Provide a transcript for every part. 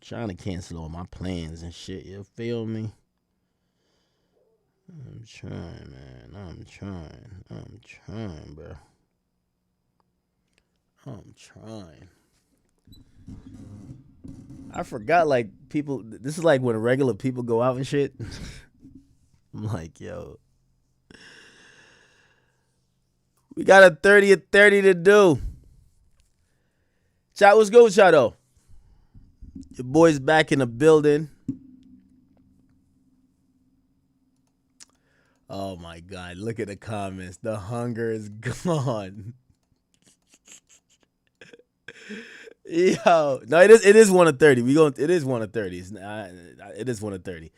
trying to cancel all my plans and shit. You feel me? I'm trying, man. I'm trying, bro. I'm trying. I forgot, like, people. This is like when regular people go out and shit. I'm like, yo, we got a 30 at 30 to do. Chat, what's good with y'all, though? Your boy's back in the building. Oh, my God. Look at the comments. The hunger is gone. Yo. No, it is 1 of 30. It is 1 of 30. It is 1 of 30.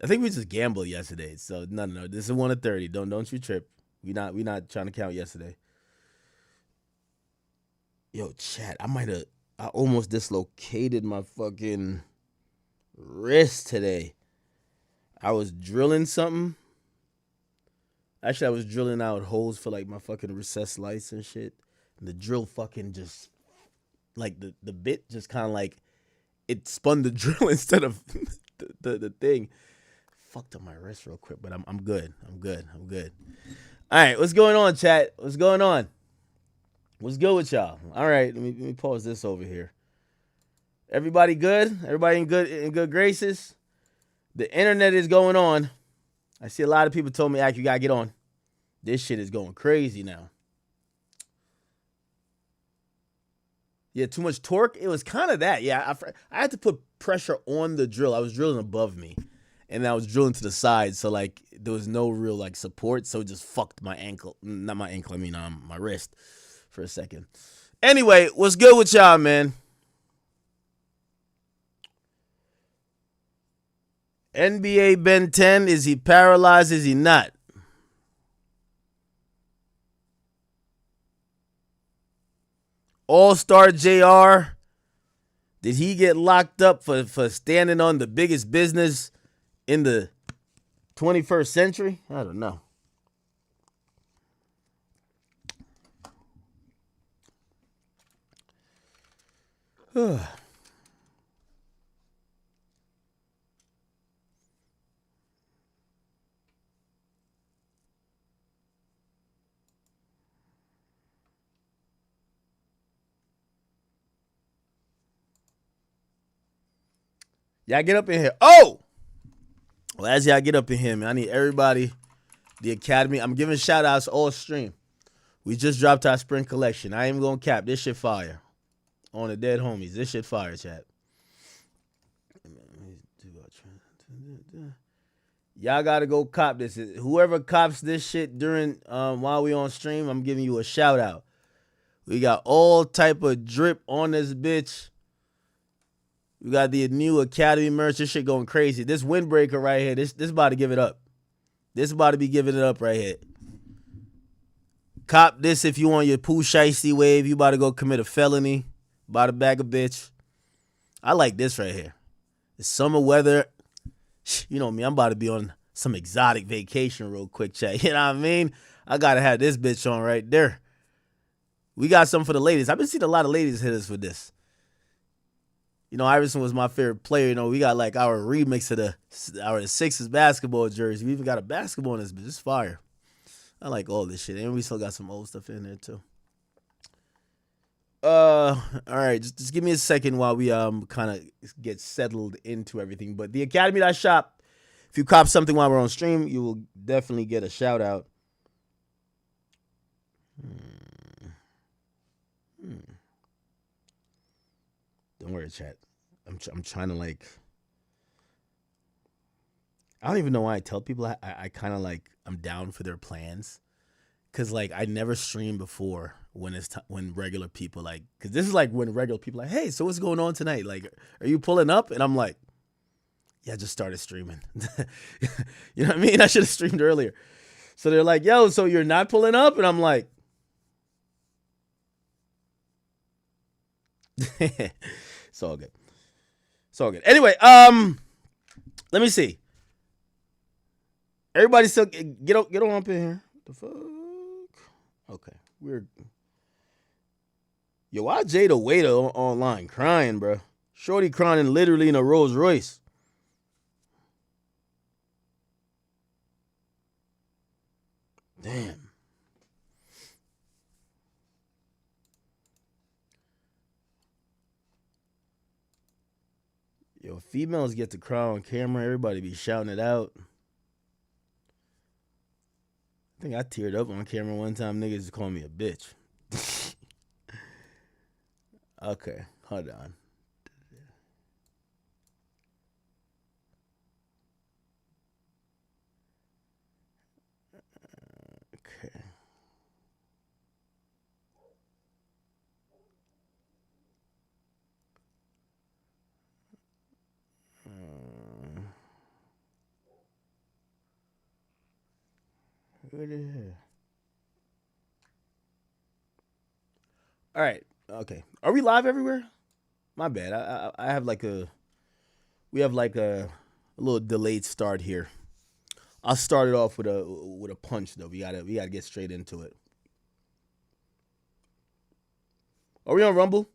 I think we just gambled yesterday. So, no. This is 1 of 30. Don't you trip. We not trying to count yesterday. Yo, chat, I almost dislocated my fucking wrist today. I was drilling something. Actually, I was drilling out holes for like my fucking recessed lights and shit. And the drill fucking just, like the bit just kind of like, it spun the drill instead of the thing. Fucked up my wrist real quick, but I'm good. I'm good. All right, what's going on, chat? What's going on? What's good with y'all? All right, let me pause this over here. Everybody good? Everybody in good graces? The internet is going on. I see a lot of people told me, you gotta get on. This shit is going crazy now. Yeah, too much torque? It was kind of that. Yeah, I had to put pressure on the drill. I was drilling above me. And I was drilling to the side, so like there was no real like support, so it just fucked my ankle. Not my ankle, I mean my wrist for a second. Anyway, what's good with y'all, man? NBA Ben10, is he paralyzed? Is he not? Allstar JR, did he get locked up for standing on the biggest business in the 21st century? I don't know. Y'all get up in here. Oh! Well, as y'all get up in here, man, I need everybody, the Academy. I'm giving shout outs all stream. We just dropped our spring collection. I ain't even gonna cap. This shit fire. On the dead homies. This shit fire, chat. Y'all gotta go cop this. Whoever cops this shit during while we on stream, I'm giving you a shout out. We got all type of drip on this bitch. We got the new Academy merch. This shit going crazy. This windbreaker right here, this about to give it up. This about to be giving it up right here. Cop this if you want your poo shiesty wave. You about to go commit a felony. About to bag a bitch. I like this right here. It's summer weather. You know me, I'm about to be on some exotic vacation real quick, chat. You know what I mean? I got to have this bitch on right there. We got something for the ladies. I've been seeing a lot of ladies hit us for this. You know, Iverson was my favorite player. You know, we got like our remix of our Sixers basketball jersey. We even got a basketball in this, but it's fire. I like all this shit. And we still got some old stuff in there too. All right, just give me a second while we kind of get settled into everything. But the Academy.shop, if you cop something while we're on stream, you will definitely get a shout out. Don't worry, chat. I'm trying to like. I don't even know why I tell people I kind of like I'm down for their plans, cause like I never streamed before when when regular people like, cause this is like when regular people like, hey, so what's going on tonight? Like, are you pulling up? And I'm like, yeah, I just started streaming. You know what I mean? I should have streamed earlier. So they're like, yo, so you're not pulling up? And I'm like, it's all good. It's all good. Anyway, let me see. Everybody still get on up in here. The fuck? Okay, weird. Yo, why Jada Waiter online crying, bro? Shorty crying literally in a Rolls Royce. Damn. Yo, females get to cry on camera. Everybody be shouting it out. I think I teared up on camera one time. Niggas just called me a bitch. Okay, hold on. Okay. What the hell? All right. Okay. Are we live everywhere? My bad. I have like we have like a little delayed start here. I'll start it off with a punch though. We gotta get straight into it. Are we on Rumble?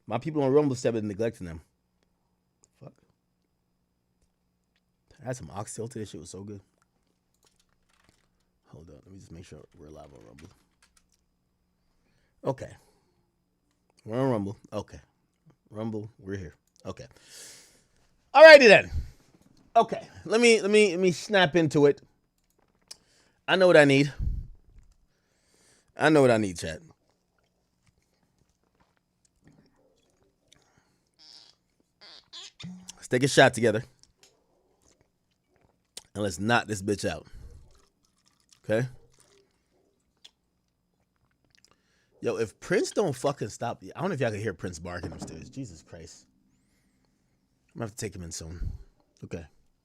My people on Rumble have been neglecting them. Fuck. I had some oxtail today. Shit was so good. Hold on. Let me just make sure we're live on Rumble. Okay. We're on Rumble. Okay. Rumble, we're here. Okay. Alrighty then. Okay. Let me snap into it. I know what I need. Chat. Let's take a shot together. And let's knock this bitch out. Okay? Yo, if Prince don't fucking stop, I don't know if y'all can hear Prince barking upstairs. Jesus Christ. I'm gonna have to take him in soon. Okay.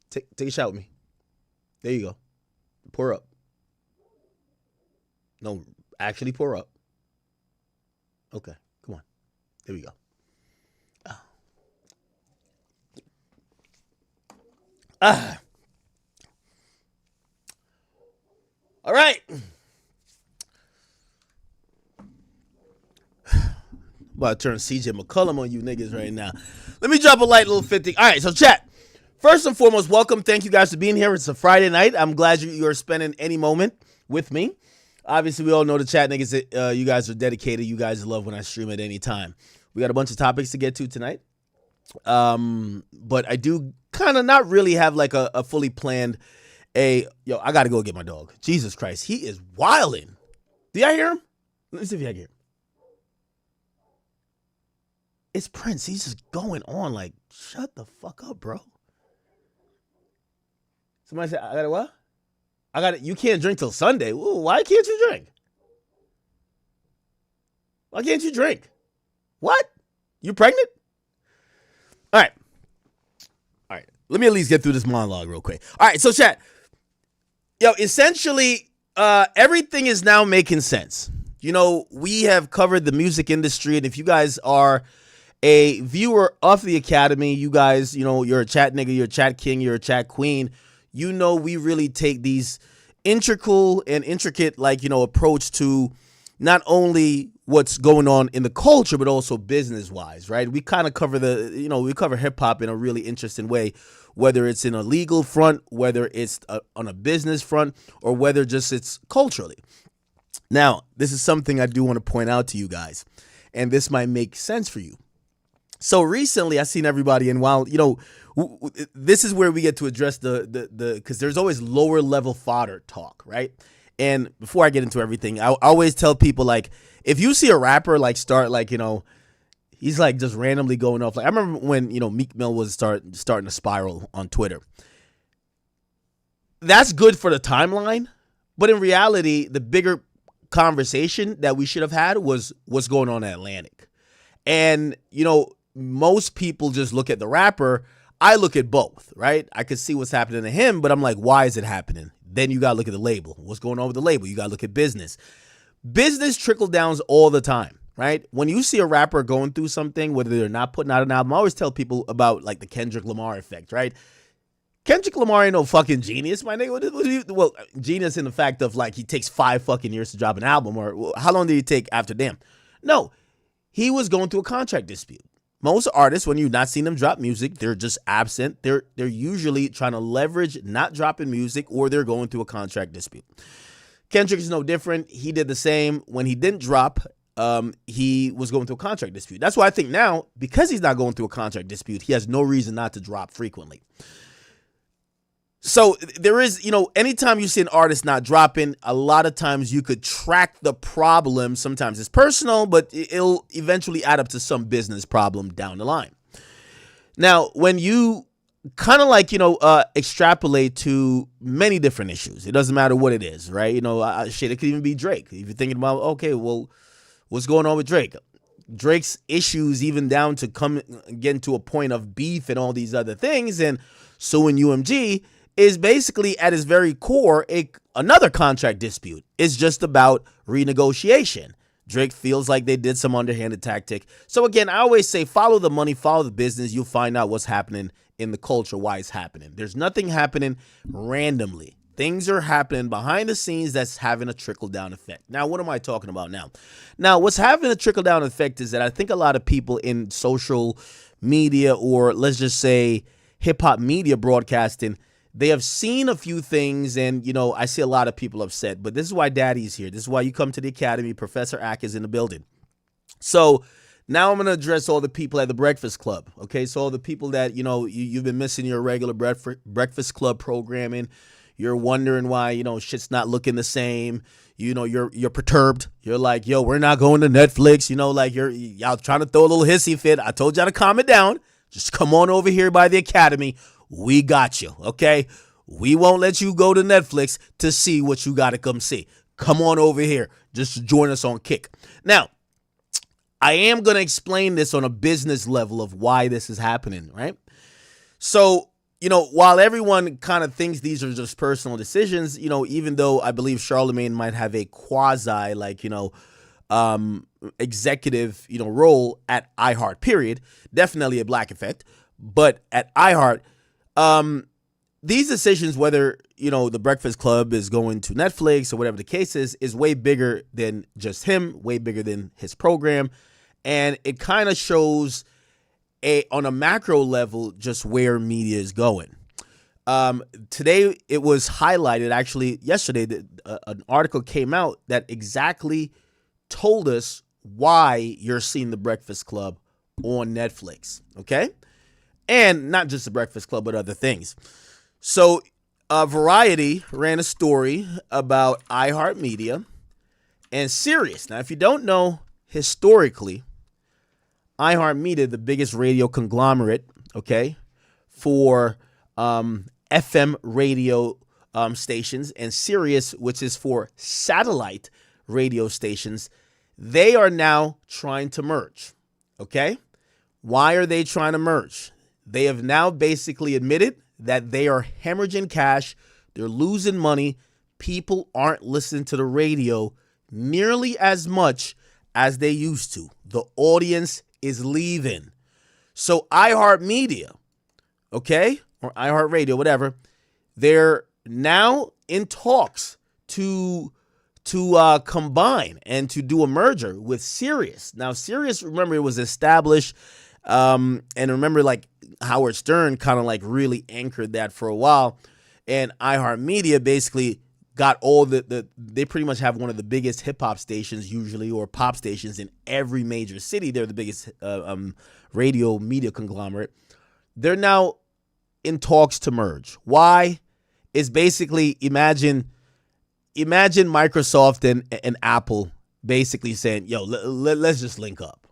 Take a shot with me. There you go. Pour up. No, actually pour up. Okay, come on. There we go. All right. About to turn CJ McCollum on you niggas right now. Let me drop a light little 50. All right, so chat. First and foremost, welcome. Thank you guys for being here. It's a Friday night. I'm glad you are spending any moment with me. Obviously, we all know the chat niggas. You guys are dedicated. You guys love when I stream at any time. We got a bunch of topics to get to tonight. But I do kind of not really have like a fully planned I got to go get my dog. Jesus Christ. He is wilding. Do y'all hear him? Let me see if y'all hear him. It's Prince. He's just going on like, shut the fuck up, bro. Somebody said, I got it what? I got it. You can't drink till Sunday. Ooh, why can't you drink? Why can't you drink? What? You pregnant? All right. Let me at least get through this monologue real quick. All right, so chat. Essentially, everything is now making sense. We have covered the music industry, and if you guys are a viewer of the Academy, you guys, you're a chat nigga, you're a chat king, you're a chat queen. We really take these intricate, approach to not only what's going on in the culture, but also business-wise, right? We kind of cover we cover hip-hop in a really interesting way, whether it's in a legal front, whether it's on a business front, or whether just it's culturally. Now, this is something I do want to point out to you guys, and this might make sense for you. So recently, I seen everybody, and while, this is where we get to address because there's always lower level fodder talk, right? And before I get into everything, I always tell people, if you see a rapper, start, he's, just randomly going off. I remember when, Meek Mill was starting to spiral on Twitter. That's good for the timeline, but in reality, the bigger conversation that we should have had was what's going on in Atlantic. And, most people just look at the rapper. I look at both, right? I could see what's happening to him, but I'm like, why is it happening? Then you got to look at the label. What's going on with the label? You got to look at business. Business trickle downs all the time, right? When you see a rapper going through something, whether they're not putting out an album, I always tell people about the Kendrick Lamar effect, right? Kendrick Lamar ain't no fucking genius, my nigga. Well, genius in the fact of he takes 5 fucking years to drop an album, or how long did he take after Damn? No, he was going through a contract dispute. most artists, when you've not seen them drop music, they're just absent. They're usually trying to leverage not dropping music, or they're going through a contract dispute. Kendrick is no different. He did the same. When he didn't drop, he was going through a contract dispute. That's why I think now, because he's not going through a contract dispute, he has no reason not to drop frequently. So there is, anytime you see an artist not dropping, a lot of times you could track the problem. Sometimes it's personal, but it'll eventually add up to some business problem down the line. Now, when you kind of extrapolate to many different issues, it doesn't matter what it is, right? It could even be Drake. If you're thinking about, okay, well, what's going on with Drake? Drake's issues even down to getting to a point of beef and all these other things and suing UMG is basically at its very core another contract dispute. It's just about renegotiation. Drake feels like they did some underhanded tactic. So again, I always say follow the money, follow the business. You'll find out what's happening in the culture, why it's happening. There's nothing happening randomly. Things are happening behind the scenes that's having a trickle-down effect. Now, what am I talking about now? Now, what's having a trickle-down effect is that I think a lot of people in social media, or let's just say hip-hop media broadcasting, they have seen a few things, and, I see a lot of people upset. But this is why Daddy's here. This is why you come to the Academy. Professor Ack is in the building. So now I'm going to address all the people at the Breakfast Club, okay? So all the people that, you've been missing your regular Breakfast Club programming. You're wondering why, shit's not looking the same. You're perturbed. You're like, yo, we're not going to Netflix. Y'all trying to throw a little hissy fit. I told y'all to calm it down. Just come on over here by the Academy. We got you, okay? We won't let you go to Netflix to see what you got to come see. Come on over here. Just join us on Kick. Now, I am going to explain this on a business level of why this is happening, right? So, while everyone kind of thinks these are just personal decisions, even though I believe Charlemagne might have a quasi, executive, role at iHeart, period. Definitely a Black effect. But at iHeart, these decisions, whether, the Breakfast Club is going to Netflix or whatever the case is way bigger than just him, way bigger than his program. And it kind of shows on a macro level just where media is going. Today, it was highlighted, actually, yesterday, an article came out that exactly told us why you're seeing the Breakfast Club on Netflix, okay? And not just the Breakfast Club, but other things. So, Variety ran a story about iHeartMedia and Sirius. Now, if you don't know, historically, iHeartMedia, the biggest radio conglomerate, okay, for FM radio stations, and Sirius, which is for satellite radio stations, they are now trying to merge, okay? Why are they trying to merge? They have now basically admitted that they are hemorrhaging cash. They're losing money. People aren't listening to the radio nearly as much as they used to. The audience is leaving. So iHeartMedia, okay, or iHeartRadio, whatever, they're now in talks to combine and to do a merger with Sirius. Now, Sirius, remember, it was established, and remember, Howard Stern kind of really anchored that for a while, and iHeartMedia basically got all they pretty much have one of the biggest hip hop stations usually, or pop stations in every major city. They're the biggest radio media conglomerate. They're now in talks to merge. Why? It's basically imagine Microsoft and Apple basically saying, yo, let's just link up.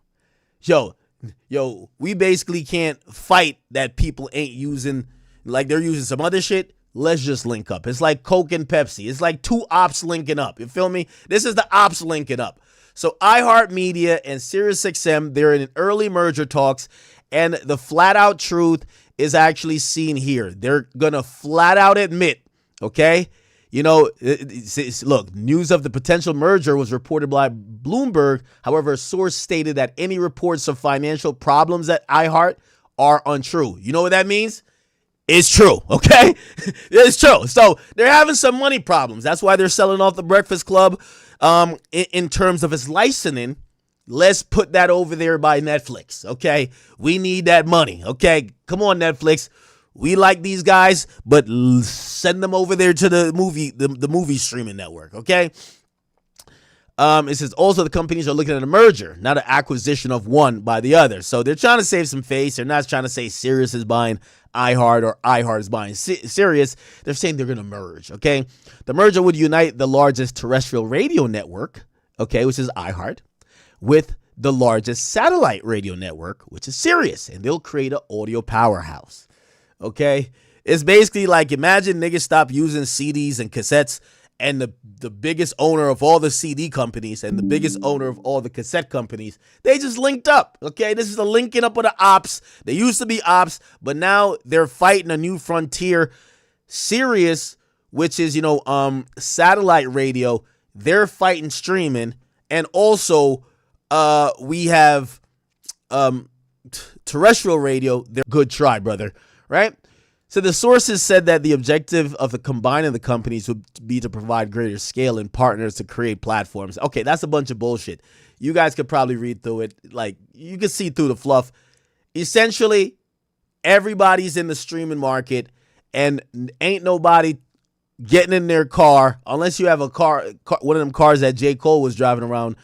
Yo, we basically can't fight that people ain't using, they're using some other shit. Let's just link up. It's like Coke and Pepsi. It's like two ops linking up. You feel me? This is the ops linking up. So iHeartMedia and SiriusXM, they're in early merger talks, and the flat out truth is actually seen here. They're going to flat out admit, okay? Look, news of the potential merger was reported by Bloomberg. However, a source stated that any reports of financial problems at iHeart are untrue. You know what that means? It's true, okay? It's true. So they're having some money problems. That's why they're selling off the Breakfast Club in terms of its licensing Let's put that over there by Netflix, okay? We need that money, okay? Come on, Netflix. We like these guys, but send them over there to the movie streaming network, okay? It says also the companies are looking at a merger, not an acquisition of one by the other. So they're trying to save some face. They're not trying to say Sirius is buying iHeart or iHeart is buying Sirius. They're saying they're going to merge, okay? The merger would unite the largest terrestrial radio network, okay, which is iHeart, with the largest satellite radio network, which is Sirius, and they'll create an audio powerhouse, okay? It's basically like, imagine niggas stop using CDs and cassettes, and the biggest owner of all the CD companies and the biggest owner of all the cassette companies, they just linked up, okay? This is the linking up of the ops. They used to be ops, but now they're fighting a new frontier. Sirius, which is, satellite radio, they're fighting streaming, and also we have terrestrial radio. They're good try, brother, right? So the sources said that the objective of the combining the companies would be to provide greater scale and partners to create platforms. Okay, that's a bunch of bullshit. You guys could probably read through it. Like, you can see through the fluff. Essentially, everybody's in the streaming market, and ain't nobody getting in their car unless you have a car, one of them cars that J. Cole was driving around,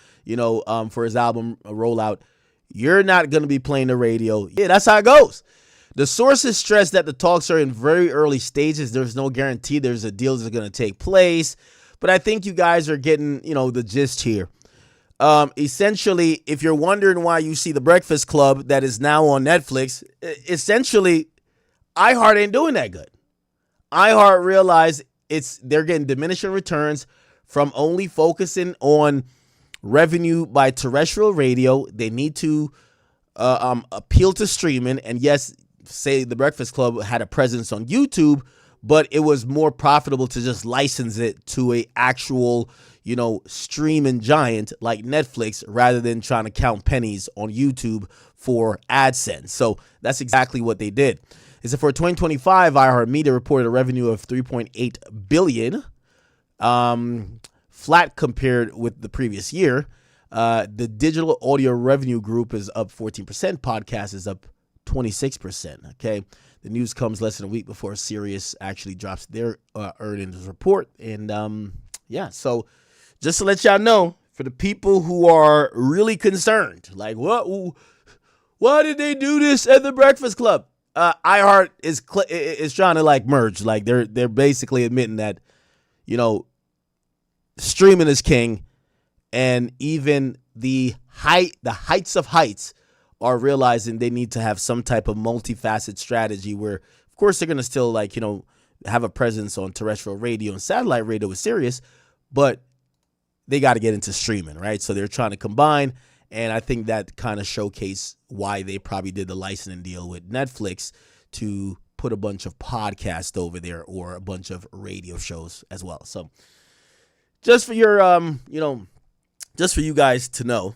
for his album Rollout. You're not going to be playing the radio. Yeah, that's how it goes. The sources stress that the talks are in very early stages. There's no guarantee there's a deal that's going to take place. But I think you guys are getting, the gist here. Essentially, if you're wondering why you see The Breakfast Club that is now on Netflix, essentially, iHeart ain't doing that good. iHeart realized they're getting diminishing returns from only focusing on revenue by terrestrial radio. They need to appeal to streaming. And yes, say The Breakfast Club had a presence on YouTube, but it was more profitable to just license it to a actual, streaming giant like Netflix rather than trying to count pennies on YouTube for AdSense. So that's exactly what they did. Is that for 2025, iHeartMedia reported a revenue of $3.8 billion, flat compared with the previous year. The digital audio revenue group is up 14%. Podcast is up 26%. Okay. The news comes less than a week before Sirius actually drops their earnings report. And so just to let y'all know, for the people who are really concerned, like, why did they do this at The Breakfast Club? iHeart is trying to merge. Like they're basically admitting that, streaming is king. And even the heights of heights are realizing they need to have some type of multifaceted strategy where, of course, they're going to still have a presence on terrestrial radio and satellite radio with Sirius, but they got to get into streaming, right? So they're trying to combine, and I think that kind of showcased why they probably did the licensing deal with Netflix to put a bunch of podcasts over there or a bunch of radio shows as well. So just for your, just for you guys to know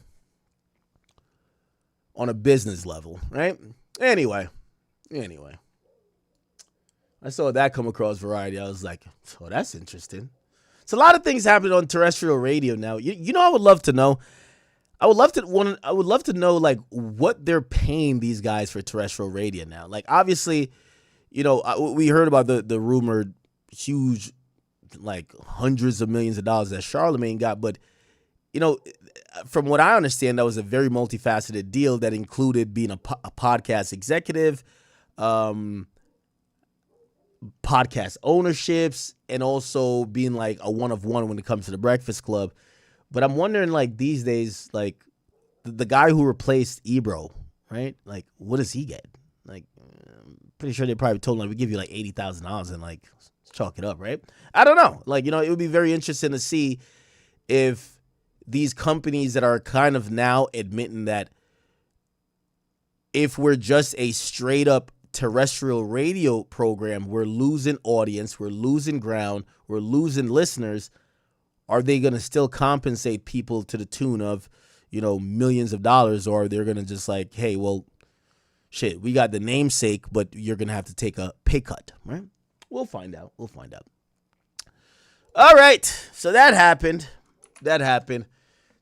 on a business level, right? Anyway, I saw that come across Variety. I was like, oh, that's interesting. It's a lot of things happening on terrestrial radio now. I would love to know. I would love to know what they're paying these guys for terrestrial radio now. Like, obviously, we heard about the rumored huge, hundreds of millions of dollars that Charlemagne got, but from what I understand, that was a very multifaceted deal that included being a podcast executive, podcast ownerships, and also being a one of one when it comes to The Breakfast Club. But I'm wondering, these days, the guy who replaced Ebro, right? What does he get? I'm pretty sure they probably told him, we give you $80,000 and chalk it up, right? I don't know. It would be very interesting to see if these companies that are kind of now admitting that if we're just a straight up terrestrial radio program, we're losing audience, we're losing ground, we're losing listeners. Are they going to still compensate people to the tune of, millions of dollars, or they're going to just hey, well, shit, we got the namesake, but you're going to have to take a pay cut, right? We'll find out. All right. So that happened.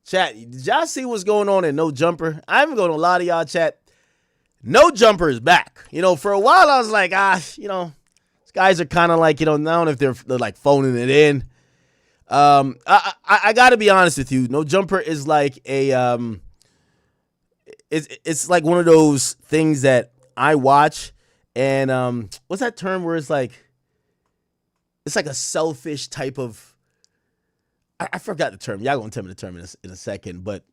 Chat, did y'all see what's going on in No Jumper? I'm going to lie to y'all, chat. No Jumper is back. For a while I was like, these guys are kind of like, I don't know if they're like phoning it in. I got to be honest with you. No Jumper is like a, it's like one of those things that I watch and, what's that term where it's like a selfish type of, I forgot the term. Y'all gonna tell me the term in a second. But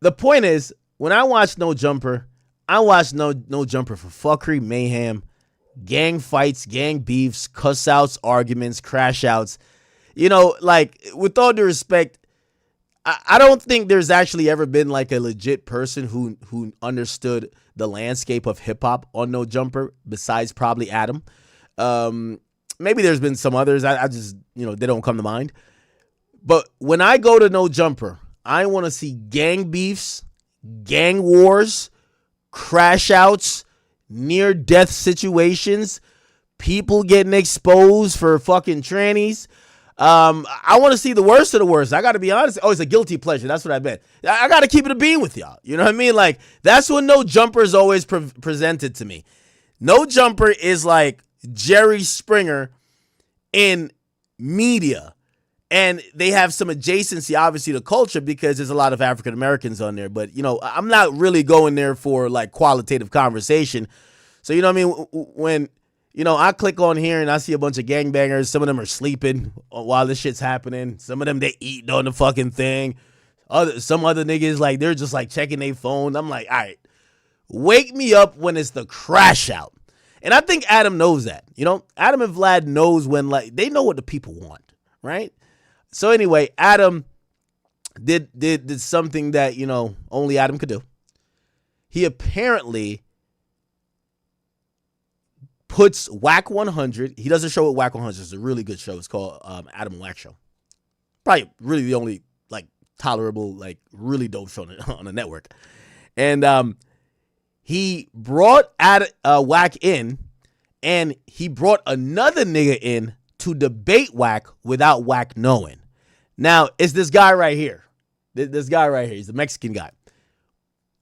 the point is, when I watch No Jumper, I watch No Jumper for fuckery, mayhem, gang fights, gang beefs, cuss outs, arguments, crash outs. Like, with all due respect, I don't think there's actually ever been like a legit person who understood the landscape of hip hop on No Jumper besides probably Adam. Maybe there's been some others. I just, they don't come to mind. But when I go to No Jumper, I want to see gang beefs, gang wars, crash outs, near-death situations, people getting exposed for fucking trannies. I want to see the worst of the worst. I got to be honest. Oh, it's a guilty pleasure. That's what I meant. I got to keep it a bean with y'all. You know what I mean? Like, that's what No Jumper is always presented to me. No Jumper is like Jerry Springer in media. And they have some adjacency, obviously, to culture because there's a lot of African Americans on there. But, I'm not really going there for, like, qualitative conversation. So, what I mean? When, I click on here and I see a bunch of gangbangers. Some of them are sleeping while this shit's happening. Some of them, they eating on the fucking thing. Some other niggas, like, they're just, like, checking their phone. I'm like, all right, wake me up when it's the crash out. And I think Adam knows that. Adam and Vlad knows when, like, they know what the people want, right? So anyway, Adam did something that, only Adam could do. He apparently puts Wack 100. He does a show with Wack 100. It's a really good show. It's called Adam and Wack Show. Probably really the only, like, tolerable, like, really dope show on the network. And he brought Wack in, and he brought another nigga in to debate Wack without Wack knowing. Now, it's this guy right here. This guy right here. He's a Mexican guy.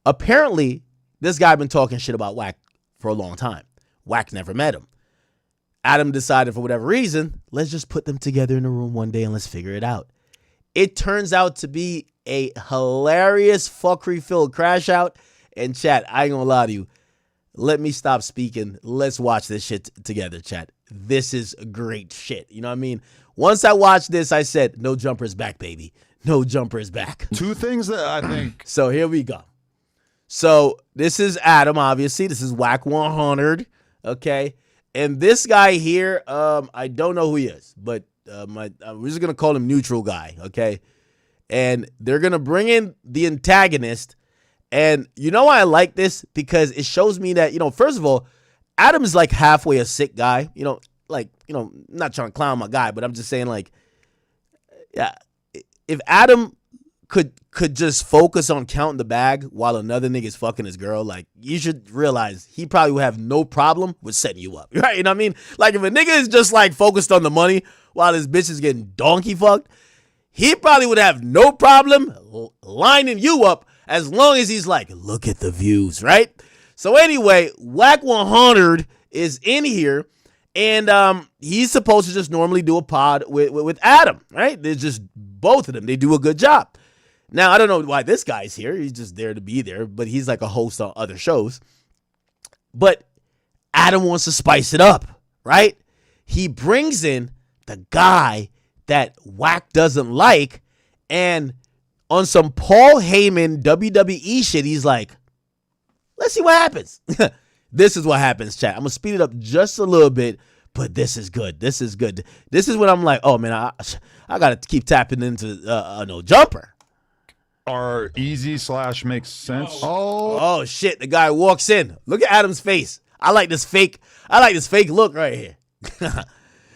Apparently, this guy been talking shit about Wack for a long time. Wack never met him. Adam decided for whatever reason, let's just put them together in a room one day and let's figure it out. It turns out to be a hilarious fuckery-filled crash out. And chat, I ain't gonna lie to you. Let me stop speaking. Let's watch this shit together, chat. This is great shit. You know what I mean? Once I watched this, I said, No Jumper is back, baby. No Jumper is back. Two things that I think. So here we go. So this is Adam, obviously. This is Wack 100. Okay. And this guy here, I don't know who he is, but we're just going to call him neutral guy. Okay. And they're going to bring in the antagonist. And why I like this? Because it shows me that, first of all, Adam is like halfway a sick guy, not trying to clown my guy, but I'm just saying, like, yeah, if Adam could just focus on counting the bag while another nigga's fucking his girl, like, you should realize he probably would have no problem with setting you up, right? You know what I mean? Like, if a nigga is just, like, focused on the money while his bitch is getting donkey fucked, he probably would have no problem lining you up as long as he's like, look at the views, right? So anyway, Wack 100 is in here, and he's supposed to just normally do a pod with Adam, right? They're just both of them. They do a good job. Now, I don't know why this guy's here. He's just there to be there, but he's like a host on other shows. But Adam wants to spice it up, right? He brings in the guy that Wack doesn't like, and on some Paul Heyman WWE shit, he's like, let's see what happens. This is what happens, chat. I'm going to speed it up just a little bit, but this is good. This is good. This is when I'm like, oh, man, I got to keep tapping into No Jumper. Are easy / makes sense. Oh, shit. The guy walks in. Look at Adam's face. I like this fake look right here.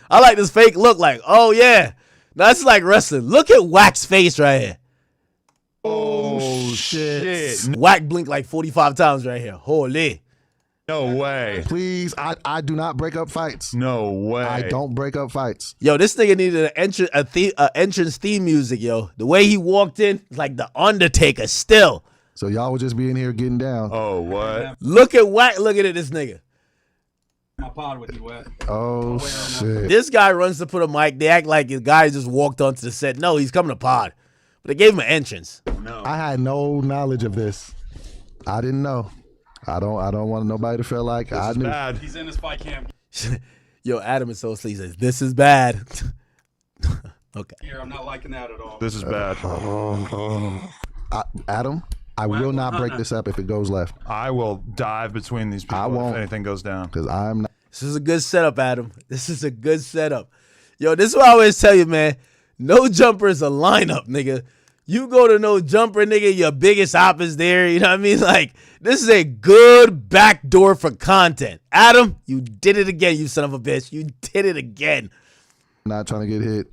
I like this fake look like, oh, yeah. That's like wrestling. Look at Wack's face right here. Oh, shit. Wack blinked like 45 times right here. Holy. No way. Please, I do not break up fights. No way. I don't break up fights. Yo, this nigga needed an entrance theme music, yo. The way he walked in, it's like the Undertaker still. So y'all would just be in here getting down. Oh, what? Look at Wack looking at this nigga. My pod with you, Wack. Oh, shit. This guy runs to put a mic. They act like his guy just walked onto the set. No, he's coming to pod. But they gave him an entrance. No. I had no knowledge of this. I didn't know. I don't want nobody to feel like I knew. Bad. He's in his fight camp. Yo, Adam is so asleep. He says, this is bad. Okay. Here, I'm not liking that at all. This is bad. Adam, I will not break this up if it goes left. I will dive between these people I won't. if anything goes down. Because I'm not. This is a good setup, Adam. This is a good setup. Yo, this is what I always tell you, man. No jumper is a lineup, nigga. You go to no jumper, nigga, your biggest op is there. You know what I mean? Like, this is a good backdoor for content. Adam, you did it again, you son of a bitch. You did it again. Not trying to get hit.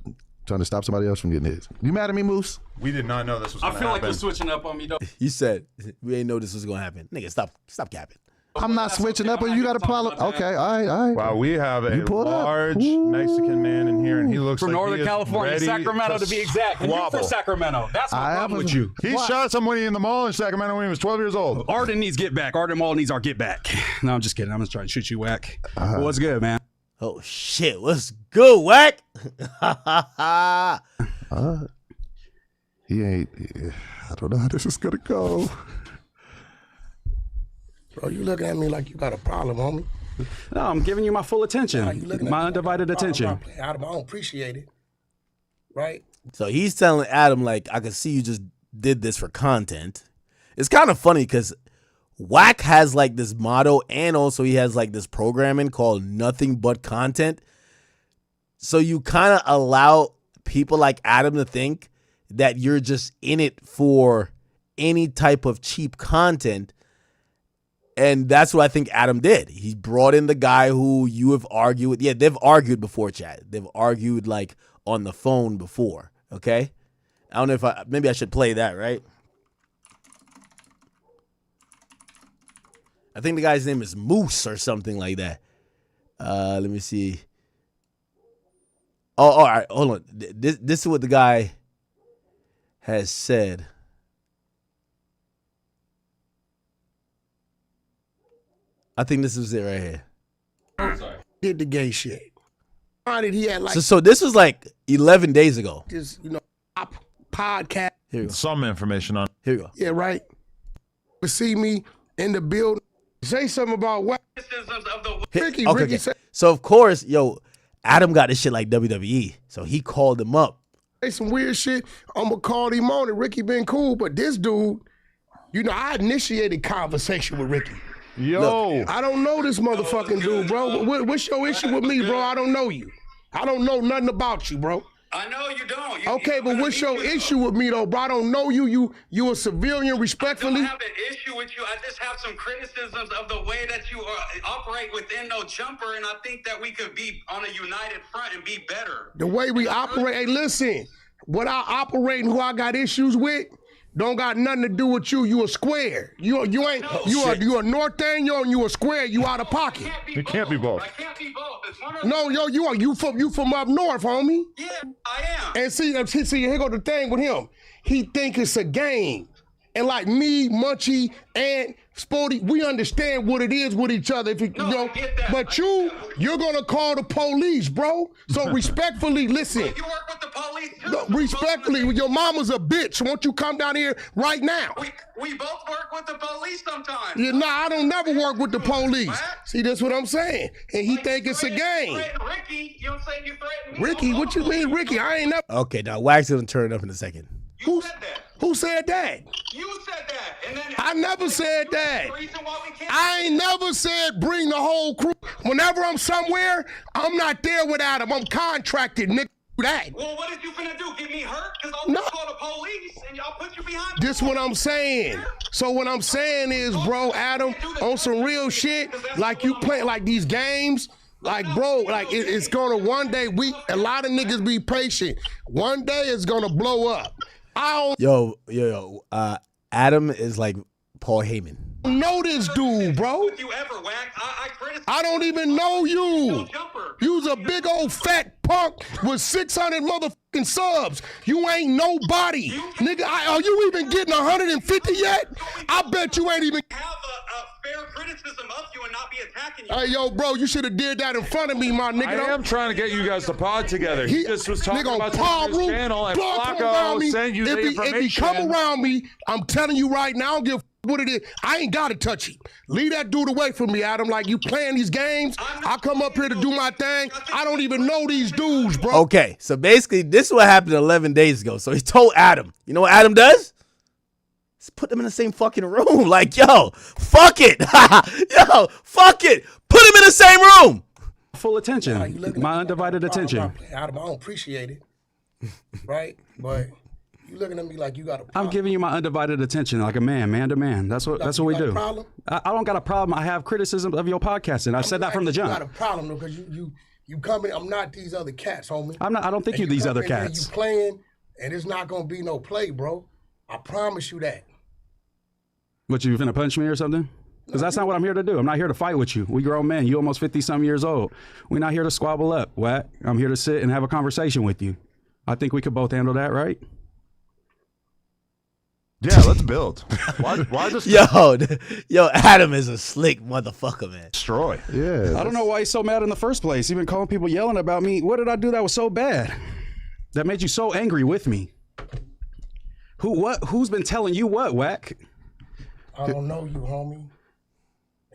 Trying to stop somebody else from getting hit. You mad at me, Moose? We did not know this was I going to feel happen. like you're switching up on me, though. You said, we ain't know this was going to happen. Nigga, stop capping. I'm not switching up, and you got a problem. Okay, all right. Wow, we have a pulled up. large Mexican man in here, and he looks From like Northern he is California, ready Sacramento to be exact. And you're squabble. from Sacramento. That's my problem with you. He shot somebody in the mall in Sacramento when he was 12 years old. Arden needs get back. Arden Mall needs our get back. No, I'm just kidding. I'm just trying to shoot you, Wack. What's good, man? Oh, shit. What's good, Wack? He ain't. I don't know how this is gonna go. Bro, you looking at me like you got a problem, homie. No, I'm giving you my full attention. You looking at My me like undivided you got a attention. problem. Adam, I don't appreciate it. Right? So he's telling Adam, like, I can see you just did this for content. It's kind of funny because Wack has, like, this motto, and also he has, like, this programming called Nothing But Content. So you kind of allow people like Adam to think that you're just in it for any type of cheap content. And that's what I think Adam did. He brought in the guy who you have argued with. Yeah, they've argued before, chat. They've argued, like, on the phone before, okay? I don't know if maybe I should play that, right? I think the guy's name is Moose or something like that. Let me see. Oh, all right, hold on. This is what the guy has said. I think this is it right here. Did the gay shit. Why did he had like So this was like 11 days ago. this, podcast? Here we go. Some information on. Here we go. Yeah, right? To see me in the building. Say something about what? Ricky, Okay, Ricky okay. say So of course, Adam got this shit like WWE. So he called him up. some weird shit. I'm going to call him on it. Ricky been cool, but this dude, I initiated conversation with Ricky. Yo. I don't know this motherfucking dude, bro. What's your issue with me, bro? I don't know you. I don't know nothing about you, bro. I know you don't. Okay, but what's your issue with me, though, bro? I don't know you. You a civilian, I respectfully. don't have an issue with you. I just have some criticisms of the way that you operate within no jumper, and I think that we could be on a united front and be better. The way we operate. Hey, listen. What I operate and who I got issues with don't got nothing to do with you. You a square. You ain't. You a North Daniel and you a square. You out of pocket. It can't be both. I can't be both. It's one or No, you from up north, homie. Yeah, I am. And see, here go the thing with him. He think it's a game. And like me, Munchie, and Sporty, we understand what it is with each other. If you, I get that. But I you're get that. gonna call the police, bro. So respectfully, listen. You work with the police too. No, respectfully, your mama's a bitch. Won't you come down here right now? We both work with the police sometimes. Yeah, nah, I don't never work with the police. See, that's what I'm saying. And he think it's a game. Ricky, you know what I'm saying? You threatened me. Ricky, what you mean, Ricky? I ain't never. Okay, now Wack's gonna turn it up in a second. You said that. Who said that? You said that. And then I never said that. The reason why we can't. I ain't never said bring the whole crew. Whenever I'm somewhere, I'm not there without him. I'm contracted, nigga. That. Well, what is you finna do? Get me hurt? Because I'll No. call the police and y'all put you behind. This what I'm saying. So what I'm saying is, bro, Adam, on some real shit, like you play like these games, like bro, like it's gonna one day. A lot of niggas be patient. One day it's gonna blow up. I don't. Yo, Adam is like Paul Heyman. Know this dude, bro. With you ever, Wack? I criticize. I don't even know you. No jumper. You's a big old fat punk with 600 motherfucking subs. You ain't nobody. Nigga, are you even getting 150 yet? I bet you ain't even. Have a fair criticism of you and not be attacking you. Hey, yo, bro, you should have did that in front of me, my nigga. I am trying to get you guys to pod together. He just was talking nigga, about Paul his channel, and Flacco sent you the information. If he come around me, I'm telling you right now, I don't give a what it is. I ain't got to touch him. Leave that dude away from me, Adam. Like, you playing these games, I come up here to do my thing. I don't even know these dudes, bro. Okay, so basically, this is what happened 11 days ago. So he told Adam. You know what Adam does? Let's put them in the same fucking room. Like, yo, fuck it. Yo, fuck it. Put him in the same room. Full attention. My undivided attention. Adam, I don't appreciate it. Right? But you looking at me like you got a problem. I'm giving you my undivided attention, like a man to man. That's what we do. Problem? I don't got a problem. I have criticism of your podcasting. I've said that from the jump. You got a problem though, because you come in. I'm not these other cats, homie. I'm not. I don't think you these other cats. You playing, and it's not gonna be no play, bro. I promise you that. What, you finna punch me or something? Because that's not what I'm here to do. I'm not here to fight with you. We grown men. You almost 50-some years old. We're not here to squabble up, Wack. I'm here to sit and have a conversation with you. I think we could both handle that, right? Yeah, let's build. Why just Yo, Adam is a slick motherfucker, man. destroy? Yeah. I don't know why he's so mad in the first place. He's been calling people yelling about me. What did I do that was so bad? That made you so angry with me? Who's been telling you what, Wack? I don't know you, homie.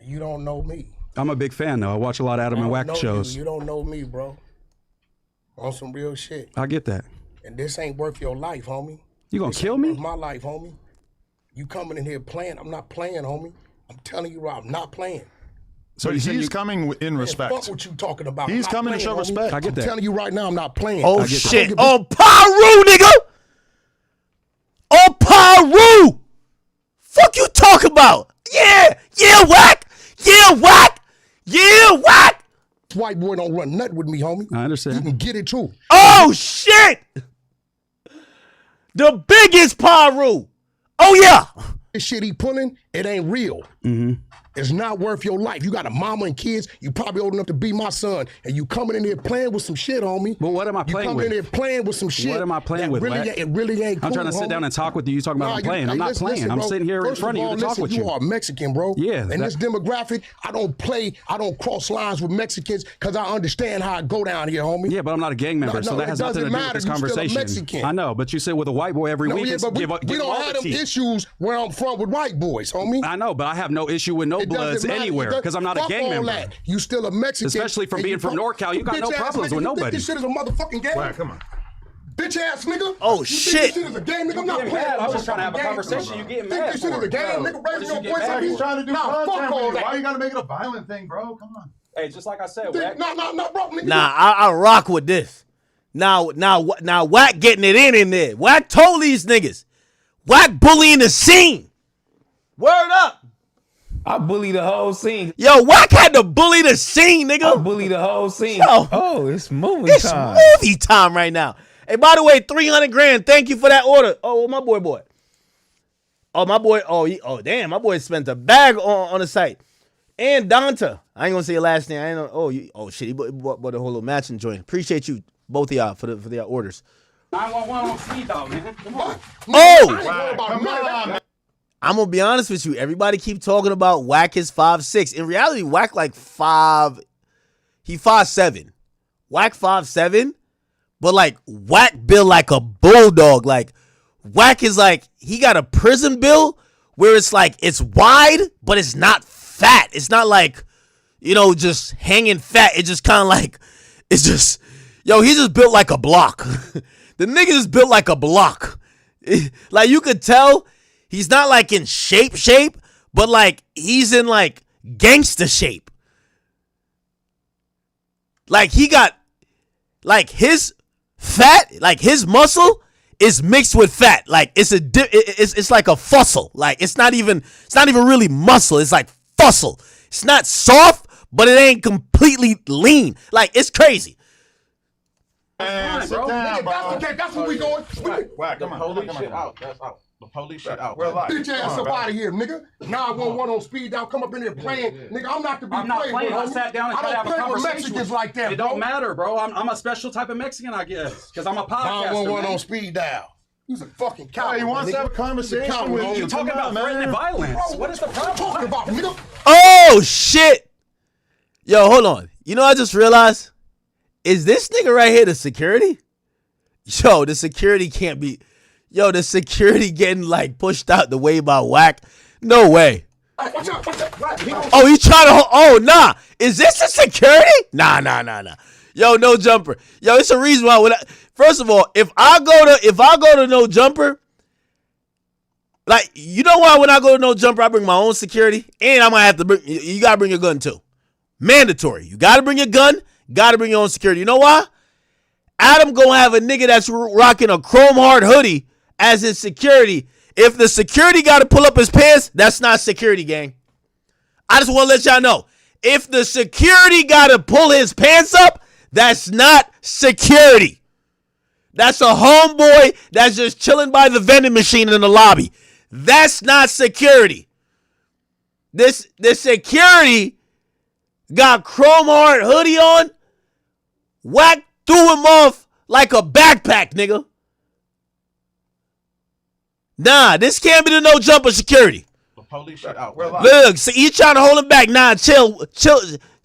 You don't know me. I'm a big fan, though. I watch a lot of Adam and Wack shows. You don't know me, bro. On some real shit. I get that. And this ain't worth your life, homie. You gonna This kill ain't me? worth my life, homie. You coming in here playing. I'm not playing, homie. I'm telling you, I'm not playing. So he's coming in respect. Fuck what you talking about. He's I'm not coming to playing, show homie. respect. I get that. I'm telling you right now, I'm not playing. Oh, I get that. shit. On Paru, nigga. On Paru. Fuck you talk about? Yeah, Wack. Yeah, Wack. Yeah, Wack. This white boy don't run nothing with me, homie. I You understand. can get it too. Oh, shit. The biggest Paru. Oh, yeah. This shit he pulling, it ain't real. Mm-hmm. It's not worth your life. You got a mama and kids. You probably old enough to be my son, and you coming in here playing with some shit, homie. But what am I playing with? You coming in here playing with some shit. What am I playing with, really, Wack? it really ain't cool, I'm trying to sit homie. down and talk with you. You talking about I'm playing. I'm not playing. Listen, I'm bro. sitting here in First front of you to talk listen, with you. You are Mexican, bro. Yeah, And this demographic, I don't play. I don't cross lines with Mexicans because I understand how it go down here, homie. Yeah, but I'm not a gang member, so that has nothing to do with this conversation. Mexican. I know, but you sit with a white boy every week and but we give don't have them issues where I'm from with white boys, homie. I know, but I have no issue with no bloods anywhere because I'm not a gang member. You still a Mexican. Especially from being from NorCal, you got no problems with nobody. This shit is a motherfucking game. Wow, come on. Bitch ass nigga. Oh, You shit. think this shit is a game, nigga? I'm not getting playing. mad. I was just trying to have a Game. conversation. You getting Think mad this shit for is a it. game, Bro, nigga? what Raising did your you voice get at mad me. He's trying to do Nah, fuck content all with you. that. Why you gotta make it a violent thing, bro? Come on. Hey, just like I said, Wack. No, bro, nigga. Nah, I rock with this. Now, Wack getting it in there. Wack told these niggas. Wack bullying the scene. Word up. I bully the whole scene. Yo, Wack had to bully the scene, nigga. I bully the whole scene. Yo. Oh, it's movie It's time. movie time right now. Hey, by the way, 300 grand. Thank you for that order. Oh, my boy. Oh, my boy. Oh, damn. My boy spent a bag on the site. And Donta. I ain't gonna say your last name. I ain't know. Oh shit. He bought a whole little matching joint. Appreciate you, both of y'all, for the orders. 911 on speed dog, man. Come on. Oh! I'm gonna be honest with you. Everybody keep talking about Wack is 5'6". In reality, Wack like 5. He 5'7". Wack 5'7", but like Wack built like a bulldog. Like Wack is like he got a prison build where it's like it's wide, but it's not fat. It's not like, you know, just hanging fat. It's just kind of like it's just he just built like a block. The nigga is built like a block. Like you could tell. He's not like in shape, but like he's in like gangster shape. Like he got like his fat, like his muscle is mixed with fat. Like it's like a fossil. Like it's not even really muscle. It's like fossil. It's not soft, but it ain't completely lean. Like it's crazy. Man, sit down, bro. That's okay. That's where we going. Wack, come on. Holy shit out. That's out. The police shit out. Bitch ass up out of here, nigga. 911 on speed dial. Come up in here playing. Nigga, I'm not to be playing. I sat down and tried to have a I don't play with conversation Mexicans like that, It bro. don't matter, bro. I'm a special type of Mexican, I guess. Because I'm a podcaster, 911 man. on speed dial. He's a fucking coward. Hey, he wants to have a conversation with you. You talking about threatening violence? What is the problem? Talking about, nigga. Oh shit! Yo, hold on. You know, I just realized, is this nigga right here the security? Yo, the security can't be. Yo, the security getting like pushed out the way by Wack. No way. Watch out. Oh, he trying to. Oh, nah. Is this the security? Nah. Yo, no jumper. Yo, it's a reason why. First of all, if I go to no jumper, like, you know why when I go to no jumper, I bring my own security, and I might have to bring. You gotta bring your gun too. Mandatory. You gotta bring your gun. Gotta bring your own security. You know why? Adam gonna have a nigga that's rocking a chrome heart hoodie as his security. If the security gotta pull up his pants, that's not security, gang. I just want to let y'all know. If the security gotta pull his pants up, that's not security. That's a homeboy that's just chilling by the vending machine in the lobby. That's not security. This security got chrome heart hoodie on. Wack threw him off like a backpack, nigga. Nah, this can't be the no jumper security. The police shit out. Look, see, he trying to hold him back. Nah, chill, Wack.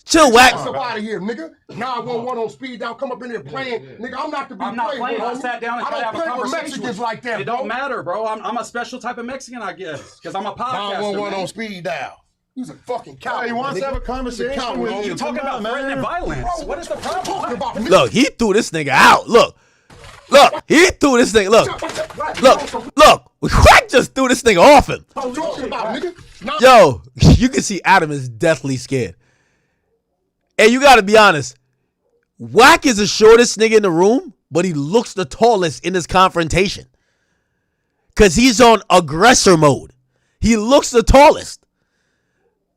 Get out of here, nigga. 911 on speed dial. Come up in here playing. Nigga, I'm not to be I'm not playing. I sat down and tried to have a with conversation. Mexicans like that, It bro. don't matter, bro. I'm a special type of Mexican, I guess. Because I'm a podcaster, 911 man. on speed dial. He's a fucking coward. Hey, he wants to have a conversation with you. You talking about threatening violence? What is the problem? Talking about, nigga. Look, he threw this nigga out. Look, he threw this nigga. Look. Wack just threw this nigga off him. Talking about, nigga. Yo, you can see Adam is deathly scared. And you gotta be honest, Wack is the shortest nigga in the room, but he looks the tallest in this confrontation. Cause he's on aggressor mode. He looks the tallest.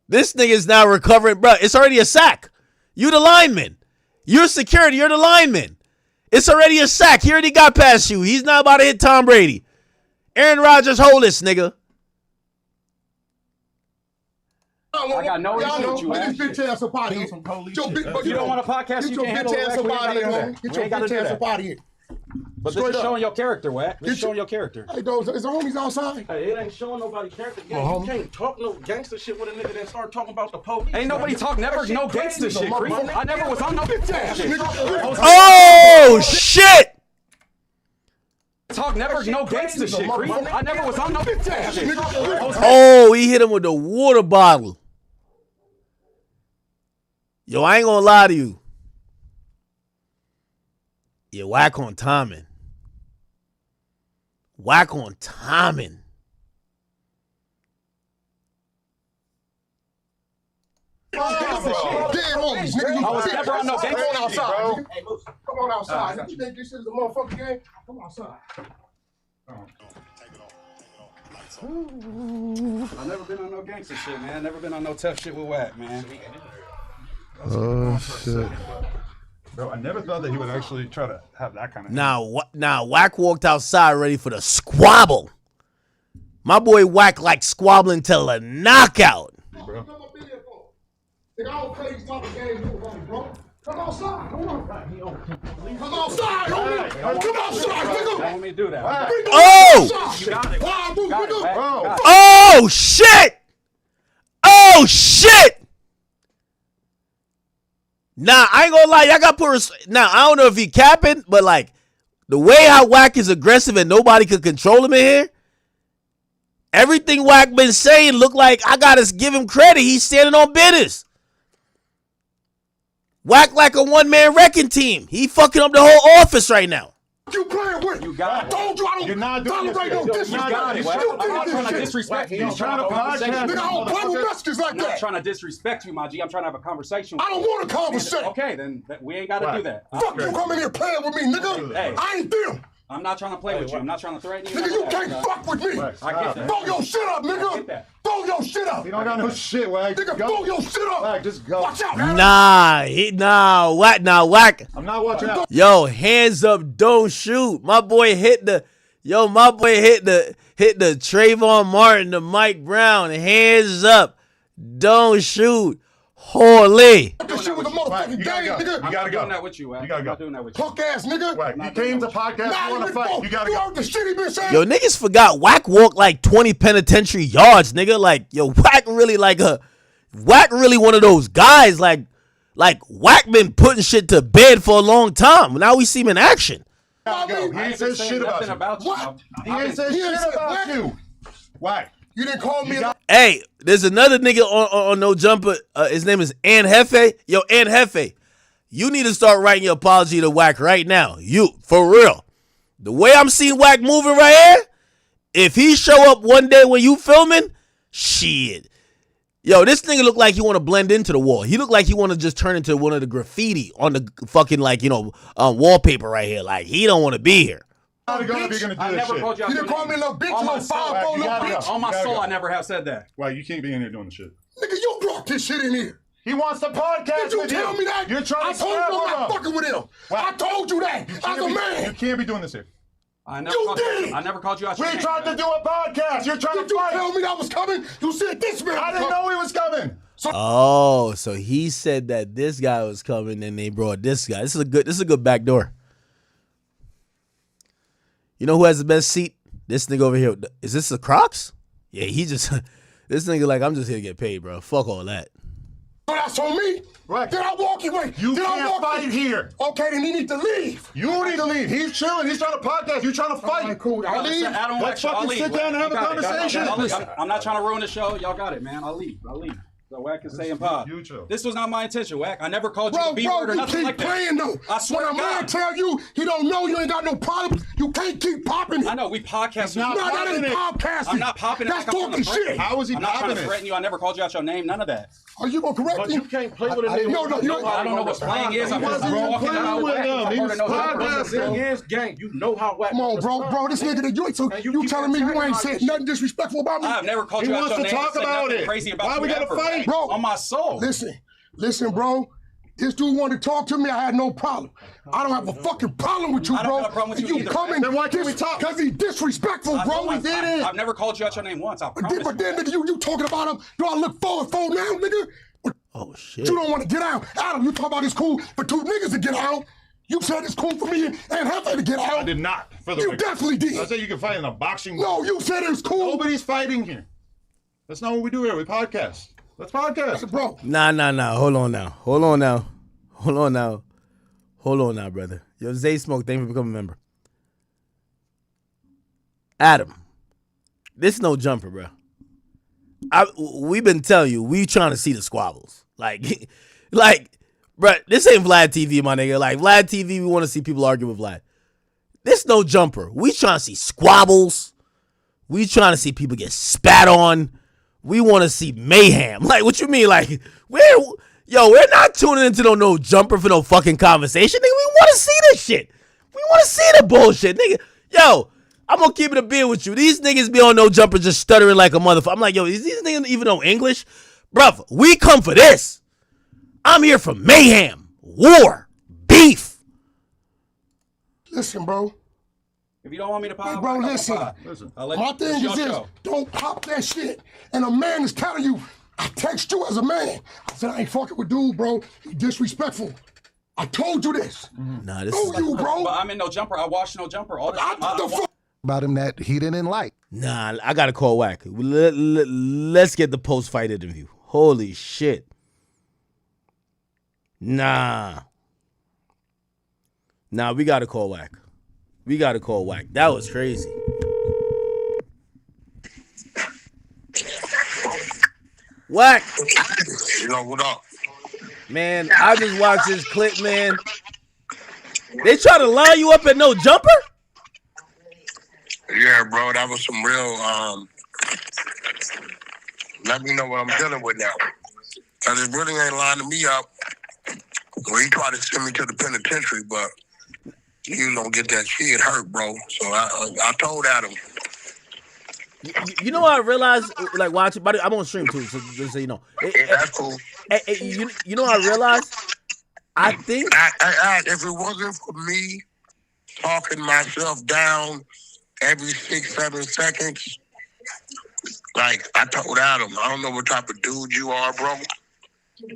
This nigga is now recovering, bro. It's already a sack. You the lineman. You're security, you're the lineman. It's already a sack. He already got past you. He's not about to hit Tom Brady. Aaron Rodgers, hold this, nigga. I got no issue with you, Get Ash. your bitch ass up out of here. You don't want a podcast, Get you your can't handle bitch it. ass Wack. up We ain't out of gotta here, do homie. that. Get We your ain't gotta bitch do ass that. up out of here. But this is showing your character, Wack. This is showing your character. Hey, those, is the homies outside? Hey, it ain't showing nobody character. Well, You can't talk no gangster shit with a nigga that start talking about the police. Ain't nobody talk never no gangster shit, creep. I never was on no Bitch ass, shit. nigga. Oh, shit. Talk never no gangster shit, creep. I never was on no Bitch ass, shit. nigga. Oh, he hit him with the water bottle. Yo, I ain't gonna lie to you. Yeah, Wack on timing. Wack on timing. Damn homies, nigga. I was never on no Come gangster on outside, shit, bro. nigga. Come on outside. You think this is a motherfucking game? Come outside. I've never been on no gangster shit, man. Never been on no tough shit with Wack, man. Oh, shit. Bro, I never thought that he would actually try to have that kind of. Now, Wack walked outside ready for the squabble. My boy Wack like squabbling till a knockout. Nigga, I don't play these type of games with nobody, bro. Come outside. Come on. Come outside, homie. Come outside, nigga. Don't want me to do that. Oh! You got it. Why I do, Got it, nigga? Wack. Got it. Oh, shit! Oh, shit! Nah, I ain't gonna lie. Y'all got put. Now, I don't know if he capping, but like the way how Wack is aggressive and nobody could control him in here. Everything Wack been saying look like I gotta give him credit. He's standing on business. Wack like a one-man wrecking team. He fucking up the whole office right now. You playing with? You got I it. told you I don't You're not doing tolerate no this. You got it, Wack. disrespect. I'm not trying to You did this shit. disrespect you. He's trying to podcast. Nigga, I don't play with Mexicans like I'm not that. trying to disrespect you, my G. I'm trying to have a conversation. I don't want a conversation. Okay, then we ain't got to do that. Fuck you coming here playing with me, nigga. Hey. I ain't them. I'm not trying to play with you. I'm not trying to threaten you. Nigga, you can't fuck with me. I get that. Throw your shit up, I get nigga. that. Throw your shit up. You don't got no shit, Wack. Nigga, Go. throw your shit up. Wack, just go. Watch out, man. Wack. I'm not watching out. Yo, hands up, don't shoot. My boy hit the. Yo, my boy hit the Trayvon Martin, the Mike Brown, hands up, don't shoot, holy. That shit was a motherfucking game, nigga. You gotta go. doing that with you, Wack. You gotta go. I'm not doing that with you. Punk ass nigga. Wack, you came to podcast. Nah, You want to fight? You gotta you go. heard the shit he been saying? Yo, niggas forgot Wack walked like 20 penitentiary yards, nigga. Like, yo, Wack really one of those guys. Like Wack been putting shit to bed for a long time. Now we see him in action. Go. He ain't said shit about you. What? He ain't said shit about you. Wack. You didn't call me. Hey, there's another nigga on No Jumper. His name is Ann Hefe. Yo, Ann Hefe, you need to start writing your apology to Wack right now. You, for real. The way I'm seeing Wack moving right here, if he show up one day when you filming, shit. Yo, this nigga look like he want to blend into the wall. He look like he want to just turn into one of the graffiti on the fucking, like, wallpaper right here. Like, he don't want to be here. How you gonna do I this never shit? called you out. You your didn't call name. me a little bitch, On my little soul, 5'4" you little gotta bitch. go. On my gotta soul, go. I never have said that. Why you can't be in here doing the shit? Nigga, you brought this shit in here. He wants to podcast Did you with tell you. me that? You're trying I to told you scrap I'm not with him. fucking with him. Wow. I told you that as a You man. can't be doing this here. I never You called did. I never called you out. We your name, tried to man. do a podcast. You're trying Did to you fight. tell me that was coming? You said this man. I didn't know he was coming. Oh, so he said that this guy was coming and they brought this guy. This is a good back door. You know who has the best seat? This nigga over here. Is this the Crocs? Yeah, he just this nigga like, I'm just here to get paid, bro. Fuck all that. So that's on me. Right. Did I walk away? You Did I can't walk fight here. Okay, then he need to leave. You need to leave. He's chilling. He's trying to podcast. You're trying to fight. Alright, cool. I'll leave. Let's fucking sit down and have a conversation. I'm not trying to ruin the show. Y'all got it, man. I'll leave. So Wack can stay in pod. You chill. This was not my intention, Wack. I never called you Bro, a B-word or you nothing keep like that. playing though. I swear when to a man God. tell you he don't know you ain't got no problem, you can't keep popping it. I know, we podcast. not No, that ain't popping it. podcasting. I'm not popping it. That's like I'm talking trying to threaten shit. you. How is he I'm not trying popping to it? threaten you. I never called you out your name. None of that. Are you gonna correct But me? you can't play with a nigga. No, you I don't know what's playing is. I'm just wasn't even walking playing out with Wack. him. I'm He part was of no podcasting. Jumper. The thing is, gang, you know how Wack. Come on, bro, this nigga that you ain't so And you you keep telling me you attacking ain't my said shit. nothing disrespectful about me? I've never called He you out wants your to name. talk Said about nothing it. crazy about Why you we gotta ever, fight? Wack. Bro, On my soul. Listen, bro. This dude wanted to talk to me. I had no problem. I don't have a fucking problem with you, I don't bro. have a problem with you either, coming, Then why can't we talk? Because he's disrespectful, bro. I've never called you out your name once. I promise. But then, nigga, you talking about him? Do I look forward for now, nigga? Oh shit. You don't want to get out. Adam, you talk about it's cool for two niggas to get out. You said it's cool for me and Hefe to get out. I did not. For the You record. definitely did. I said you can fight in a boxing. No, you said it was cool. Nobody's fighting here. That's not what we do here. We podcast. Let's podcast. Bro, Nah. Hold on now, brother. Yo, Zay Smoke, thank you for becoming a member. Adam, this No Jumper, bro. We've been telling you, we trying to see the squabbles. Like, bro, this ain't Vlad TV, my nigga. Like, Vlad TV, we want to see people argue with Vlad. This No Jumper. We trying to see squabbles. We trying to see people get spat on. We want to see mayhem. Like, what you mean? Like, we're not tuning into no Jumper for no fucking conversation, nigga. We want to see this shit. We want to see the bullshit, nigga. Yo, I'm gonna keep it a beer with you. These niggas be on No Jumper just stuttering like a motherfucker. I'm like, yo, these niggas even know English? Bruv, we come for this. I'm here for mayhem, war, beef. listen, bro. If you don't want me to pop, Hey, bro, listen. My thing is this, don't pop that shit. And a man is telling you, I text you as a man. I said, I ain't fucking with dude, bro. He disrespectful. I told you this. Nah, this Know is you, bro. But I'm in No Jumper. I watch No Jumper all the time. The fuck? About him that he didn't like. Nah, I gotta call Wack. Let's get the post-fight interview. Holy shit. Nah, we gotta call Wack. That was crazy. Wack. Yo, what up? Man, I just watched this clip, man. They try to line you up at No Jumper? Yeah, bro, that was some real, let me know what I'm dealing with now. Cause it really ain't lining me up. Well, he tried to send me to the penitentiary, but you don't get that shit hurt, bro. So I told Adam. You know what I realized, like watching, but I'm on stream too, so just so you know. That's cool. You know what I realized? I think if it wasn't for me talking myself down every 6-7 seconds. Like I told Adam, I don't know what type of dude you are, bro.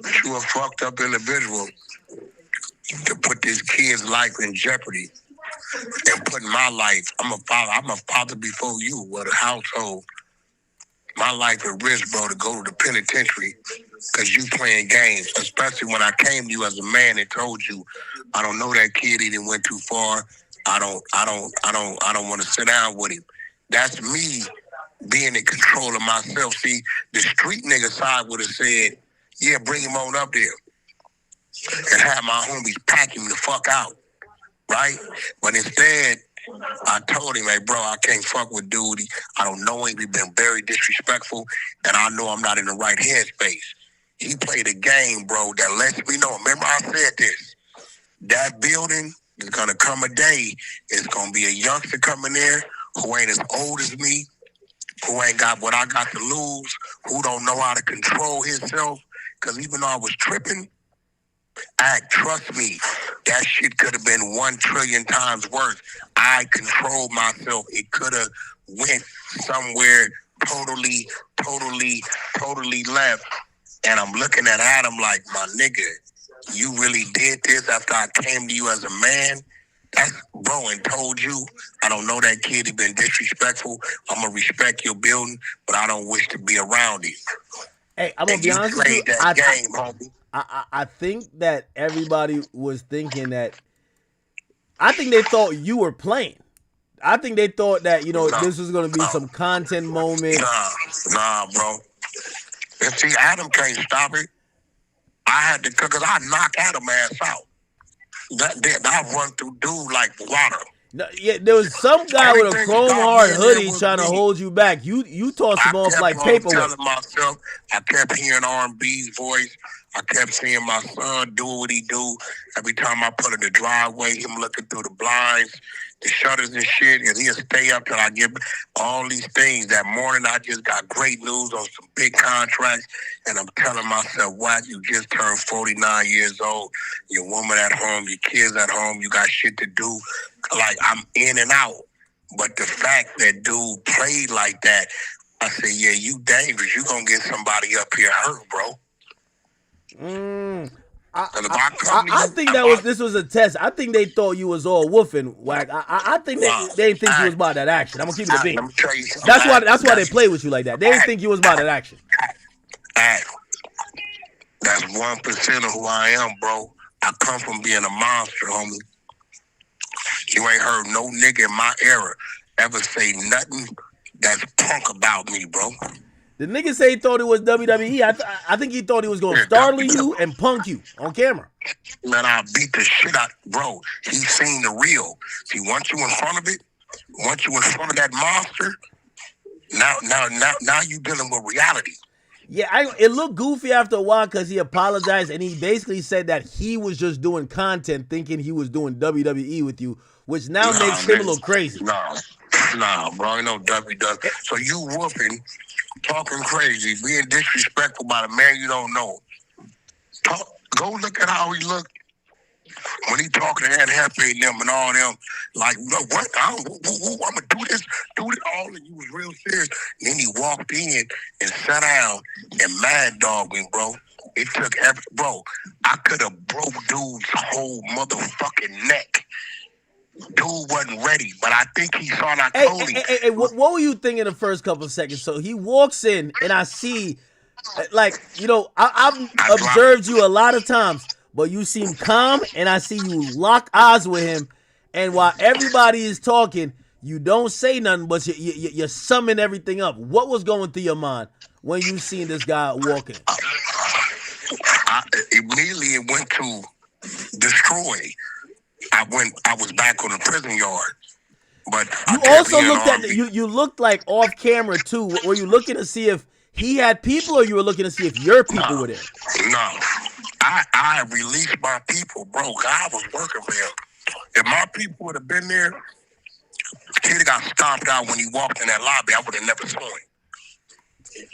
But you a fucked up individual to put this kid's life in jeopardy and put my life. I'm a father before you with a household. My life at risk, bro, to go to the penitentiary because you playing games. Especially when I came to you as a man and told you, I don't know that kid. He didn't went too far. I don't want to sit down with him. That's me being in control of myself. See, the street nigga side would have said, yeah, bring him on up there and have my homies pack him the fuck out, right? But instead, I told him, hey, bro, I can't fuck with dude. I don't know him. He's been very disrespectful, and I know I'm not in the right headspace. He played a game, bro, that lets me know. Remember I said this. That building is going to come a day. It's going to be a youngster coming there who ain't as old as me, who ain't got what I got to lose, who don't know how to control himself. Because even though I was tripping, trust me, that shit could have been 1 trillion times worse. I controlled myself. It could have went somewhere totally left. And I'm looking at Adam like, my nigga, you really did this after I came to you as a man? That's bro and told you, I don't know that kid. He been disrespectful. I'm going to respect your building, but I don't wish to be around him. Hey, I'm going to be honest with you. I think that everybody was thinking that. I think they thought you were playing. I think they thought that, this was going to be some content moment. Nah, bro. And see, Adam can't stop it. I had to, because I knock Adam ass out. I run through dude like water. No, yeah, there was some guy with a chrome hard hoodie trying to hold you back. You tossed him off like paperweight. I kept hearing R&B's voice. I kept seeing my son do what he do. Every time I put in the driveway, him looking through the blinds, the shutters and shit, and he'll stay up till I get all these things. That morning, I just got great news on some big contracts, and I'm telling myself, Wack, you just turned 49 years old. Your woman at home, your kids at home, you got shit to do. Like, I'm in and out. But the fact that dude played like that, I said, yeah, you dangerous. You gonna get somebody up here hurt, bro. I think this was a test. I think they thought you was all woofing, Wack. I think they didn't think you was about that action. I'm gonna keep it a beat. That's why they play with you like that. They didn't think you was about that action. That's 1% of who I am, bro. I come from being a monster, homie. You ain't heard no nigga in my era ever say nothing that's punk about me, bro. The nigga say he thought it was WWE. I think he thought he was going to startle you and punk you on camera. Man, I beat the shit out, bro. He's seen the real. See, once you in front of it, once you in front of that monster, now you dealing with reality. Yeah, it looked goofy after a while because he apologized and he basically said that he was just doing content thinking he was doing WWE with you, which now makes him a little crazy. Nah, bro, ain't no WWE. So you whooping, talking crazy, being disrespectful about a man you don't know. Go look at how he looked when he talking to Ann Hefe and them and all them. Like, what? I'm going to do this, all, and you was real serious. And then he walked in and sat down and mad dogged me, bro. It took bro, I could have broke dude's whole motherfucking neck. Dude wasn't ready, but I think he saw and I told him. Hey, what were you thinking the first couple of seconds? So he walks in and I see, like, I've observed you a lot of times, but you seem calm and I see you lock eyes with him. And while everybody is talking, you don't say nothing, but you summon everything up. What was going through your mind when you seen this guy walking? Immediately it went to destroy. I was back on the prison yard. But you also looked at you looked like off camera too. Were you looking to see if he had people or you were looking to see if your people were there? No. I released my people, bro. God was working for him. If my people would have been there, he'd got stomped out when he walked in that lobby. I would have never saw him.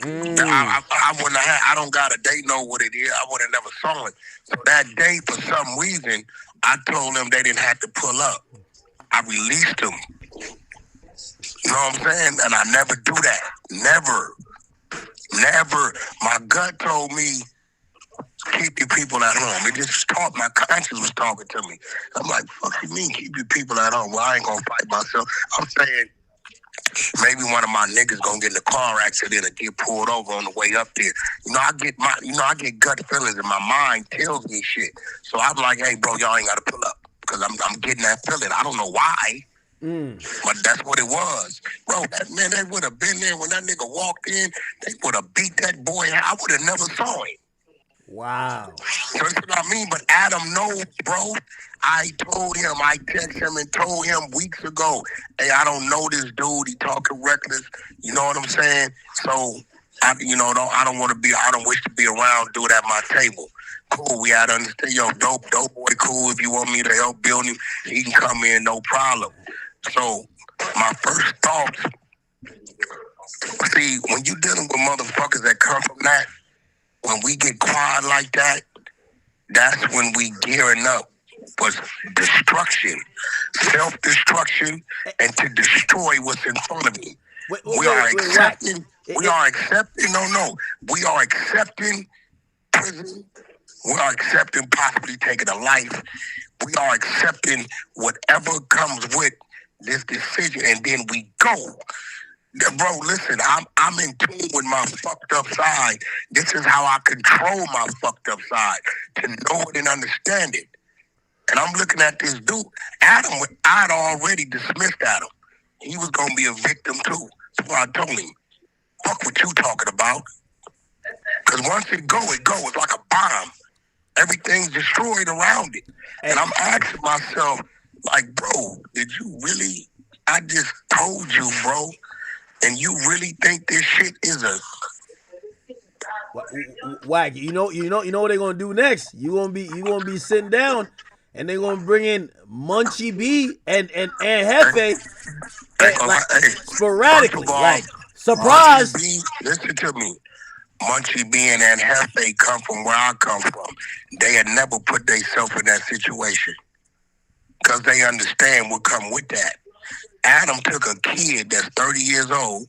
I wouldn't have I don't got a date know what it is. I would have never saw it. So that day, for some reason, I told them they didn't have to pull up. I released them. You know what I'm saying? And I never do that. Never. My gut told me, keep your people at home. It just taught, my conscience was talking to me. I'm like, fuck you mean, keep your people at home? Well, I ain't gonna fight myself. I'm saying, maybe one of my niggas gonna get in a car accident and get pulled over on the way up there. I get gut feelings and my mind tells me shit. So I'm like, hey, bro, y'all ain't gotta pull up. Because I'm getting that feeling. I don't know why. But that's what it was. Bro, that man, they would have been there when that nigga walked in. They would have beat that boy. I would have never saw him. Wow. So that's what I mean. But Adam knows, bro. I told him, I texted him and told him weeks ago, hey, I don't know this dude. He talking reckless. You know what I'm saying? So, I don't wish to be around dude at my table. Cool, we had to understand, yo, dope boy, cool. If you want me to help build him, he can come in, no problem. So, my first thoughts, see, when you dealing with motherfuckers that come from that, when we get quiet like that, that's when we gearing up for destruction, self-destruction, and to destroy what's in front of me. We are accepting prison. We are accepting possibly taking a life. We are accepting whatever comes with this decision, and then we go. Bro, listen, I'm in tune with my fucked up side. This is how I control my fucked up side, to know it and understand it. And I'm looking at this dude, Adam. I'd already dismissed Adam. He was gonna be a victim too. So I told him, fuck what you talking about. Because once it go, it's like a bomb. Everything's destroyed around it. And I'm asking myself, like, bro, did you really? I just told you, bro. And you really think this shit is a Wack? You know what they're gonna do next? You gonna be sitting down, and they're gonna bring in Munchie B and Hefe, sporadically, like surprise. Munchie B, listen to me. Munchie B and Hefe come from where I come from. They had never put themselves in that situation because they understand what come with that. Adam took a kid that's 30 years old,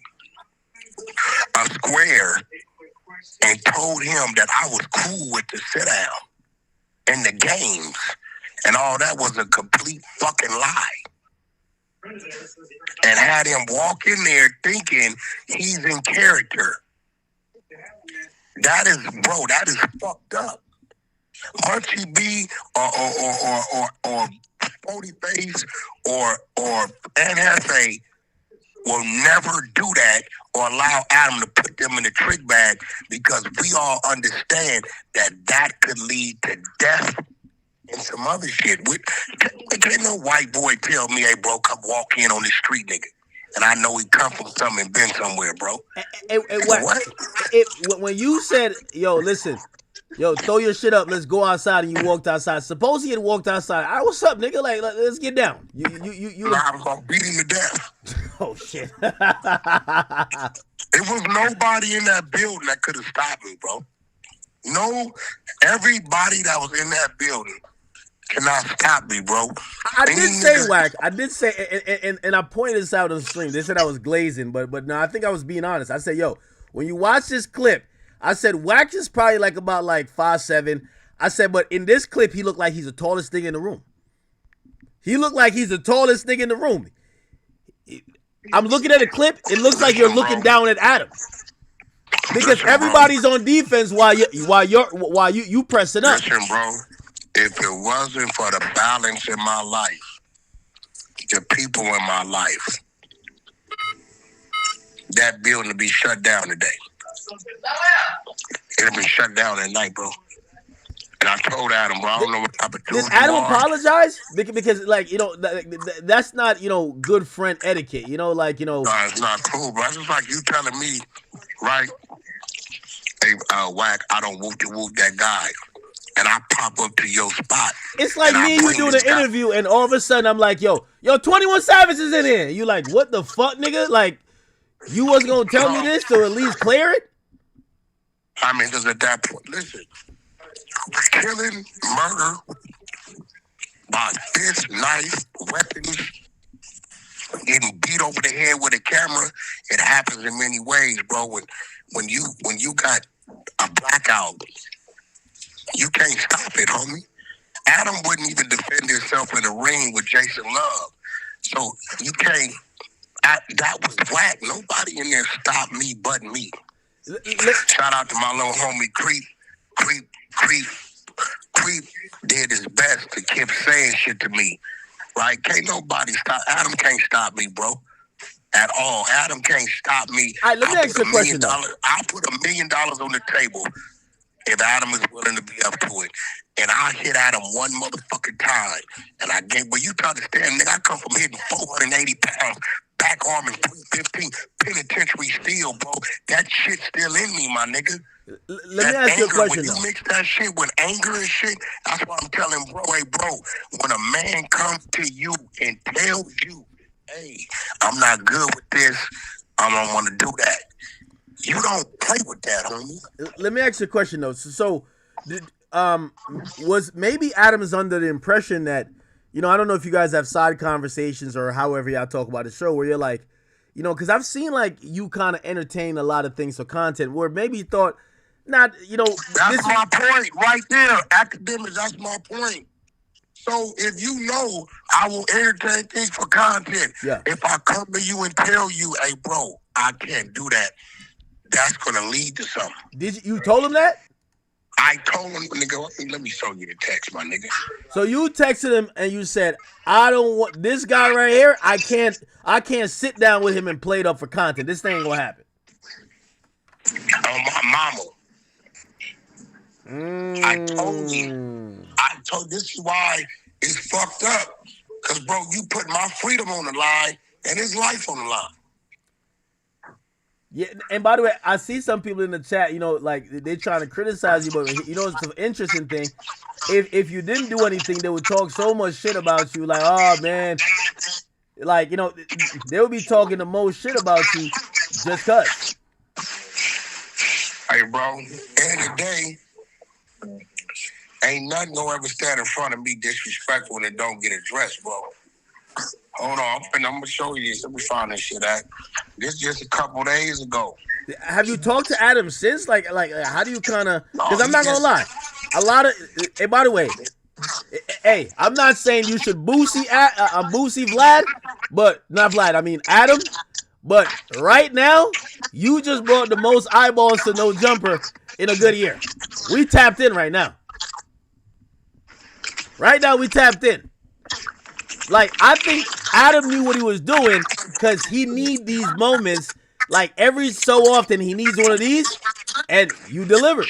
a square, and told him that I was cool with the sit down and the games, and all that was a complete fucking lie. And had him walk in there thinking he's in character. That is fucked up. Munchie B or Spody Face or Aunt Hefe will never do that or allow Adam to put them in the trick bag, because we all understand that could lead to death and some other shit. Can't no white boy tell me, hey, bro, come walk in on this street nigga. And I know he come from something and been somewhere, bro. When you said, yo, listen, yo, throw your shit up, let's go outside, and you walked outside. Suppose he had walked outside. All right, what's up, nigga? Like, let's get down. You I was gonna beat him to death. Oh shit. There was nobody in that building that could have stopped me, bro. No, everybody that was in that building cannot stop me, bro. I did say, Wack. I did say, and I pointed this out on the stream. They said I was glazing, but no, I think I was being honest. I said, yo, when you watch this clip, I said Wack is probably about 5'7". I said, but in this clip, he looked like he's the tallest thing in the room. He looked like he's the tallest thing in the room. I'm looking at a clip. It looks like you're looking down at Adam, because everybody's on defense while you pressing up. Listen, bro. If it wasn't for the balance in my life, the people in my life, that building would be shut down today. It'll be shut down at night, bro. And I told Adam, bro, I don't know what type of dude Did Adam apologize? Because that's not, good friend etiquette. No, it's not cool, bro. It's just like you telling me, right? Hey, Wack, I don't whoop that guy. And I pop up to your spot. It's like me and you doing an interview, and all of a sudden I'm like, yo, 21 Savage is in here. You like, what the fuck, nigga? Like, you wasn't gonna tell me this to at least clear it? I mean, because at that point, listen, killing, murder, by fist, knife, weapons, getting beat beat over the head with a camera, it happens in many ways, bro. When you got a blackout, you can't stop it, homie. Adam wouldn't even defend himself in the ring with Jason Love. So you can't. That was Wack. Nobody in there stopped me but me. Shout out to my little homie Creep did his best to keep saying shit to me. Right? Can't nobody stop. Adam can't stop me, bro. At all. Adam can't stop me. All right, let me ask you a question. I'll put $1 million on the table if Adam is willing to be up to it. And I hit Adam one motherfucking time. And I gave, but you can understand, nigga, I come from hitting 480 pounds, back arm and 315 penitentiary steel, bro. That shit's still in me, my nigga. Let me ask you a question. When you mix that shit with anger and shit, that's why I'm telling bro, hey, bro, when a man comes to you and tells you, hey, I'm not good with this, I don't want to do that. You don't play with that, homie. Let me ask you a question, though. So was maybe Adam is under the impression that, you know, I don't know if you guys have side conversations or however y'all talk about the show where you're like, you know, because I've seen like you kind of entertain a lot of things for content where maybe you thought, not, you know. That's my point right there. Academics, that's my point. So if you know I will entertain things for content, if I come to you and tell you, hey, bro, I can't do that, that's going to lead to something. Did you told him that? I told him, nigga, let me show you the text, my nigga. So you texted him and you said, I don't want this guy right here. I can't sit down with him and play it up for content. This thing ain't gonna happen. Oh, my mama. I told you. This is why it's fucked up. Because, bro, you put my freedom on the line and his life on the line. Yeah, and by the way, I see some people in the chat, you know, like they're trying to criticize you, but you know, it's an interesting thing. If you didn't do anything, they would talk so much shit about you, like, oh man, like, you know, they would be talking the most shit about you just cause. Hey, bro, end of the day, ain't nothing gonna ever stand in front of me disrespectful and don't get addressed, bro. Hold on, I'm gonna show you this. Let me find this shit out. This just a couple days ago. Have you talked to Adam since? Like how do you kind of? Because I'm not gonna lie, a lot of. Hey, by the way, hey, I'm not saying you should boosie Vlad, but not Vlad. I mean Adam. But right now, you just brought the most eyeballs to No Jumper in a good year. We tapped in right now. Right now, we tapped in. Like, I think Adam knew what he was doing because he need these moments. Like, every so often, he needs one of these, and you deliver.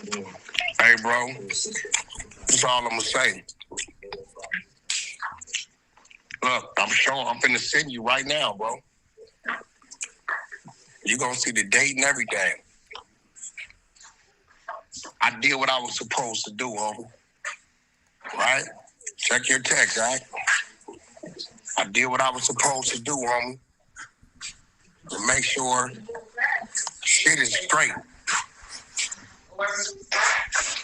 Hey, bro, that's all I'm going to say. Look, I'm finna send you right now, bro. You're going to see the date and everything. I did what I was supposed to do, homie. Right? Check your text, right? I did what I was supposed to do, homie. To make sure shit is straight.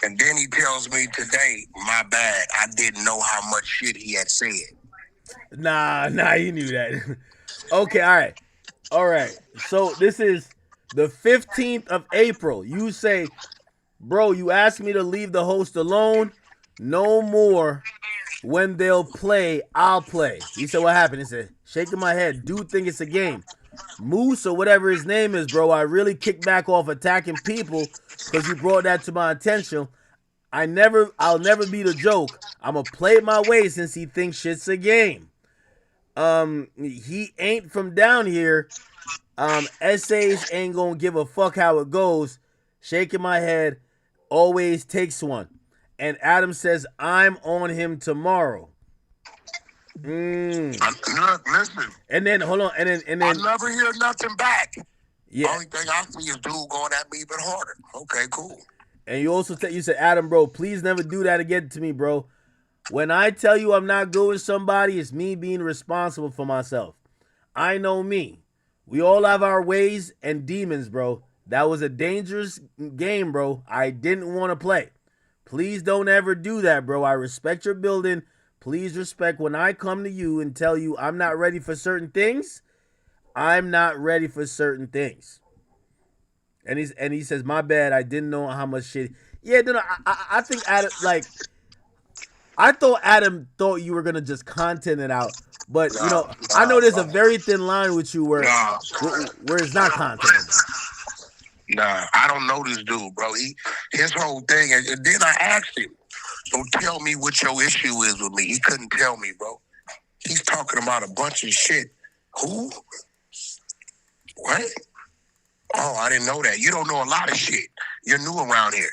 And then he tells me today, my bad, I didn't know how much shit he had said. Nah, you knew that. Okay, all right. So this is the 15th of April. You say, bro, you asked me to leave the host alone. No more. When they'll play, I'll play. He said, what happened? He said, shaking my head. Dude think it's a game. Moose or whatever his name is, bro, I really kicked back off attacking people because you brought that to my attention. I'll never be the joke. I'm going to play it my way since he thinks shit's a game. He ain't from down here. SH ain't going to give a fuck how it goes. Shaking my head. Always takes one. And Adam says, I'm on him tomorrow. Look, listen. And then, hold on. And then I never hear nothing back. Yeah. Only thing I see is dude going at me even harder. Okay, cool. And you also you said, Adam, bro, please never do that again to me, bro. When I tell you I'm not good with somebody, it's me being responsible for myself. I know me. We all have our ways and demons, bro. That was a dangerous game, bro. I didn't want to play. Please don't ever do that, bro. I respect your building, please respect when I come to you and tell you I'm not ready for certain things. I'm not ready for certain things. And he says, my bad, I didn't know how much shit. Yeah, no, I think Adam, like, I thought Adam thought you were gonna just content it out, but you know, I know there's a very thin line with you where it's not content. Nah, I don't know this dude, bro. His whole thing, and then I asked him, so tell me what your issue is with me. He couldn't tell me, bro. He's talking about a bunch of shit. Who? What? Oh, I didn't know that. You don't know a lot of shit. You're new around here.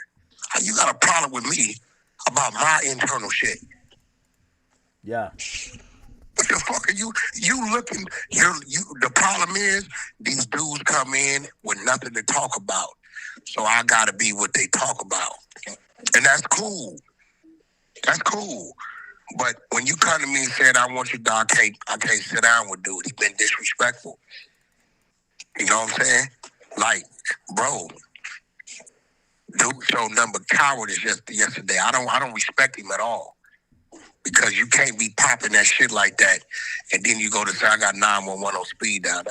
You got a problem with me about my internal shit. Yeah. What the fuck are you looking? The problem is these dudes come in with nothing to talk about. So I gotta be what they talk about. And that's cool. That's cool. But when you come to me and said, I want you, dog, I can't sit down with dude. He been disrespectful. You know what I'm saying? Like, bro, dude showed nothing but cowardice yesterday. I don't respect him at all. Because you can't be popping that shit like that, and then you go to say, I got 911 on speed down.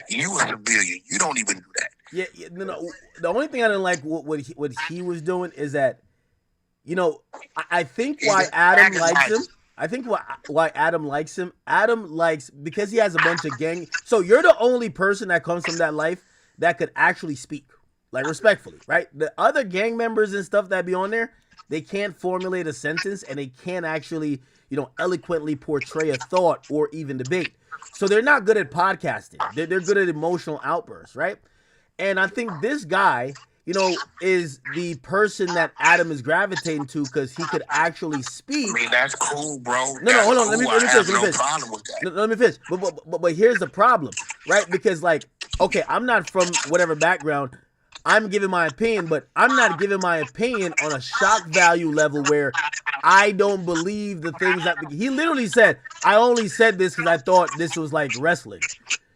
You a civilian. You don't even do that. Yeah, no. The only thing I didn't like what he was doing is that, you know, I think why Adam likes him. I think why Adam likes him. Adam likes because he has a bunch of gang. So you're the only person that comes from that life that could actually speak, like respectfully, right? The other gang members and stuff that be on there, they can't formulate a sentence and they can't actually, you know, eloquently portray a thought or even debate. So they're not good at podcasting. They're good at emotional outbursts, right? And I think this guy, you know, is the person that Adam is gravitating to because he could actually speak. I mean, that's cool, bro. No, hold on. Cool. Let me finish. Problem with that. Let me finish. But here's the problem, right? Because, like, okay, I'm not from whatever background. I'm giving my opinion, but I'm not giving my opinion on a shock value level where I don't believe the things that he literally said. I only said this because I thought this was like wrestling.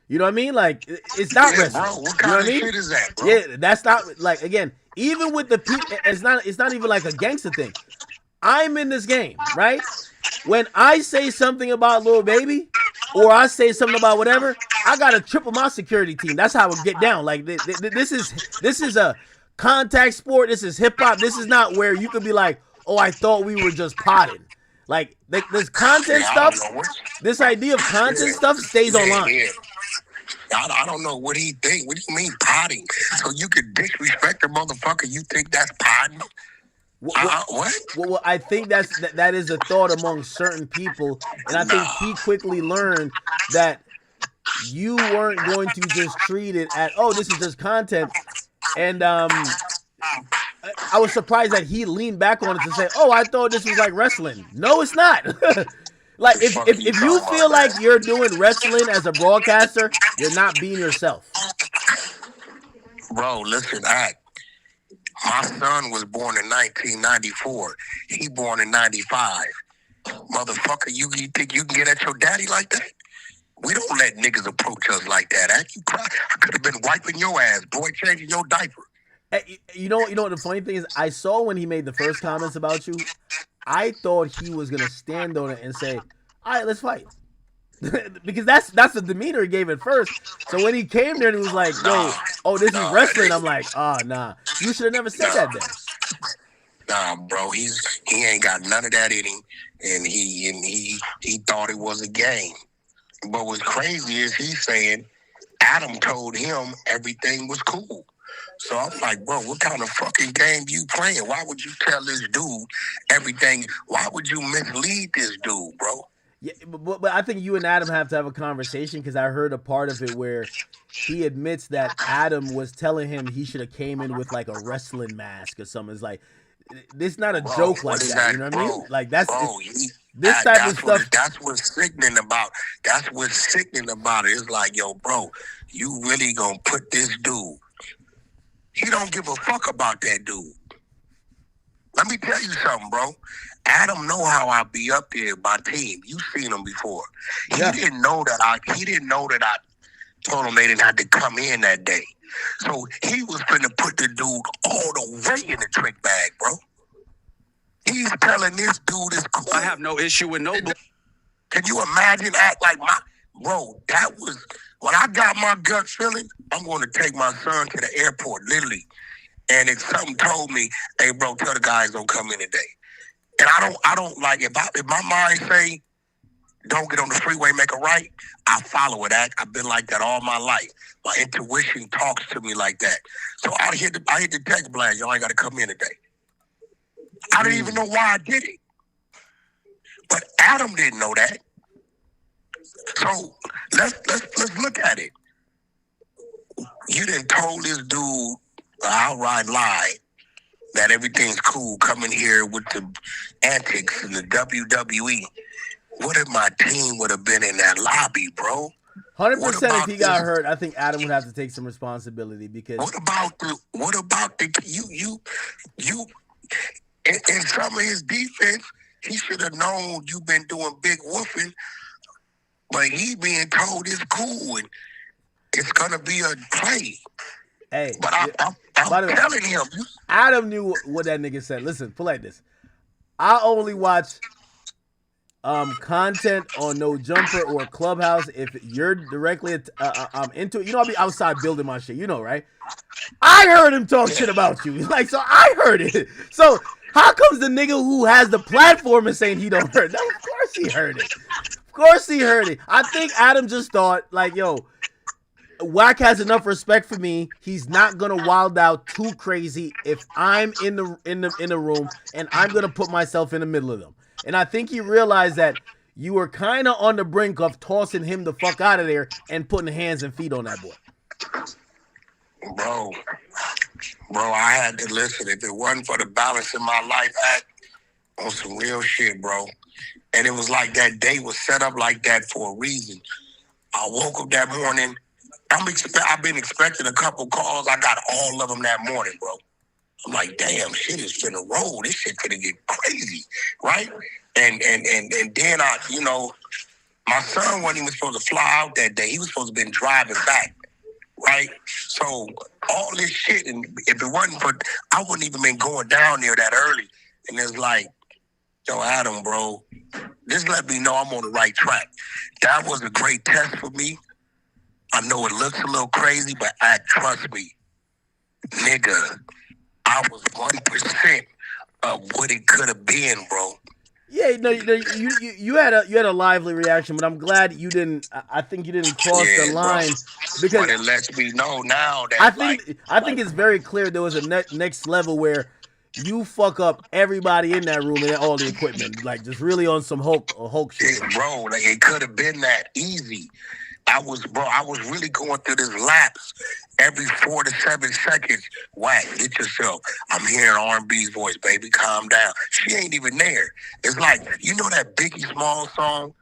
You know what I mean? Like, it's not wrestling. Bro, what kind of shit is that, bro? Yeah, that's not like, again, even with the people, it's not even like a gangster thing. I'm in this game, right? When I say something about Lil Baby, or I say something about whatever, I gotta triple my security team. That's how it get down. Like this is a contact sport. This is hip hop. This is not where you could be like, oh, I thought we were just potting. Like this content stuff. This idea of content stuff stays online. Yeah. I don't know what he think. What do you mean potting? So you could disrespect a motherfucker? You think that's potting? What? Well, I think that is a thought among certain people, and I think he quickly learned that you weren't going to just treat it as, oh, this is just content, and I was surprised that he leaned back on it to say, oh, I thought this was like wrestling. No, it's not. Like if you feel like you're doing wrestling as a broadcaster, you're not being yourself. Bro, listen, my son was born in 1994. He born in 95. Motherfucker, you think you can get at your daddy like that? We don't let niggas approach us like that. You cry. I could have been wiping your ass, boy, changing your diaper. Hey, you know what the funny thing is? I saw when he made the first comments about you, I thought he was gonna stand on it and say, all right, let's fight. Because that's the demeanor he gave at first. So when he came there and he was like, yo, oh, this is wrestling, I'm like, oh, nah. You should have never said that then. Nah, bro, he ain't got none of that in him, and he thought it was a game. But what's crazy is he's saying Adam told him everything was cool. So I'm like, bro, what kind of fucking game you playing? Why would you tell this dude everything? Why would you mislead this dude, bro? Yeah, but I think you and Adam have to have a conversation because I heard a part of it where he admits that Adam was telling him he should have came in with like a wrestling mask or something. It's like, this not a joke like that. You know what I mean? Like this type of stuff. That's what's sickening about. That's what's sickening about it. It's like, yo, bro, you really gonna put this dude? He don't give a fuck about that dude. Let me tell you something, bro. Adam know how I be up there, my team. You've seen him before. He didn't know that I told him they didn't have to come in that day. So he was finna put the dude all the way in the trick bag, bro. He's telling this dude is cool. I have no issue with no. Can you imagine act like my bro? That was when I got my gut feeling. I'm going to take my son to the airport, literally. And if something told me, hey, bro, tell the guys don't come in today. And I don't like if my mind say don't get on the freeway, make a right. I follow it. I've been like that all my life. My intuition talks to me like that. So I hit the text blast. Y'all ain't got to come in today. I didn't even know why I did it. But Adam didn't know that. So let's look at it. You done told this dude an outright lie that everything's cool coming here with the antics and the WWE. What if my team would have been in that lobby, bro? 100% if he got hurt, I think Adam would have to take some responsibility because what about the you in some of his defense, he should have known you've been doing big woofing, but he being told it's cool and it's gonna be a play. Hey, but I'm telling him. Adam knew what that nigga said. Listen, put like this. I only watch content on No Jumper or Clubhouse if you're directly into it. You know, I'll be outside building my shit. You know, right? I heard him talk shit about you. Like, so I heard it. So how comes the nigga who has the platform is saying he don't heard? No, of course he heard it. Of course he heard it. I think Adam just thought, like, yo, Wack has enough respect for me. He's not gonna wild out too crazy if I'm in the room and I'm gonna put myself in the middle of them. And I think he realized that you were kind of on the brink of tossing him the fuck out of there and putting hands and feet on that boy. Bro, I had to listen. If it wasn't for the balance in my life act on some real shit, bro. And it was like that day was set up like that for a reason. I woke up that morning. I've been expecting a couple calls. I got all of them that morning, bro. I'm like, damn, shit is finna roll. This shit finna get crazy, right? And then my son wasn't even supposed to fly out that day. He was supposed to have been driving back, right? So all this shit, and if it wasn't for, I wouldn't even been going down there that early. And it's like, yo, Adam, bro, this let me know I'm on the right track. That was a great test for me. I know it looks a little crazy, but trust me, nigga, I was 1% of what it could have been, bro. Yeah, no, you had a lively reaction, but I'm glad you didn't. I think you didn't cross the line, bro, because but it lets me know now that I think it's very clear there was a next level where you fuck up everybody in that room and all the equipment, like just really on some Hulk shit. Bro, like it could have been that easy. I was really going through this lapse every 4 to 7 seconds. Wack, get yourself. I'm hearing R&B's voice, baby, calm down. She ain't even there. It's like, you know that Biggie Smalls song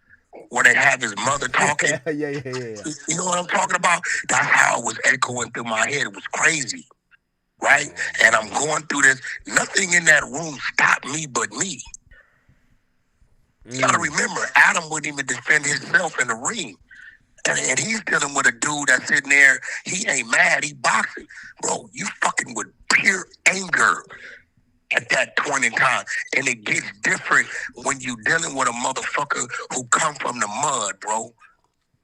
where they have his mother talking? Yeah. You know what I'm talking about? That's how it was echoing through my head. It was crazy, right? And I'm going through this. Nothing in that room stopped me but me. You gotta remember, Adam wouldn't even defend himself in the ring. And he's dealing with a dude that's sitting there. He ain't mad. He boxing. Bro, you fucking with pure anger at that point in time. And it gets different when you dealing with a motherfucker who come from the mud, bro.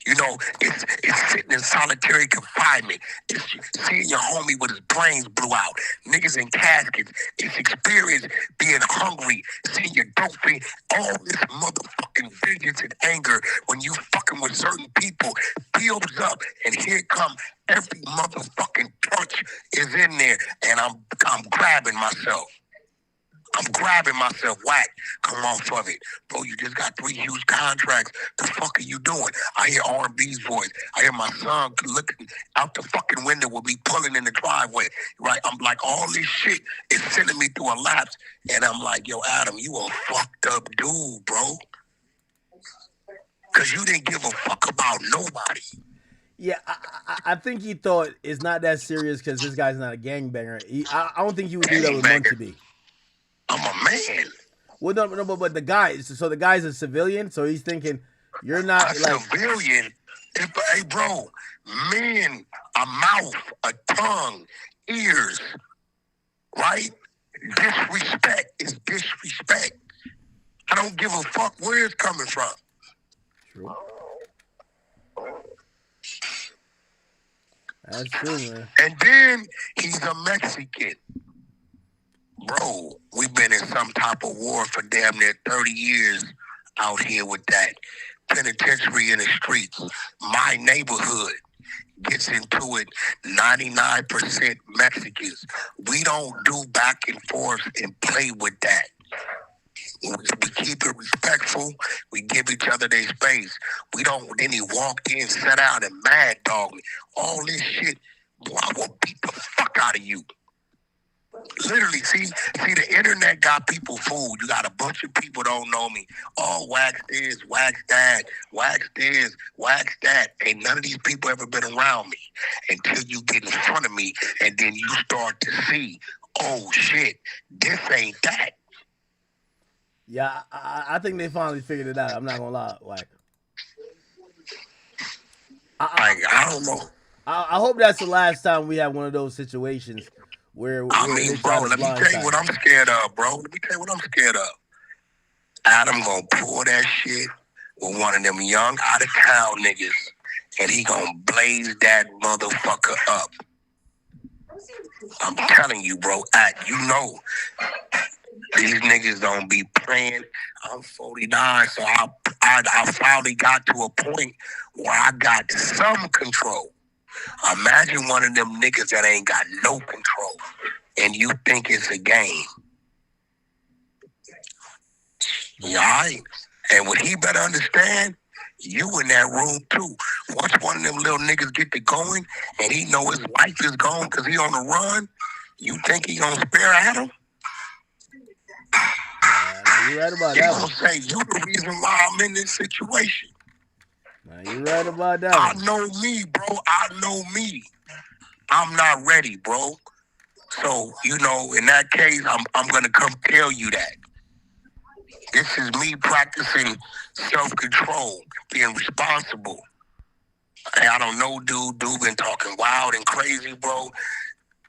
You know, it's sitting in solitary confinement. It's seeing your homie with his brains blew out. Niggas in caskets. It's experience being hungry, seeing your dope fiend. All this motherfucking vengeance and anger when you fucking with certain people builds up, and here come every motherfucking punch is in there, and I'm grabbing myself. Wack, come off of it. Bro, you just got 3 huge contracts. The fuck are you doing? I hear R&B's voice. I hear my son looking out the fucking window with me pulling in the driveway, right? I'm like, all this shit is sending me through a lapse. And I'm like, yo, Adam, you a fucked up dude, bro. Because you didn't give a fuck about nobody. Yeah, I think he thought it's not that serious because this guy's not a gangbanger. I don't think he would do that with Munchie B. I'm a man. Well, no, but the guy's a civilian, so he's thinking you're not a like civilian. Hey, bro, men, a mouth, a tongue, ears, right? Disrespect is disrespect. don't give a fuck where it's coming from. True. That's true, man. And then he's a Mexican. Bro, we've been in some type of war for damn near 30 years out here with that penitentiary in the streets. My neighborhood gets into it 99% Mexicans. We don't do back and forth and play with that. We keep it respectful. We give each other their space. We don't, then he walked in, sat down and mad dog me. All this shit, boy, I will beat the fuck out of you. Literally, see, the internet got people fooled. You got a bunch of people don't know me. Oh, wax this, wax that, wax this, wax that. Ain't none of these people ever been around me until you get in front of me, and then you start to see, oh shit, this ain't that. Yeah, I think they finally figured it out. I'm not gonna lie, like. I don't know. I hope that's the last time we have one of those situations where I mean, bro, let me tell you what I'm scared of, bro. Let me tell you what I'm scared of. Adam gonna pull that shit with one of them young out of town niggas, and he gonna blaze that motherfucker up. I'm telling you, bro. You know, these niggas don't be playing. I'm 49, so I finally got to a point where I got some control. Imagine one of them niggas that ain't got no control, and you think it's a game. Yeah, right? And what he better understand, you in that room too. Once one of them little niggas get to going, and he know his life is gone because he on the run, you think he gonna spare Adam? You're right about he that. He gonna say, you the reason why I'm in this situation. Nah, you're right about that. I know me, bro. I know me. I'm not ready, bro. So, you know, in that case, I'm gonna come tell you that. This is me practicing self-control, being responsible. Hey, I don't know, dude been talking wild and crazy, bro.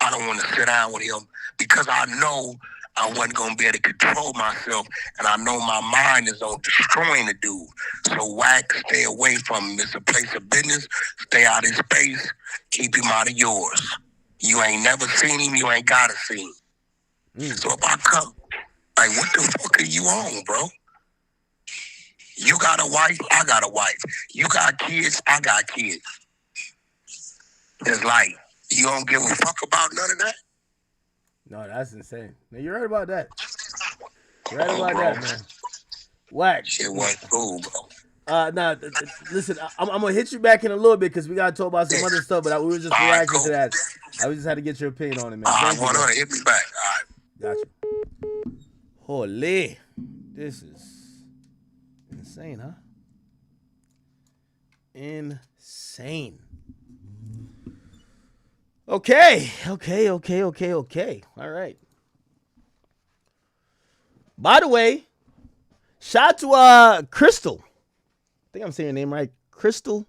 I don't want to sit down with him because I know I wasn't going to be able to control myself, and I know my mind is on destroying the dude. So Wack, stay away from him. It's a place of business. Stay out of his space. Keep him out of yours. You ain't never seen him. You ain't got to see him. So if I come, like, what the fuck are you on, bro? You got a wife, I got a wife. You got kids, I got kids. It's like, you don't give a fuck about none of that? No, that's insane. Now, you're right about that. You're right about that, man. Wack. Shit wasn't cool, bro. Listen, I'm going to hit you back in a little bit because we got to talk about some other stuff, but we were just reacting to that. I just had to get your opinion on it, man. I want to hit me back. All right. Gotcha. Holy. This is insane, huh? Insane. Okay. All right. By the way, shout out to Crystal. I think I'm saying your name right. Crystal.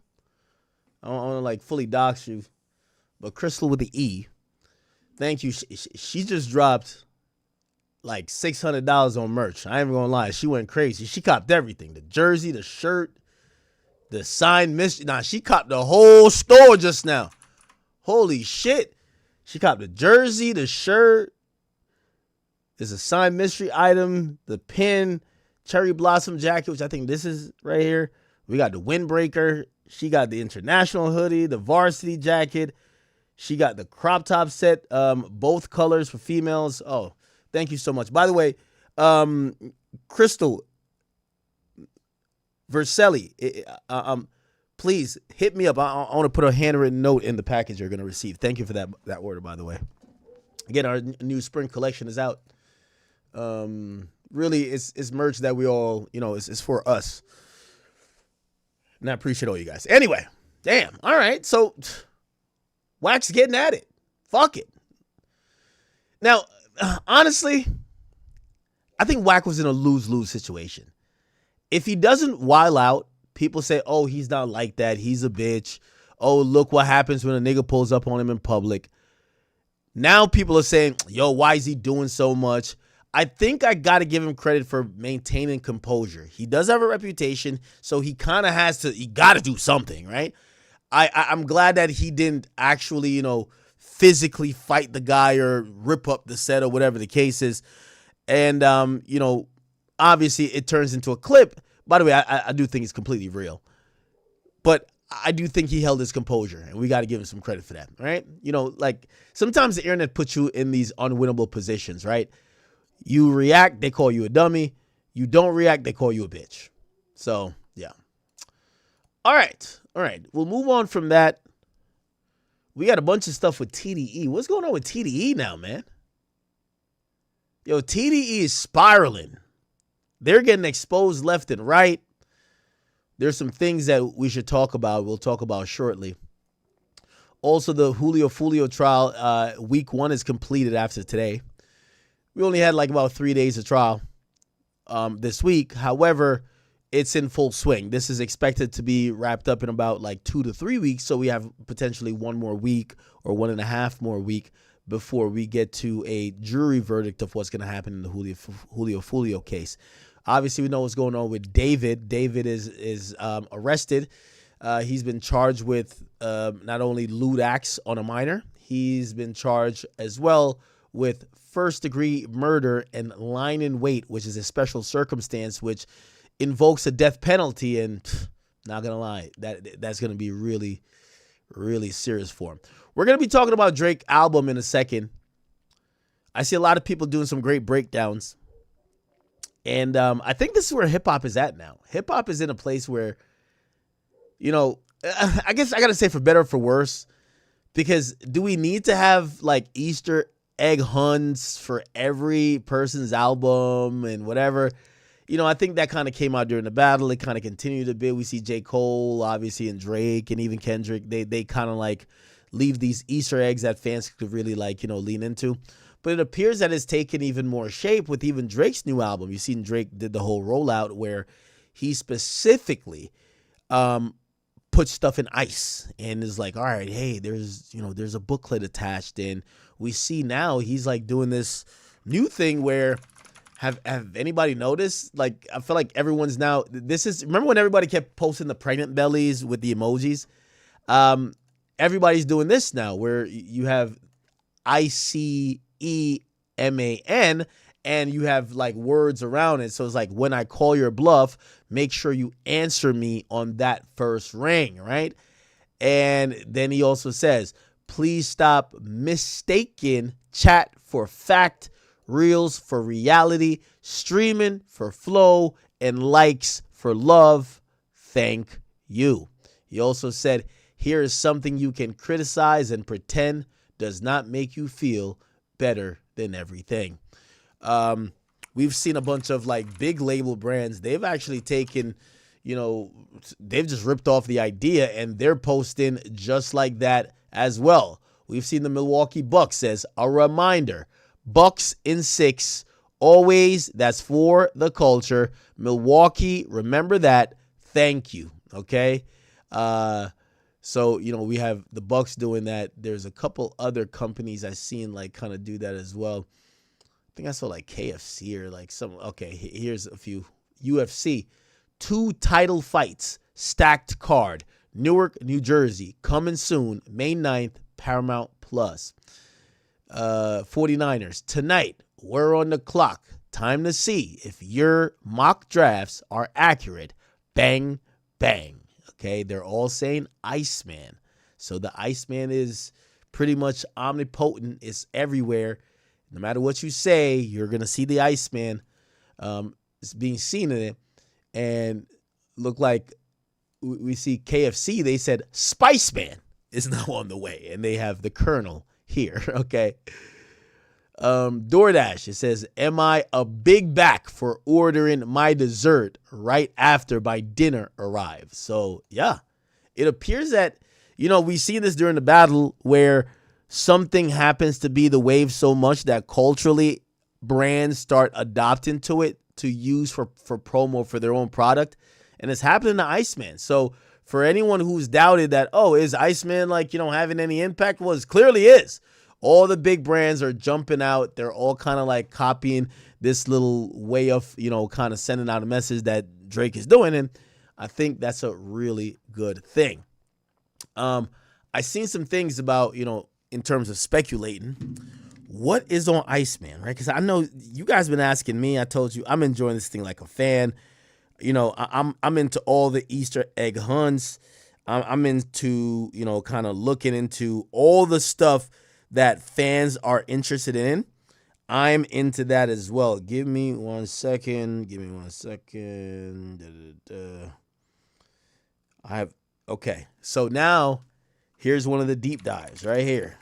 I don't want to like fully dox you, but Crystal with the E. Thank you. She just dropped like $600 on merch. I ain't even gonna lie. She went crazy. She copped everything. The jersey, the shirt, the signed mystery. Nah, she copped the whole store just now. Holy shit. She copped the jersey, the shirt. There's a signed mystery item, the pin, cherry blossom jacket, which I think this is right here. We got the windbreaker. She got the international hoodie, the varsity jacket. She got the crop top set, both colors for females. Oh, thank you so much. By the way, Crystal Verselli, please hit me up. I want to put a handwritten note in the package you're going to receive. Thank you for that order, by the way. Again, our new spring collection is out. Really, it's merch that we all, it's for us. And I appreciate all you guys. Anyway, damn. All right. So, Wack's getting at it. Fuck it. Now, honestly, I think Wack was in a lose-lose situation. If he doesn't wild out, people say, oh, he's not like that. He's a bitch. Oh, look what happens when a nigga pulls up on him in public. Now people are saying, yo, why is he doing so much? I think I got to give him credit for maintaining composure. He does have a reputation, so he kind of he got to do something, right? I'm glad that he didn't actually, physically fight the guy or rip up the set or whatever the case is. And, obviously it turns into a clip. By the way, I do think it's completely real. But I do think he held his composure, and we got to give him some credit for that, right? Like sometimes the internet puts you in these unwinnable positions, right? You react, they call you a dummy. You don't react, they call you a bitch. So, yeah. All right. We'll move on from that. We got a bunch of stuff with TDE. What's going on with TDE now, man? Yo, TDE is spiraling. They're getting exposed left and right. There's some things that we should talk about. We'll talk about shortly. Also, the Julio Fulio trial, week 1 is completed after today. We only had like about 3 days of trial this week. However, it's in full swing. This is expected to be wrapped up in about like 2 to 3 weeks. So we have potentially 1 more week or 1.5 more week before we get to a jury verdict of what's going to happen in the Julio Fulio case. Obviously, we know what's going on with David. David is arrested. He's been charged with not only lewd acts on a minor, he's been charged as well with first-degree murder and lying in wait, which is a special circumstance which invokes a death penalty. And not gonna lie, that's gonna be really, really serious for him. We're gonna be talking about Drake's album in a second. I see a lot of people doing some great breakdowns. And I think this is where hip-hop is at now. Hip-hop is in a place where, I guess I got to say for better or for worse, because do we need to have like Easter egg hunts for every person's album and whatever? I think that kind of came out during the battle. It kind of continued a bit. We see J. Cole, obviously, and Drake, and even Kendrick. They kind of like leave these Easter eggs that fans could really like, lean into. But it appears that it's taken even more shape with even Drake's new album. You've seen Drake did the whole rollout where he specifically put stuff in ice and is like, all right, hey, there's a booklet attached. And we see now he's like doing this new thing where have anybody noticed? Like, I feel like everyone's now, remember when everybody kept posting the pregnant bellies with the emojis? Everybody's doing this now where you have ICEMAN and you have like words around it. So it's like, when I call your bluff, make sure you answer me on that first ring, right? And then he also says, please stop mistaking chat for fact, reels for reality, streaming for flow, and likes for love. Thank you. He also said, here is something you can criticize and pretend does not make you feel better than everything. We've seen a bunch of like big label brands. They've actually taken, they've just ripped off the idea and they're posting just like that as well. We've seen the Milwaukee Bucks says, a reminder, Bucks in 6, always, that's for the culture. Milwaukee, remember that. Thank you. Okay. So, we have the Bucks doing that. There's a couple other companies I've seen like kind of do that as well. I think I saw like KFC or like some. Okay, here's a few. UFC, 2 title fights, stacked card. Newark, New Jersey, coming soon, May 9th, Paramount Plus. 49ers, tonight, we're on the clock. Time to see if your mock drafts are accurate. Bang, bang. Okay, they're all saying Iceman. So the Iceman is pretty much omnipotent. It's everywhere. No matter what you say, you're going to see the Iceman. It's being seen in it. And look like we see KFC. They said Spice Man is now on the way. And they have the Colonel here. Okay. DoorDash, it says, am I a big back for ordering my dessert right after my dinner arrives? So, yeah, it appears that, we see this during the battle where something happens to be the wave so much that culturally brands start adopting to it to use for promo for their own product. And it's happening to Iceman. So for anyone who's doubted that, is Iceman like, having any impact? Well, it clearly is. All the big brands are jumping out. They're all kind of like copying this little way of, you know, kind of sending out a message that Drake is doing. And I think that's a really good thing. I seen some things about, you know, in terms of speculating, what is on Iceman, right? Because I know you guys been asking me. I told you I'm enjoying this thing like a fan. You know, I'm into all the Easter egg hunts. I'm into, you know, kind of looking into all the stuff that fans are interested in. I'm into that as well. Give me 1 second. Okay. So now here's one of the deep dives right here.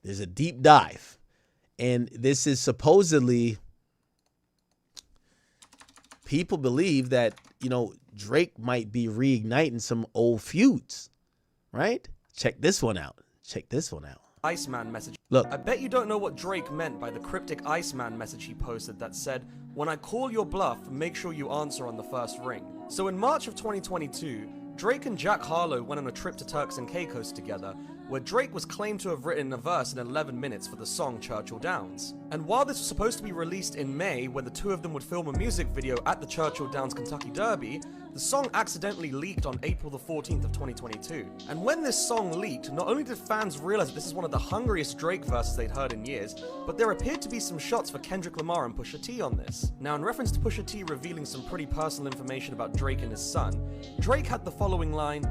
There's a deep dive. And this is supposedly, people believe that, you know, Drake might be reigniting some old feuds, right? Check this one out. Iceman message. Look. I bet you don't know what Drake meant by the cryptic Iceman message he posted that said, "When I call your bluff, make sure you answer on the first ring." So in March of 2022, Drake and Jack Harlow went on a trip to Turks and Caicos together, where Drake was claimed to have written a verse in 11 minutes for the song Churchill Downs. And while this was supposed to be released in May, when the two of them would film a music video at the Churchill Downs Kentucky Derby, the song accidentally leaked on April the 14th of 2022. And when this song leaked, not only did fans realize that this is one of the hungriest Drake verses they'd heard in years, but there appeared to be some shots for Kendrick Lamar and Pusha T on this. Now, in reference to Pusha T revealing some pretty personal information about Drake and his son, Drake had the following line,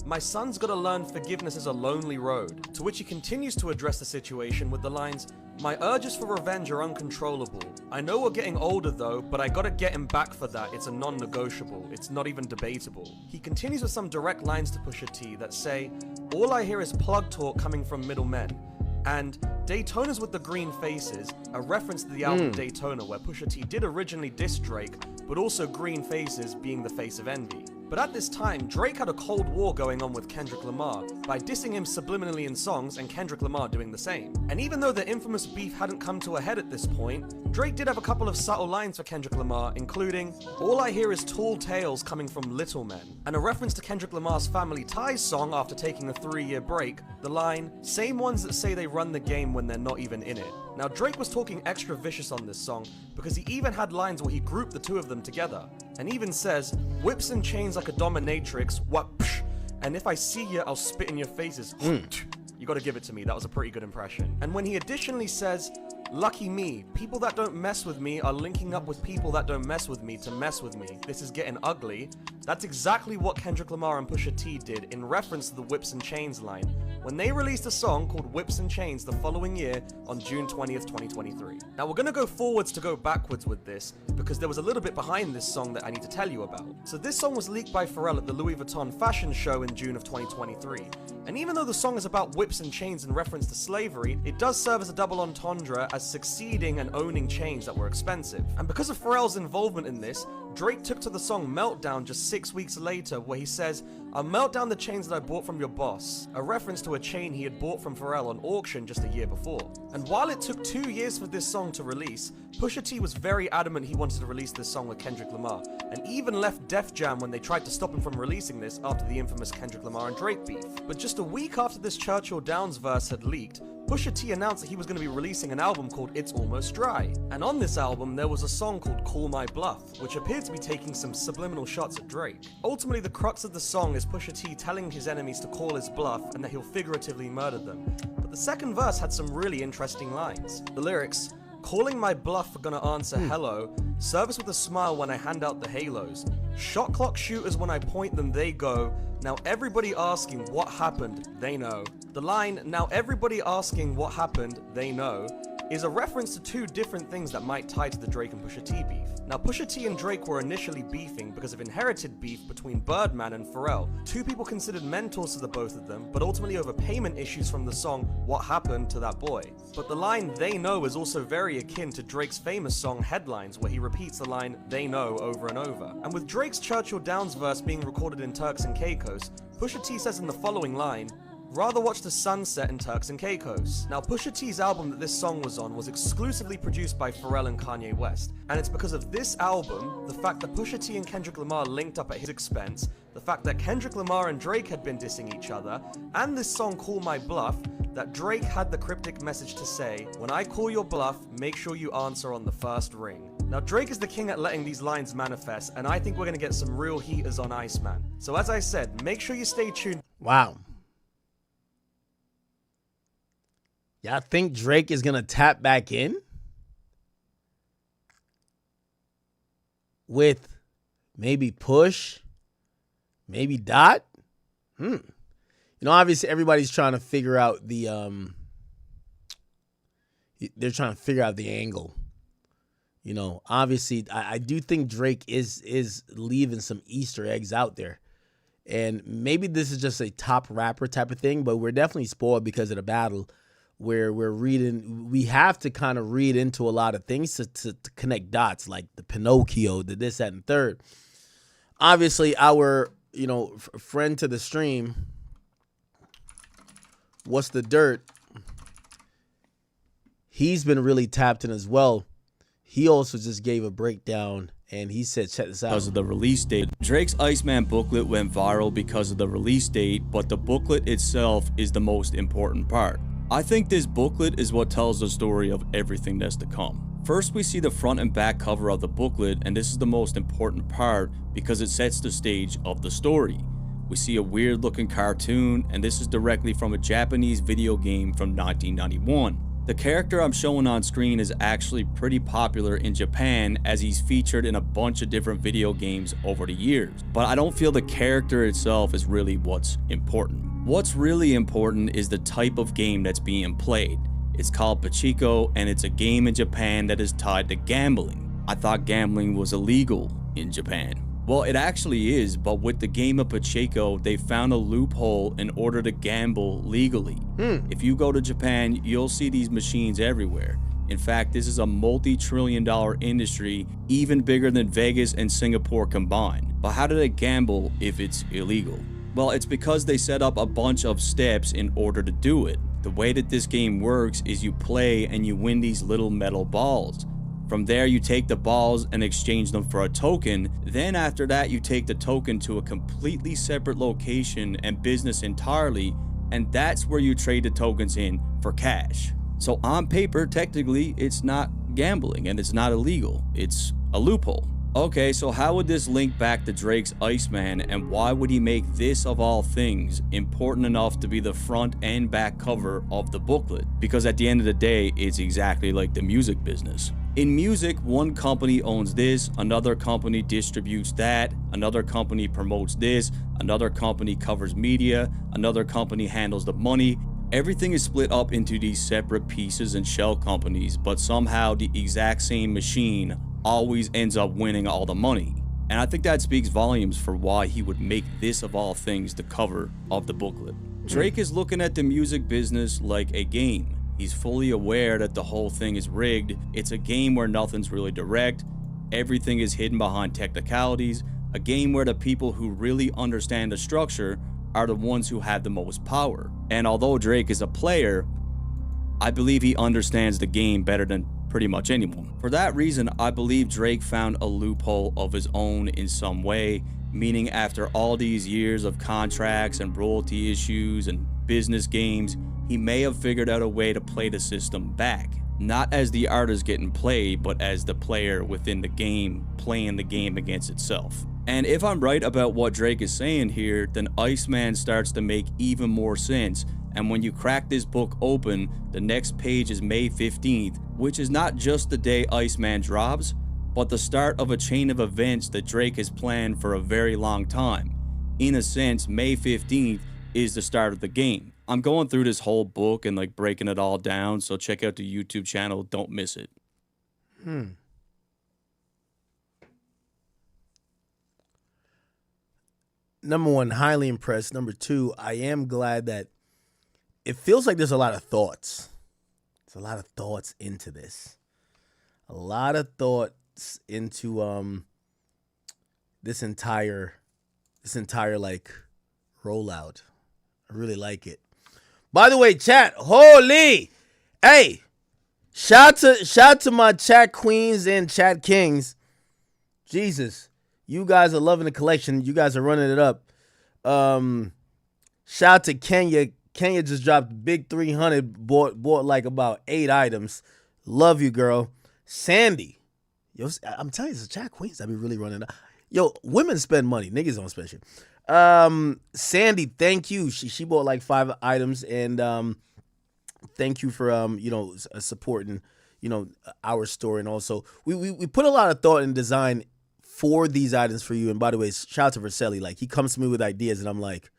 "My son's gotta learn forgiveness is a lonely road," to which he continues to address the situation with the lines, "My urges for revenge are uncontrollable. I know we're getting older though, but I gotta get him back for that. It's a non-negotiable. It's not even debatable." He continues with some direct lines to Pusha T that say, "All I hear is plug talk coming from middlemen," and Daytona's with the green faces, a reference to the album Daytona, where Pusha T did originally diss Drake, but also green faces being the face of envy. But at this time, Drake had a cold war going on with Kendrick Lamar by dissing him subliminally in songs and Kendrick Lamar doing the same. And even though the infamous beef hadn't come to a head at this point, Drake did have a couple of subtle lines for Kendrick Lamar, including, "All I hear is tall tales coming from little men," and a reference to Kendrick Lamar's Family Ties song after taking a 3-year break, the line, "Same ones that say they run the game when they're not even in it." Now, Drake was talking extra vicious on this song because he even had lines where he grouped the two of them together, and even says, "Whips and chains like a dominatrix, what psh, and if I see ya, I'll spit in your faces." You gotta give it to me, that was a pretty good impression. And when he additionally says, "Lucky me, people that don't mess with me are linking up with people that don't mess with me to mess with me. This is getting ugly," that's exactly what Kendrick Lamar and Pusha T did in reference to the Whips and Chains line, when they released a song called Whips and Chains the following year on June 20th, 2023. Now we're gonna go forwards to go backwards with this, because there was a little bit behind this song that I need to tell you about. So this song was leaked by Pharrell at the Louis Vuitton fashion show in June of 2023. And even though the song is about whips and chains in reference to slavery, it does serve as a double entendre as succeeding and owning chains that were expensive. And because of Pharrell's involvement in this, Drake took to the song Meltdown just 6 weeks later, where he says, "I'll melt down the chains that I bought from your boss," a reference to a chain he had bought from Pharrell on auction just a year before. And while it took 2 years for this song to release, Pusha T was very adamant he wanted to release this song with Kendrick Lamar, and even left Def Jam when they tried to stop him from releasing this after the infamous Kendrick Lamar and Drake beef. But just a week after this Churchill Downs verse had leaked, Pusha T announced that he was going to be releasing an album called It's Almost Dry. And on this album, there was a song called Call My Bluff, which appeared to be taking some subliminal shots at Drake. Ultimately, the crux of the song is Pusha T telling his enemies to call his bluff and that he'll figuratively murder them. But the second verse had some really interesting lines. The lyrics, "Calling my bluff, gonna answer hello. Service with a smile when I hand out the halos. Shot clock shooters when I point them, they go. Now everybody asking what happened, they know." The line, "Now everybody asking what happened, they know," is a reference to two different things that might tie to the Drake and Pusha T beef. Now, Pusha T and Drake were initially beefing because of inherited beef between Birdman and Pharrell, two people considered mentors to the both of them, but ultimately over payment issues from the song What Happened to That Boy. But the line "they know" is also very akin to Drake's famous song Headlines, where he repeats the line "they know" over and over. And with Drake's Churchill Downs verse being recorded in Turks and Caicos, Pusha T says in the following line, "Rather watch the sunset in Turks and Caicos." Now, Pusha T's album that this song was on was exclusively produced by Pharrell and Kanye West, and it's because of this album, the fact that Pusha T and Kendrick Lamar linked up at his expense, the fact that Kendrick Lamar and Drake had been dissing each other, and this song Call My Bluff, that Drake had the cryptic message to say, "When I call your bluff, make sure you answer on the first ring." Now, Drake is the king at letting these lines manifest, and I think we're going to get some real heaters on Iceman. So as I said, make sure you stay tuned. Wow. Y'all think Drake is going to tap back in with maybe Push, maybe Dot? You know, obviously everybody's trying to figure out the they're trying to figure out the angle. You know, obviously I do think Drake is leaving some Easter eggs out there. And maybe this is just a top rapper type of thing, but we're definitely spoiled because of the battle where we have to kind of read into a lot of things to connect dots, like the Pinocchio, the this, that, and third. Obviously, our, you know, friend to the stream, What's the Dirt, he's been really tapped in as well. He also just gave a breakdown, and he said, check this out. Because of the release date. Drake's Iceman booklet went viral because of the release date, but the booklet itself is the most important part. I think this booklet is what tells the story of everything that's to come. First, we see the front and back cover of the booklet, and this is the most important part because it sets the stage of the story. We see a weird looking cartoon, and this is directly from a Japanese video game from 1991. The character I'm showing on screen is actually pretty popular in Japan, as he's featured in a bunch of different video games over the years. But I don't feel the character itself is really what's important. What's really important is the type of game that's being played. It's called Pachinko, and it's a game in Japan that is tied to gambling. I thought gambling was illegal in Japan. Well, it actually is, but with the game of Pachinko, they found a loophole in order to gamble legally. If you go to Japan, you'll see these machines everywhere. In fact, this is a multi-trillion-dollar industry, even bigger than Vegas and Singapore combined. But how do they gamble if it's illegal? Well, it's because they set up a bunch of steps in order to do it. The way that this game works is you play and you win these little metal balls. From there, you take the balls and exchange them for a token. Then after that, you take the token to a completely separate location and business entirely, and that's where you trade the tokens in for cash. So on paper, technically, it's not gambling and it's not illegal. It's a loophole. Okay, so how would this link back to Drake's Iceman, and why would he make this, of all things, important enough to be the front and back cover of the booklet? Because at the end of the day, it's exactly like the music business. In music, one company owns this, another company distributes that, another company promotes this, another company covers media, another company handles the money. Everything is split up into these separate pieces and shell companies, but somehow the exact same machine always ends up winning all the money. And I think that speaks volumes for why he would make this, of all things, the cover of the booklet. Drake is looking at the music business like a game. He's fully aware that the whole thing is rigged. It's a game where nothing's really direct. Everything is hidden behind technicalities. A game where the people who really understand the structure are the ones who have the most power. And although Drake is a player, I believe he understands the game better than pretty much anyone. For that reason, I believe Drake found a loophole of his own in some way, meaning after all these years of contracts and royalty issues and business games, he may have figured out a way to play the system back. Not as the artist getting played, but as the player within the game playing the game against itself. And if I'm right about what Drake is saying here, then Iceman starts to make even more sense. And when you crack this book open, the next page is May 15th, which is not just the day Iceman drops, but the start of a chain of events that Drake has planned for a very long time. In a sense, May 15th is the start of the game. I'm going through this whole book and like breaking it all down, so check out the YouTube channel, don't miss it. Number one, highly impressed. Number two, I am glad that it feels like there's a lot of thoughts. There's a lot of thoughts into this. A lot of thoughts into this entire like rollout. I really like it. By the way, chat, holy, hey, shout to my chat queens and chat kings. Jesus, you guys are loving the collection. You guys are running it up. Shout to Kenya Kenya just dropped big 300. Bought like about 8 items. Love you, girl. Sandy. Yo, I'm telling you, it's a chat queens. I be really running out. Yo, women spend money. Niggas don't spend shit. Sandy, thank you. She bought like 5 items, and thank you for supporting our store. And also we put a lot of thought and design for these items for you. And by the way, shout out to Verselli. Like, he comes to me with ideas, and I'm like,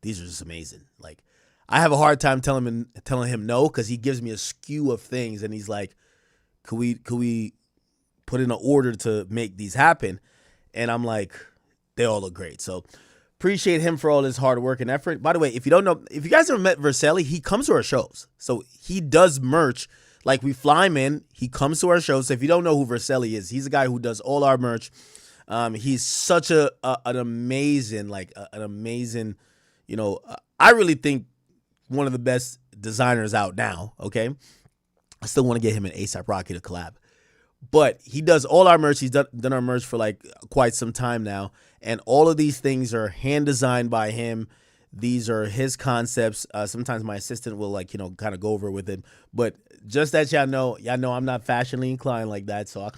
these are just amazing. Like, I have a hard time telling him no, because he gives me a skew of things, and he's like, could we put in an order to make these happen? And I'm like, they all look great. So appreciate him for all his hard work and effort. By the way, if you don't know, if you guys ever met Verselli, he comes to our shows. So he does merch. Like, we fly him in, he comes to our shows. So if you don't know who Verselli is, he's a guy who does all our merch. He's such an amazing, I really think one of the best designers out now, okay? I still want to get him and A$AP Rocky to collab. But he does all our merch. He's done our merch for like quite some time now. And all of these things are hand designed by him. These are his concepts. Sometimes my assistant will kind of go over with him. But just that y'all know I'm not fashionably inclined like that. So I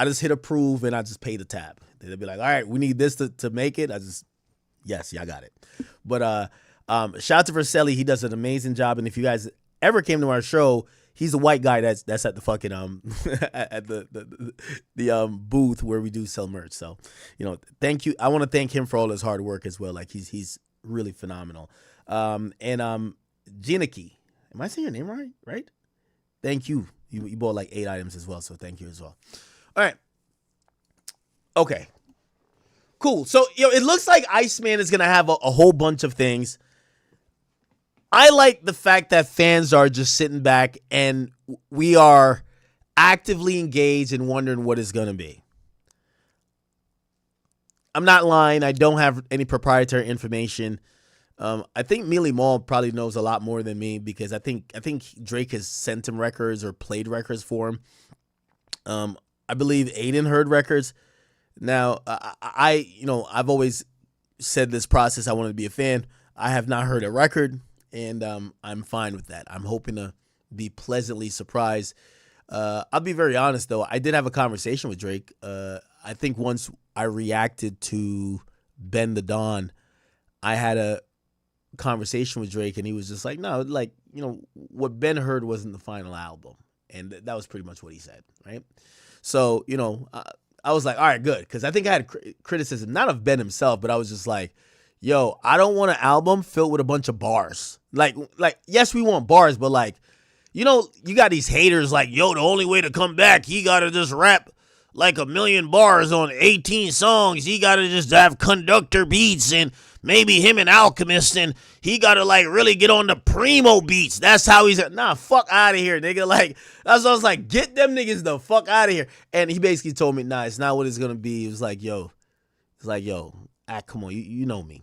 just hit approve and I just pay the tab. They'll be like, all right, we need this to make it. Yes, y'all got it. But shout out to Verselli. He does an amazing job. And if you guys ever came to our show, he's the white guy that's at the fucking at the booth where we do sell merch. So, thank you. I want to thank him for all his hard work as well. Like, he's really phenomenal. And Jiniki, am I saying your name right? Right? Thank you. You bought like 8 items as well, so thank you as well. All right. Okay. Cool. So, it looks like Iceman is gonna have a whole bunch of things. I like the fact that fans are just sitting back and we are actively engaged and wondering what it's going to be. I'm not lying. I don't have any proprietary information. I think Mealy Mall probably knows a lot more than me, because I think Drake has sent him records or played records for him. I believe Aiden heard records. Now, I've always said this process, I wanted to be a fan. I have not heard a record. And I'm fine with that. I'm hoping to be pleasantly surprised. I'll be very honest, though. I did have a conversation with Drake. I think once I reacted to Ben the Don, I had a conversation with Drake, and he was just like, no, what Ben heard wasn't the final album. And that was pretty much what he said, right? So, I was like, all right, good. Because I think I had criticism, not of Ben himself, but I was just like, yo, I don't want an album filled with a bunch of bars. Like, yes, we want bars, but you got these haters like, yo, the only way to come back, he got to just rap like 1,000,000 bars on 18 songs. He got to just have conductor beats and maybe him and Alchemist, and he got to really get on the primo beats. That's how he's nah, fuck out of here, nigga. That's what I was like, get them niggas the fuck out of here. And he basically told me, nah, it's not what it's going to be. It was like, yo, come on, you know me.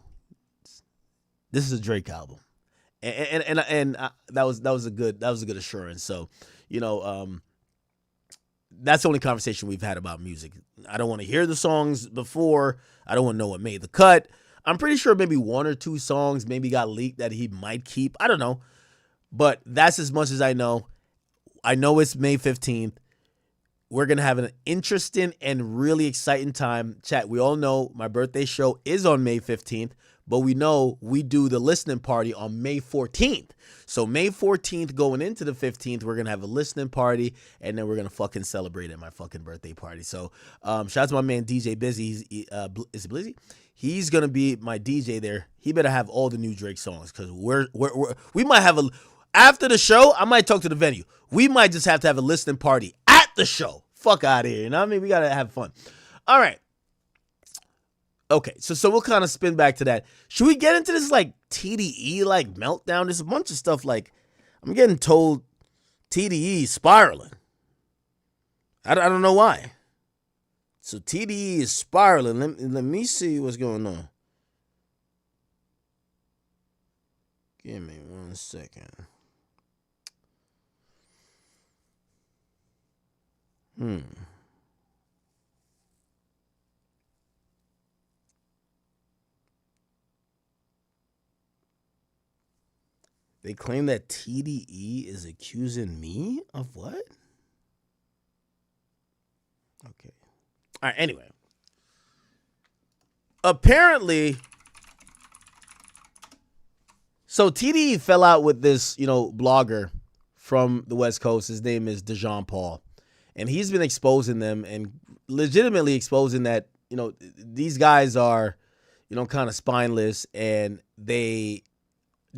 This is a Drake album, and that was a good assurance. So, that's the only conversation we've had about music. I don't want to hear the songs before. I don't want to know what made the cut. I'm pretty sure maybe 1 or 2 songs maybe got leaked that he might keep. I don't know, but that's as much as I know. I know it's May 15th. We're going to have an interesting and really exciting time. Chat, we all know my birthday show is on May 15th. But we know we do the listening party on May 14th. So May 14th going into the 15th, we're going to have a listening party, and then we're going to fucking celebrate at my fucking birthday party. So shout out to my man DJ Busy. Is it Blizzy? He's going to be my DJ there. He better have all the new Drake songs, because we might have after the show, I might talk to the venue. We might just have to have a listening party at the show. Fuck out of here. You know what I mean? We got to have fun. All right. Okay, so we'll kind of spin back to that. Should we get into this TDE meltdown? There's a bunch of stuff I'm getting told TDE is spiraling. I don't know why. So TDE is spiraling. Let me see what's going on. Give me 1 second. They claim that TDE is accusing me of what? Okay. All right, anyway. Apparently, so TDE fell out with this, blogger from the West Coast. His name is DeJean Paul. And he's been exposing them and legitimately exposing that, these guys are, kind of spineless and they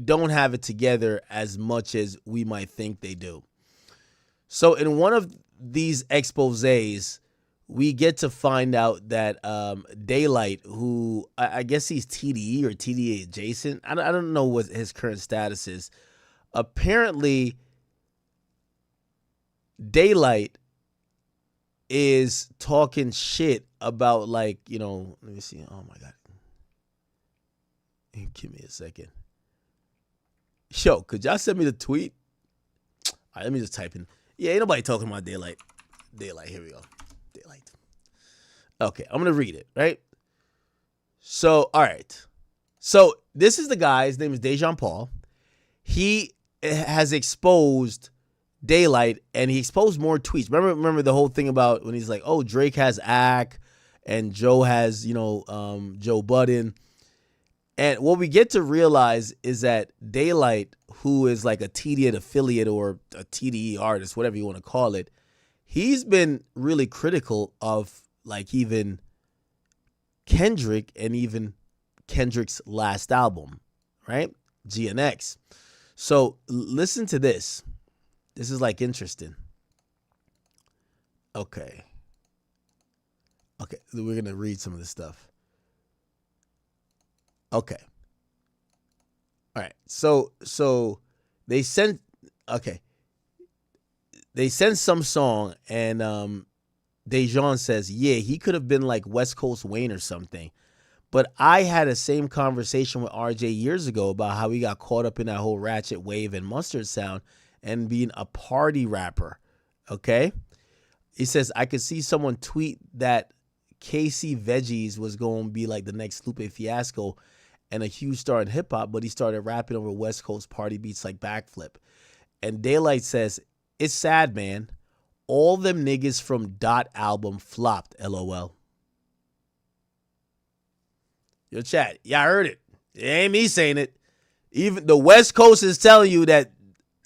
don't have it together as much as we might think they do. So in one of these exposés, we get to find out that Daylight, who I guess he's TDE or TDE adjacent. I don't know what his current status is. Apparently, Daylight is talking shit about let me see. Oh my God. Give me a second. Yo, could y'all send me the tweet? All right, let me just type in. Yeah, ain't nobody talking about Daylight. Daylight, here we go. Daylight. Okay, I'm going to read it, right? So, all right. So, this is the guy. His name is DeJean Paul. He has exposed Daylight, and he exposed more tweets. Remember the whole thing about when he's like, oh, Drake has Ack, and Joe has, Joe Budden. And what we get to realize is that Daylight, who is like a TDE affiliate or a TDE artist, whatever you want to call it, he's been really critical of like even Kendrick and even Kendrick's last album, right? GNX. So listen to this. This is like interesting. Okay. We're going to read some of this stuff. Okay. All right. So they sent some song and DeJean says, yeah, he could have been like West Coast Wayne or something. But I had the same conversation with RJ years ago about how he got caught up in that whole Ratchet Wave and Mustard sound and being a party rapper. Okay? He says, I could see someone tweet that KC Veggies was going to be like the next Lupe Fiasco and a huge star in hip hop, but he started rapping over West Coast party beats like Backflip. And Daylight says, it's sad, man. All them niggas from Dot album flopped, LOL. Yo, chat, y'all heard it. It ain't me saying it. Even the West Coast is telling you that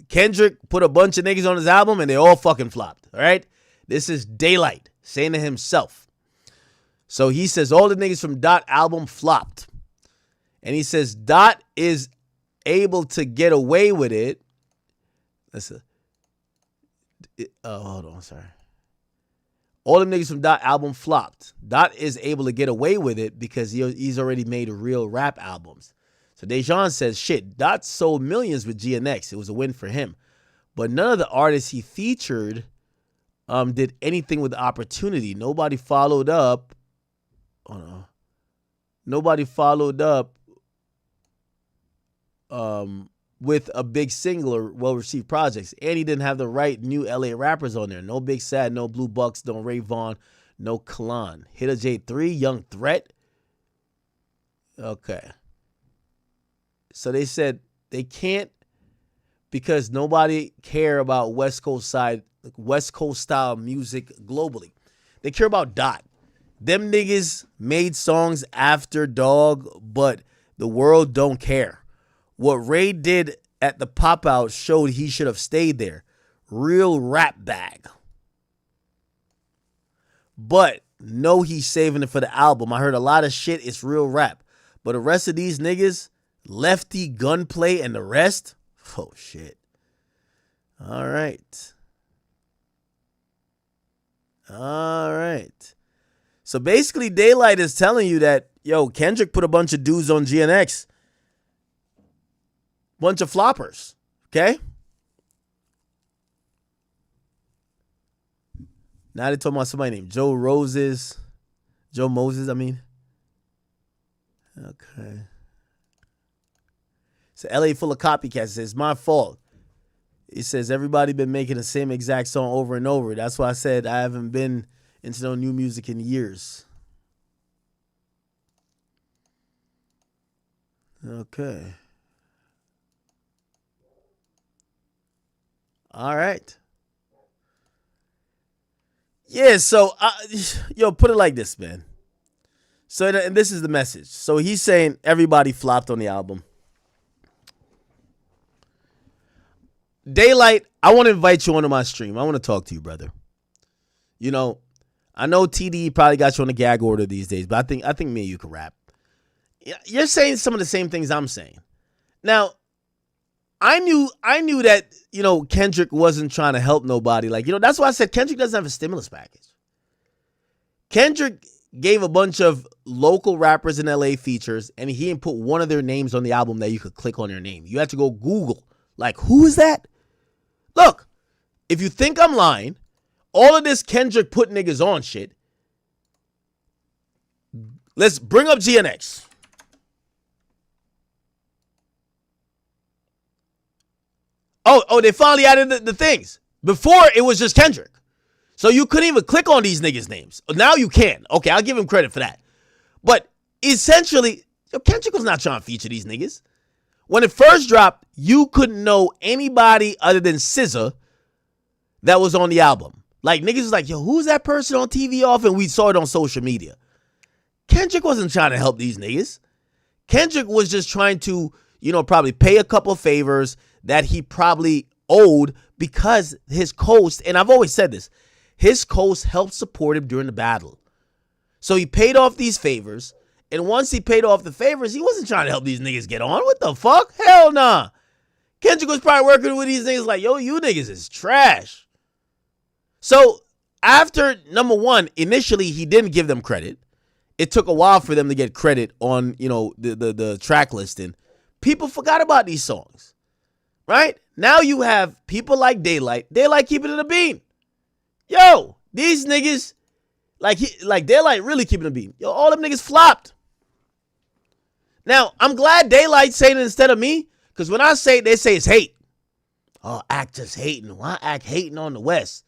Kendrick put a bunch of niggas on his album and they all fucking flopped, all right? This is Daylight saying it himself. So he says all the niggas from Dot album flopped. And he says Dot is able to get away with it. Hold on, sorry. All the niggas from Dot album flopped. Dot is able to get away with it because he's already made real rap albums. So DeJean says, shit, Dot sold millions with GNX. It was a win for him. But none of the artists he featured did anything with the opportunity. Nobody followed up. Oh no. Nobody followed up with a big single or well-received projects. And he didn't have the right new LA rappers on there. No Big Sad, no Blue Bucks, no Ray Vaughn, no Kalan. Hitta J3, Young Threat. Okay. So they said they can't because nobody care about West Coast style music globally. They care about Dot. Them niggas made songs after Dog, but the world don't care. What Ray did at the pop out showed he should have stayed there. Real rap bag. But no, he's saving it for the album. I heard a lot of shit. It's real rap. But the rest of these niggas, Lefty, Gunplay, and the rest, oh shit. All right. So basically, Daylight is telling you that, yo, Kendrick put a bunch of dudes on GNX. Bunch of floppers. Okay? Now they're talking about somebody named Joe Moses, I mean. Okay. So LA full of copycats. It says, my fault. It says, everybody been making the same exact song over and over. That's why I said I haven't been into no new music in years. Okay. All right. Yeah, so, put it like this, man. So, and this is the message. So he's saying everybody flopped on the album. Daylight, I want to invite you onto my stream. I want to talk to you, brother. You know, I know TDE probably got you on the gag order these days, but I think me and you can rap. You're saying some of the same things I'm saying. Now, I knew that, Kendrick wasn't trying to help nobody. Like, that's why I said Kendrick doesn't have a stimulus package. Kendrick gave a bunch of local rappers in LA features, and he didn't put one of their names on the album that you could click on their name. You had to go Google. Like, who is that? Look, if you think I'm lying, all of this Kendrick put niggas on shit, let's bring up GNX. Oh, they finally added the things. Before, it was just Kendrick. So you couldn't even click on these niggas' names. Now you can. Okay, I'll give him credit for that. But essentially, Kendrick was not trying to feature these niggas. When it first dropped, you couldn't know anybody other than SZA that was on the album. Like, niggas was like, yo, who's that person on TV off? And we saw it on social media. Kendrick wasn't trying to help these niggas. Kendrick was just trying to, probably pay a couple favors that he probably owed because his coast, and I've always said this, his coast helped support him during the battle. So he paid off these favors, and once he paid off the favors, he wasn't trying to help these niggas get on. What the fuck? Hell nah. Kendrick was probably working with these niggas like, yo, you niggas is trash. So after, number one, initially he didn't give them credit. It took a while for them to get credit on, the track listing. People forgot about these songs, right? Now you have people like Daylight keeping it a bean. Yo, these niggas, like Daylight really keeping it a bean. Yo, all them niggas flopped. Now, I'm glad Daylight saying it instead of me, because when I say it, they say it's hate. Oh, Act just hating. Why Act hating on the West?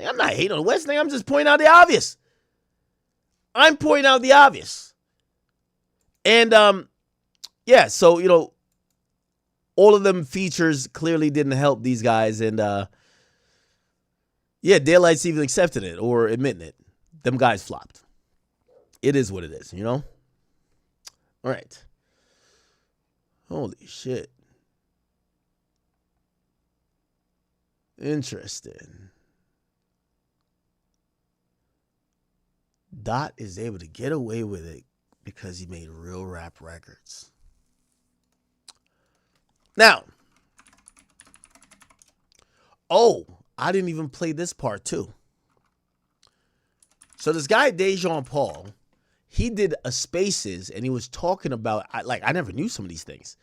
I'm not hating on the West, I'm just pointing out the obvious. I'm pointing out the obvious. And, so, all of them features clearly didn't help these guys. And, Daylight's even accepting it or admitting it. Them guys flopped. It is what it is, All right. Holy shit. Interesting. Dot is able to get away with it because he made real rap records. Now, I didn't even play this part too. So this guy, Dejan Paul, he did a Spaces and he was talking about, I never knew some of these things.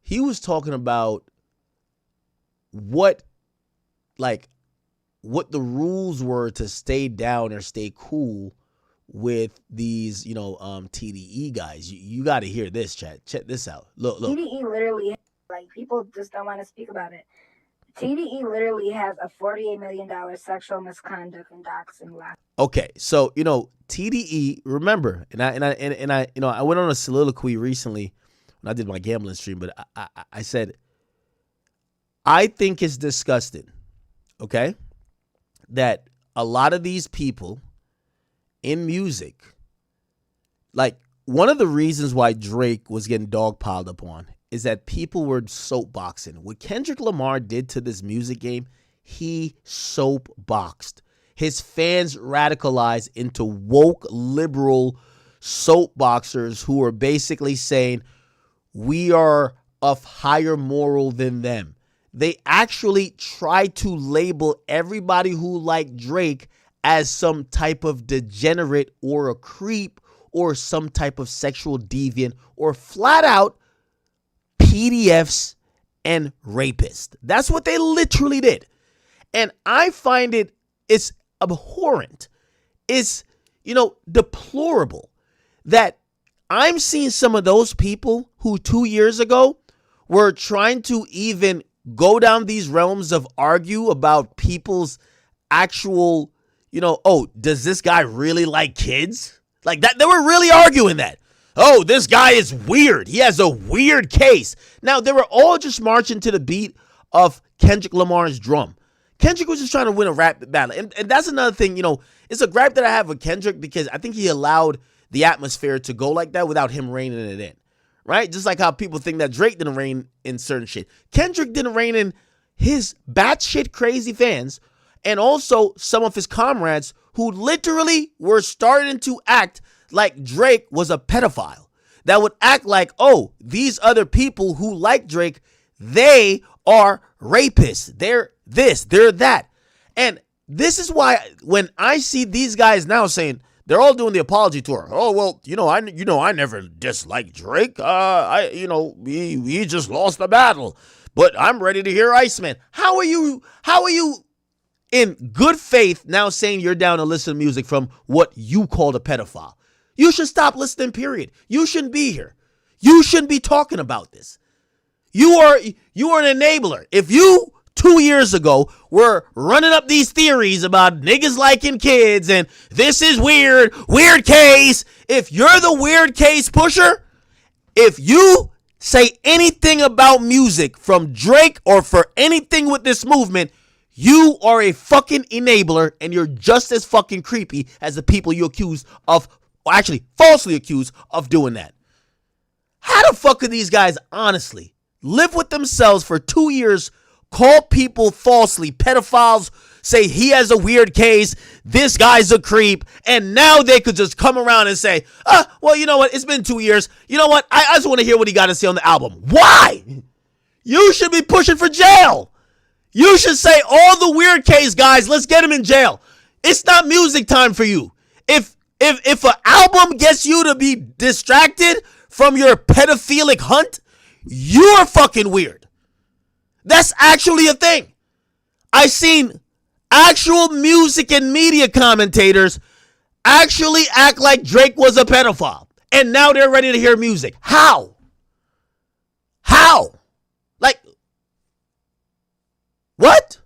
He was talking about what the rules were to stay down or stay cool with these, TDE guys. You got to hear this, chat. Check this out. Look. TDE literally, people just don't want to speak about it. TDE literally has a $48 million sexual misconduct and doxing law. Okay, so TDE. Remember, and I went on a soliloquy recently when I did my gambling stream, but I said I think it's disgusting. Okay, that a lot of these people in music, one of the reasons why Drake was getting dogpiled upon is that people were soapboxing. What Kendrick Lamar did to this music game, he soapboxed. His fans radicalized into woke liberal soapboxers who are basically saying we are of higher moral than them. They actually try to label everybody who liked Drake as some type of degenerate or a creep or some type of sexual deviant or flat out PDFs and rapist. That's what they literally did. And I find it's abhorrent. It's, deplorable that I'm seeing some of those people who 2 years ago were trying to even go down these realms of argue about people's actual, does this guy really like kids? Like that, they were really arguing that. Oh, this guy is weird. He has a weird case. Now, they were all just marching to the beat of Kendrick Lamar's drum. Kendrick was just trying to win a rap battle. And that's another thing, it's a gripe that I have with Kendrick because I think he allowed the atmosphere to go like that without him reining it in, right? Just like how people think that Drake didn't rein in certain shit. Kendrick didn't rein in his batshit crazy fans and also some of his comrades who literally were starting to act like Drake was a pedophile. That would act like, oh, these other people who like Drake, they are rapists. They're this, they're that. And this is why when I see these guys now saying they're all doing the apology tour. Oh, well, I never disliked Drake. He just lost the battle. But I'm ready to hear Iceman. How are you in good faith now saying you're down to listen to music from what you called a pedophile? You should stop listening, period. You shouldn't be here. You shouldn't be talking about this. You are an enabler. If you 2 years ago were running up these theories about niggas liking kids and this is weird case, if you're the weird case pusher, if you say anything about music from Drake or for anything with this movement, you are a fucking enabler and you're just as fucking creepy as the people you accuse of, or actually falsely accused of doing that. How the fuck are these guys honestly live with themselves for 2 years, call people falsely pedophiles, say he has a weird case, this guy's a creep, and now they could just come around and say, well, you know what? It's been 2 years. You know what? I just want to hear what he got to say on the album. Why? You should be pushing for jail. You should say all the weird case guys, let's get him in jail. It's not music time for you. If an album gets you to be distracted from your pedophilic hunt, you're fucking weird. That's actually a thing. I've seen actual music and media commentators actually act like Drake was a pedophile. And now they're ready to hear music. How? Like, what?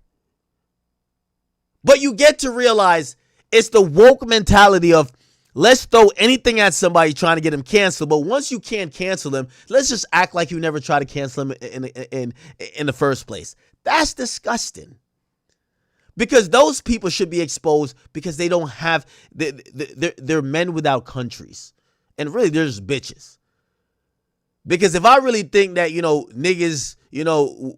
But you get to realize it's the woke mentality of let's throw anything at somebody trying to get them canceled. But once you can't cancel them, let's just act like you never tried to cancel them in the first place. That's disgusting. Because those people should be exposed because they don't have, they're men without countries. And really, they're just bitches. Because if I really think that, niggas,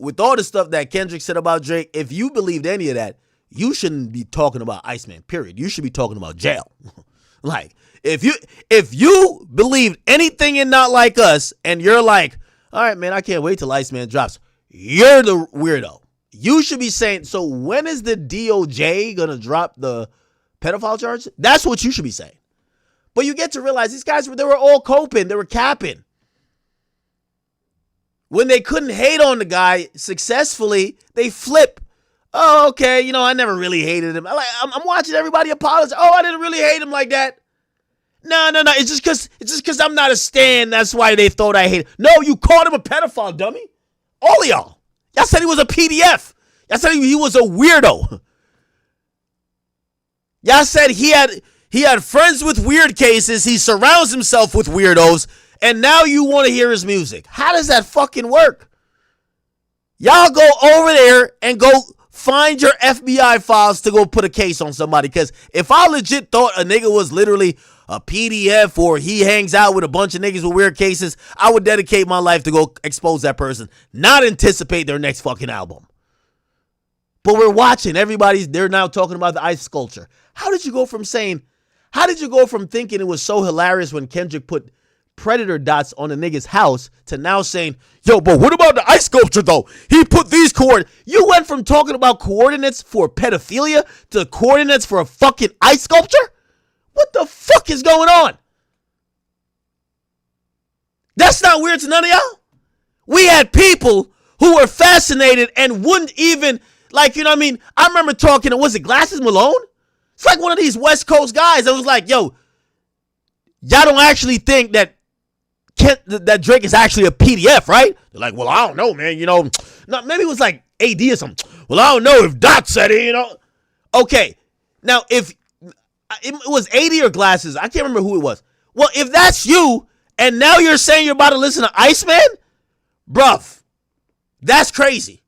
with all the stuff that Kendrick said about Drake, if you believed any of that, you shouldn't be talking about Iceman, period. You should be talking about jail. Like, if you believed anything in Not Like Us and you're like, all right, man, I can't wait till Iceman drops, you're the weirdo. You should be saying, so when is the DOJ going to drop the pedophile charge? That's what you should be saying. But you get to realize these guys, they were all coping. They were capping. When they couldn't hate on the guy successfully, they flip. Oh, okay, I never really hated him. I'm watching everybody apologize. Oh, I didn't really hate him like that. No. It's just because I'm not a stan. That's why they thought I hated him. No, you called him a pedophile, dummy. All of y'all. Y'all said he was a PDF. Y'all said he was a weirdo. Y'all said he had friends with weird cases. He surrounds himself with weirdos. And now you want to hear his music. How does that fucking work? Y'all go over there and go find your FBI files to go put a case on somebody. Because if I legit thought a nigga was literally a PDF or he hangs out with a bunch of niggas with weird cases, I would dedicate my life to go expose that person, not anticipate their next fucking album. But we're watching. They're now talking about the ice sculpture. How did you go from thinking it was so hilarious when Kendrick put predator dots on a nigga's house to now saying, yo, but what about the ice sculpture though? He put these coordinates. You went from talking about coordinates for pedophilia to coordinates for a fucking ice sculpture? What the fuck is going on? That's not weird to none of y'all? We had people who were fascinated and wouldn't even, I remember talking to, was it Glasses Malone? It's like one of these West Coast guys that was like, yo, y'all don't actually think that Drake is actually a PDF, right? They're like, well, I don't know, man. No, maybe it was like AD or something. Well, I don't know if Dot said it, Okay, now if it was AD or Glasses, I can't remember who it was. Well, if that's you, and now you're saying you're about to listen to Iceman, bruv, that's crazy.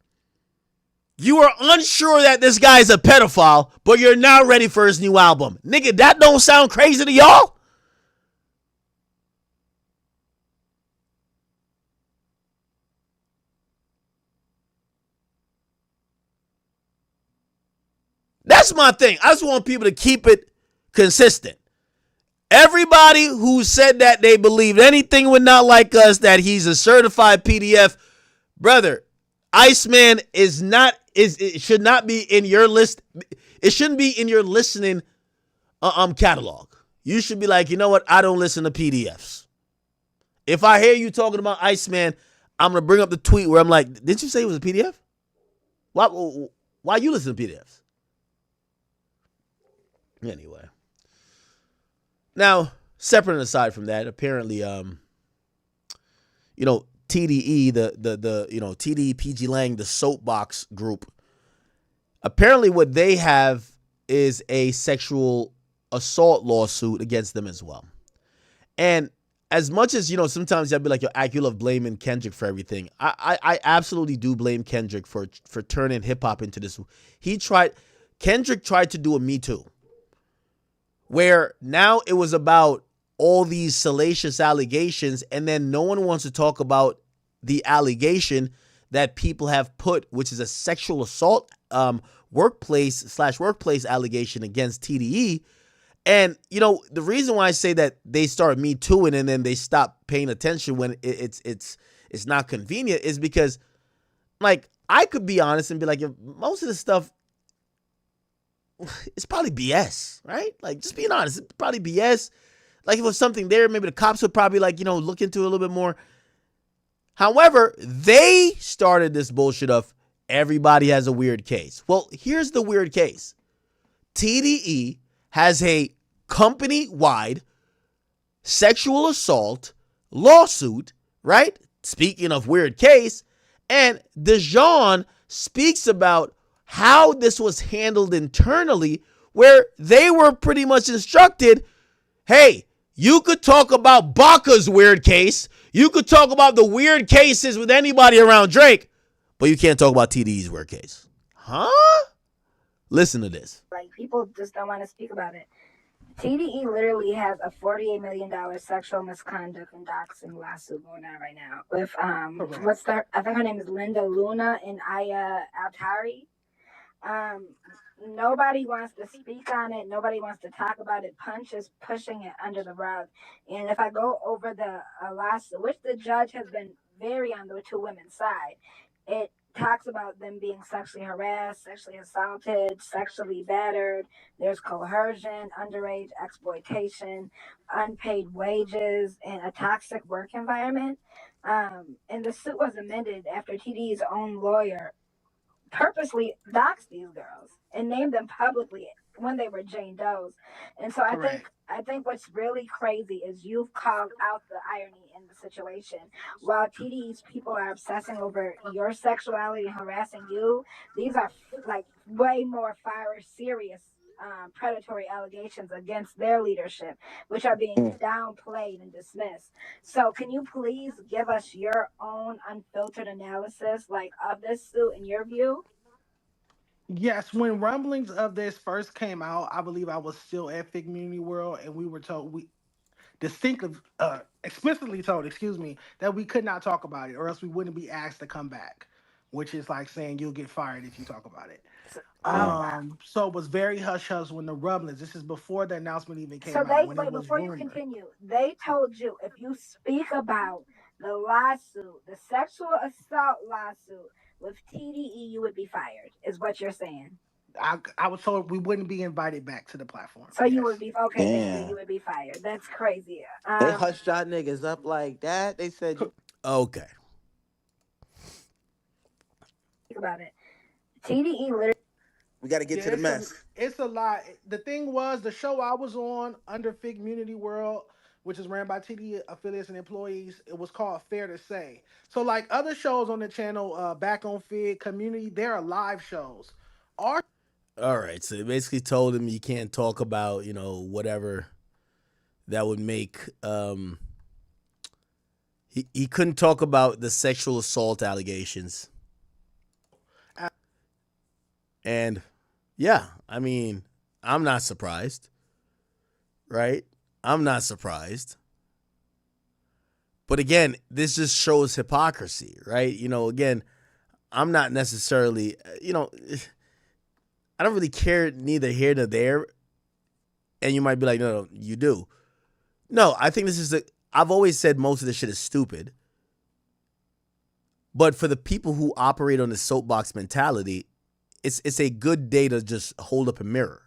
You are unsure that this guy is a pedophile, but you're now ready for his new album. Nigga, that don't sound crazy to y'all? That's my thing. I just want people to keep it consistent. Everybody who said that they believed anything would not like us, that he's a certified PDF, brother, Iceman it should not be in your list. It shouldn't be in your listening catalog. You should be like, you know what? I don't listen to PDFs. If I hear you talking about Iceman, I'm gonna bring up the tweet where I'm like, did you say it was a PDF? Why you listen to PDFs? Anyway. Now, separate and aside from that, apparently, TDE, TDE, PG Lang, the Soapbox group, apparently what they have is a sexual assault lawsuit against them as well. And as much as, sometimes I'd be like, you love blaming Kendrick for everything. I absolutely do blame Kendrick for turning hip hop into this. Kendrick tried to do a Me Too, where now it was about all these salacious allegations, and then no one wants to talk about the allegation that people have put, which is a sexual assault workplace allegation against TDE. And, the reason why I say that they start Me Tooing and then they stop paying attention when it's not convenient is because, like, I could be honest and be like, most of this stuff, it's probably BS, right? Like, just being honest, it's probably BS. Like, if it was something there, maybe the cops would probably, look into it a little bit more. However, they started this bullshit of everybody has a weird case. Well, here's the weird case. TDE has a company-wide sexual assault lawsuit, right? Speaking of weird case, and DeJean speaks about how this was handled internally, where they were pretty much instructed, hey, you could talk about Baca's weird case, you could talk about the weird cases with anybody around Drake, but you can't talk about TDE's weird case. Huh? Listen to this. Like, people just don't want to speak about it. TDE literally has a $48 million sexual misconduct and doxing lawsuit going on right now with I think her name is Linda Luna and Aya Altari. Nobody wants to speak on it. Nobody wants to talk about it. Punch is pushing it under the rug. And if I go over the lawsuit, which the judge has been very on the two women's side, it talks about them being sexually harassed, sexually assaulted, sexually battered. There's coercion, underage exploitation, unpaid wages, and a toxic work environment. And the suit was amended after TD's own lawyer purposely doxed these girls and named them publicly when they were Jane Does. And so I think what's really crazy is you've called out the irony in the situation. While TD's people are obsessing over your sexuality and harassing you, these are like way more serious predatory allegations against their leadership, which are being downplayed and dismissed. So can you please give us your own unfiltered analysis of this suit in your view? Yes, when rumblings of this first came out, I believe I was still at Fig Community World, and we were told, explicitly told, that we could not talk about it, or else we wouldn't be asked to come back, which is like saying you'll get fired if you talk about it. So it was very hush hush when the rumblings. This is before the announcement even came out. Before you continue, they told you if you speak about the lawsuit, the sexual assault lawsuit with TDE, you would be fired, is what you're saying. I was told we wouldn't be invited back to the platform. So you would be you would be fired. That's crazy. They hushed y'all niggas up like that. They said, okay. Think about it. TDE literally. We got to get to the mess. It's a lot. The thing was, the show I was on under Fig Community World, which is ran by TDE affiliates and employees, it was called Fair to Say. So like other shows on the channel, back on Fig Community, there are live shows. All right, so they basically told him you can't talk about, whatever that would make, he couldn't talk about the sexual assault allegations. And yeah, I mean, I'm not surprised, right? I'm not surprised. But again, this just shows hypocrisy, right? Again, I'm not necessarily, I don't really care neither here nor there. And you might be like, no, you do. No, I think I've always said most of this shit is stupid. But for the people who operate on the soapbox mentality, it's a good day to just hold up a mirror,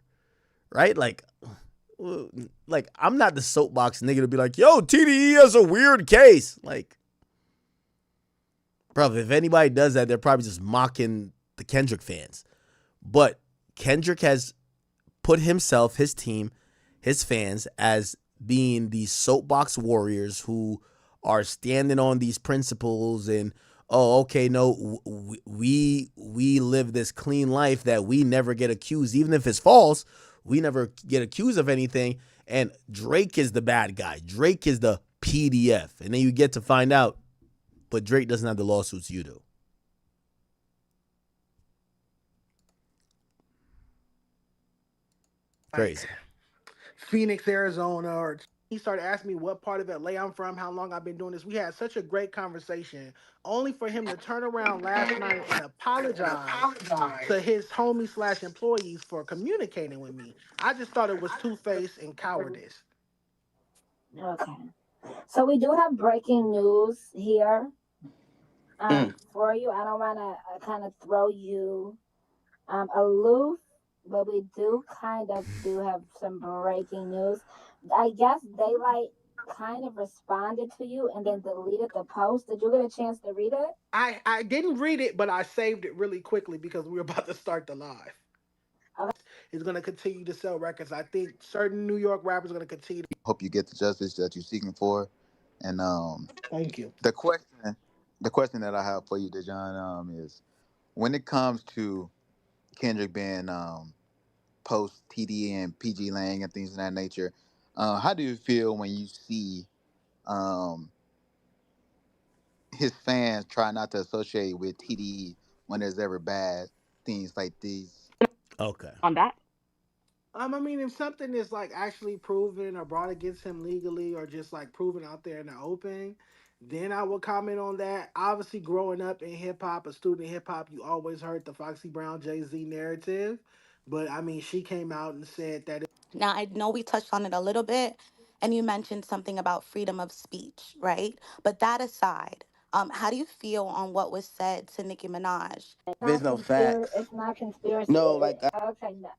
right? Like I'm not the soapbox nigga to be like, yo, TDE has a weird case. Like, bro, if anybody does that, they're probably just mocking the Kendrick fans. But Kendrick has put himself, his team, his fans as being these soapbox warriors who are standing on these principles and, oh, okay, no, we live this clean life that we never get accused. Even if it's false, we never get accused of anything. And Drake is the bad guy. Drake is the PDF. And then you get to find out, but Drake doesn't have the lawsuits you do. Crazy. Phoenix, Arizona, or he started asking me what part of LA I'm from, how long I've been doing this. We had such a great conversation, only for him to turn around last night and apologize to his homies / employees for communicating with me. I just thought it was two-faced and cowardice. Okay. So we do have breaking news here for you. I don't want to kind of throw you aloof, but we do have some breaking news. I guess Daylight kind of responded to you and then deleted the post. Did you get a chance to read it? I didn't read it, but I saved it really quickly because we were about to start the live. Okay. It's going to continue to sell records. I think certain New York rappers are going to continue. Hope you get the justice that you're seeking for. And thank you. The question that I have for you, Dejon, is when it comes to Kendrick being post TD and PG Lang and things of that nature, how do you feel when you see his fans try not to associate with TDE when there's ever bad things like these? Okay. On that? I mean, if something is like actually proven or brought against him legally or just like proven out there in the open, then I will comment on that. Obviously, growing up in hip hop, a student in hip hop, you always heard the Foxy Brown Jay-Z narrative. But I mean, she came out and said that. Now, I know we touched on it a little bit, and you mentioned something about freedom of speech, right? But that aside, how do you feel on what was said to Nicki Minaj? There's no facts. It's not conspiracy. No, like okay, no.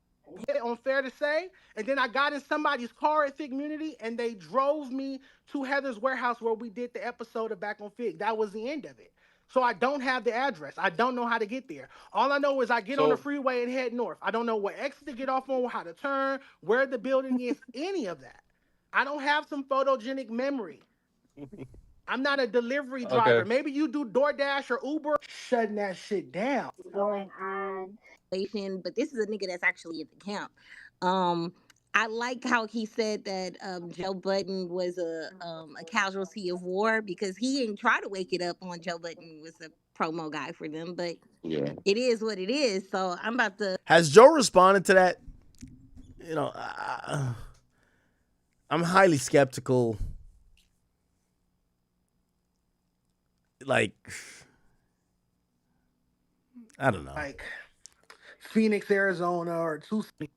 Unfair to say, and then I got in somebody's car at Fig Community and they drove me to Heather's warehouse where we did the episode of Back on Fig. That was the end of it. So I don't have the address. I don't know how to get there. All I know is I get on the freeway and head north. I don't know what exit to get off on, how to turn, where the building is, any of that. I don't have some photogenic memory. I'm not a delivery driver. Okay. Maybe you do DoorDash or Uber. Shutting that shit down. Going on. But this is a nigga that's actually at the camp. I like how he said that Joe Budden was a casualty of war because he didn't try to wake it up on Joe Budden was a promo guy for them, but it is what it is. So I'm about to. Has Joe responded to that? I'm highly skeptical. Like, I don't know. Like Phoenix, Arizona, or Tucson.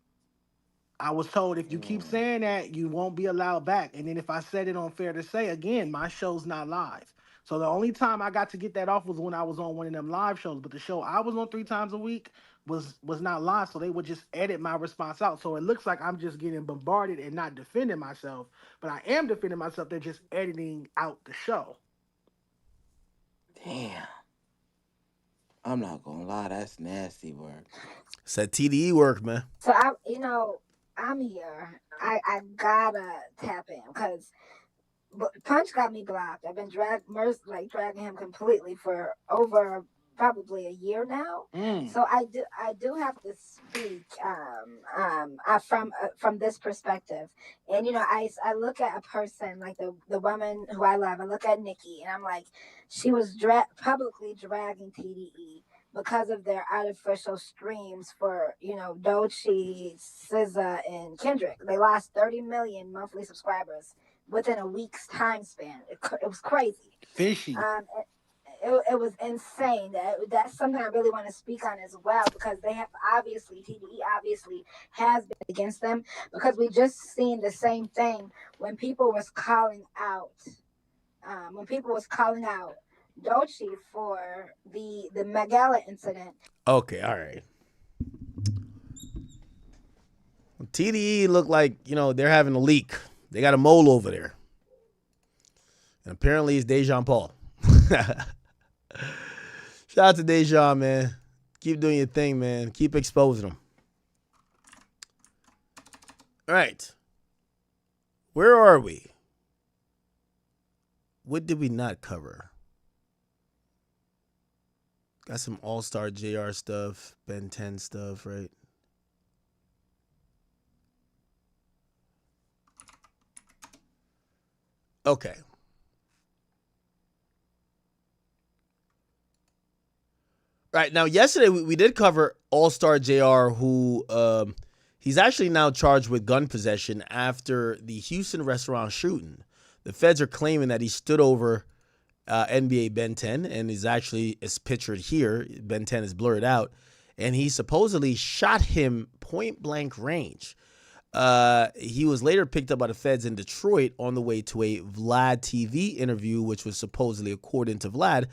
I was told if you keep saying that, you won't be allowed back. And then if I said it on Fair to Say, again, my show's not live. So the only time I got to get that off was when I was on one of them live shows. But the show I was on 3 times a week was not live. So they would just edit my response out. So it looks like I'm just getting bombarded and not defending myself. But I am defending myself. They're just editing out the show. Damn. I'm not gonna lie, that's nasty work. It's that TDE work, man. So I'm here. I gotta tap in because Punch got me blocked. I've been dragging him completely for over probably a year now. So I do have to speak from this perspective. And I look at a person like the woman who I love. I look at Nikki and I'm like, she was publicly dragging TDE. because of their artificial streams for, Doechii, SZA, and Kendrick. They lost 30 million monthly subscribers within a week's time span. It was crazy. Fishy. It was insane. That's something I really want to speak on as well, because they have TDE obviously has been against them, because we just seen the same thing when people was calling out Doechii for the Megala incident. Okay, all right. TDE look like, they're having a leak. They got a mole over there. And apparently it's Dejan Paul. Shout out to Dejan, man. Keep doing your thing, man. Keep exposing them. All right. Where are we? What did we not cover? Got some Allstar JR stuff, Ben10 stuff, right? Okay. Right, now yesterday we did cover Allstar JR, who he's actually now charged with gun possession after the Houston restaurant shooting. The feds are claiming that he stood over NBA Ben10, and is pictured here. Ben10 is blurred out, and he supposedly shot him point blank range. He was later picked up by the feds in Detroit on the way to a Vlad TV interview, which was supposedly, according to Vlad,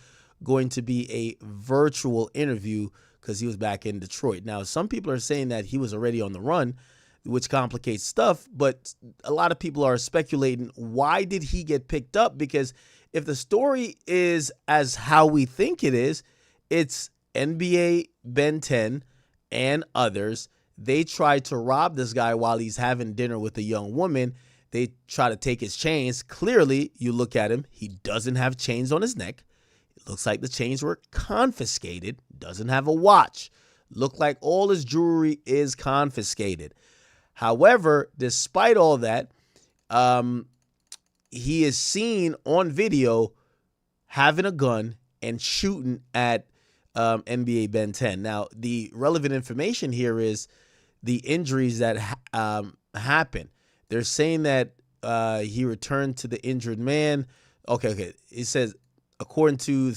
going to be a virtual interview because he was back in Detroit. Now, some people are saying that he was already on the run, which complicates stuff, but a lot of people are speculating, why did he get picked up? Because if the story is as how we think it is, it's NBA Ben10 and others. They tried to rob this guy while he's having dinner with a young woman. They try to take his chains. Clearly, you look at him, he doesn't have chains on his neck. It looks like the chains were confiscated. Doesn't have a watch. Look like all his jewelry is confiscated. However, despite all that, he is seen on video having a gun and shooting at NBA Ben10. Now, the relevant information here is the injuries that happened. They're saying that he returned to the injured man. Okay. It says, according to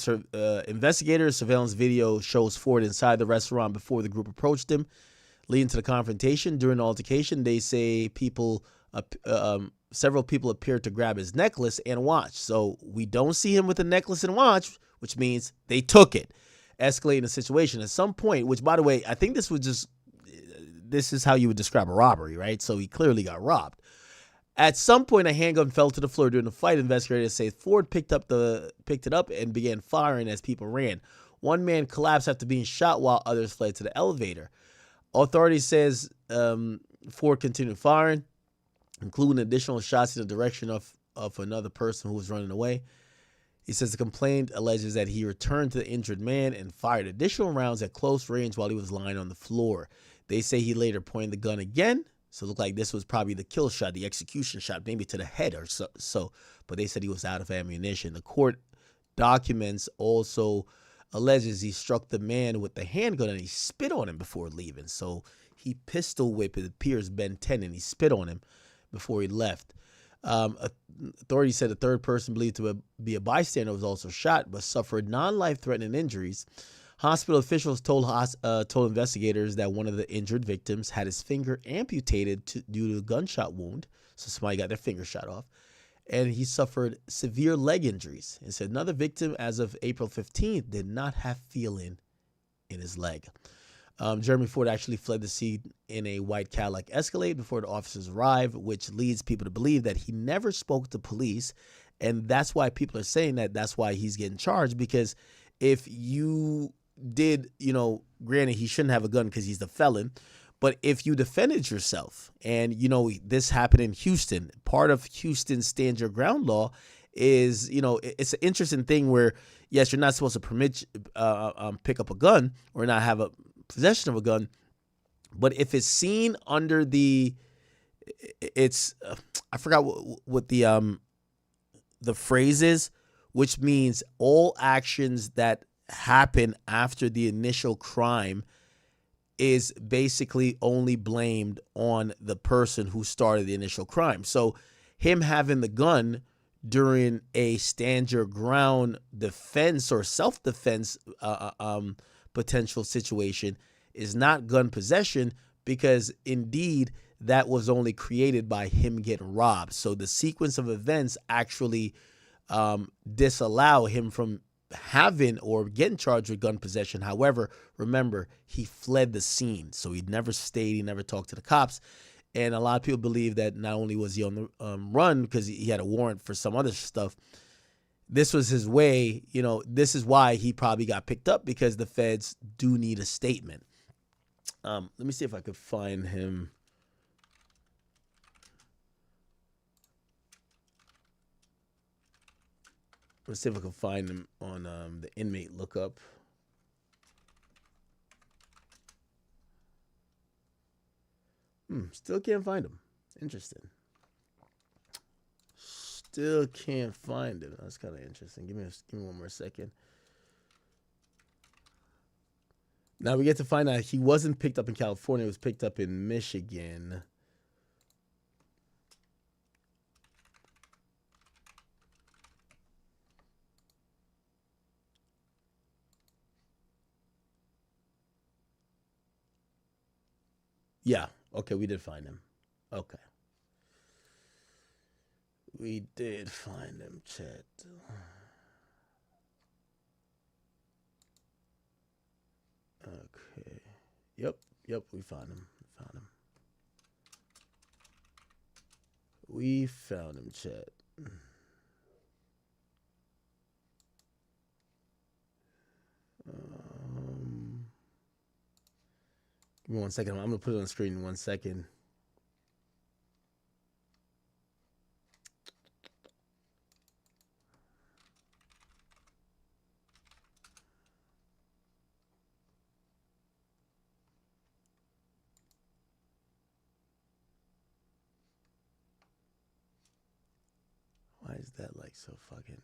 investigators, surveillance video shows Ford inside the restaurant before the group approached him, leading to the confrontation. During the altercation, they say several people appeared to grab his necklace and watch. So we don't see him with a necklace and watch, which means they took it, escalating the situation. At some point, which, by the way, I think this is how you would describe a robbery, right? So he clearly got robbed. At some point, a handgun fell to the floor during the fight. Investigators say Ford picked it up and began firing as people ran. One man collapsed after being shot while others fled to the elevator. Authorities says Ford continued firing, including additional shots in the direction of another person who was running away. He says the complaint alleges that he returned to the injured man and fired additional rounds at close range while he was lying on the floor. They say he later pointed the gun again. So it looked like this was probably the kill shot, the execution shot, maybe to the head or so. But they said he was out of ammunition. The court documents also alleges he struck the man with the handgun and he spit on him before leaving. So he pistol whipped, it appears, Ben10, and he spit on him before he left. Authorities said a third person believed to be a bystander was also shot but suffered non-life-threatening injuries. Hospital officials told investigators that one of the injured victims had his finger amputated due to a gunshot wound. So somebody got their finger shot off. And he suffered severe leg injuries. And said another victim, as of April 15th, did not have feeling in his leg. Jeremy Ford actually fled the scene in a white Cadillac Escalade before the officers arrived, which leads people to believe that he never spoke to police. And that's why people are saying that's why he's getting charged, because if you did, granted, he shouldn't have a gun because he's the felon, but if you defended yourself and, this happened in Houston, part of Houston's stand your ground law is, it's an interesting thing where, yes, you're not supposed to pick up a gun or not have a possession of a gun, but if it's seen under I forgot what the phrase is, which means all actions that happen after the initial crime is basically only blamed on the person who started the initial crime. So him having the gun during a stand your ground defense or self-defense potential situation is not gun possession, because indeed that was only created by him getting robbed. So the sequence of events actually disallow him from having or getting charged with gun possession. However, remember, he fled the scene. So he never stayed. He never talked to the cops. And a lot of people believe that not only was he on the run because he had a warrant for some other stuff, this was his way. You know, this is why he probably got picked up, because the feds do need a statement. Let me see if I could find him. Let's see if I can find him on the inmate lookup. Still can't find him. Interesting. Still can't find him. That's kind of interesting. Give me one more second. Now we get to find out he wasn't picked up in California. He was picked up in Michigan. Yeah. Okay, we did find him. Okay. We did find him, chat. Okay. Yep, we found him. We found him, chat. Give me 1 second. I'm going to put it on the screen in 1 second. Why is that like so fucking...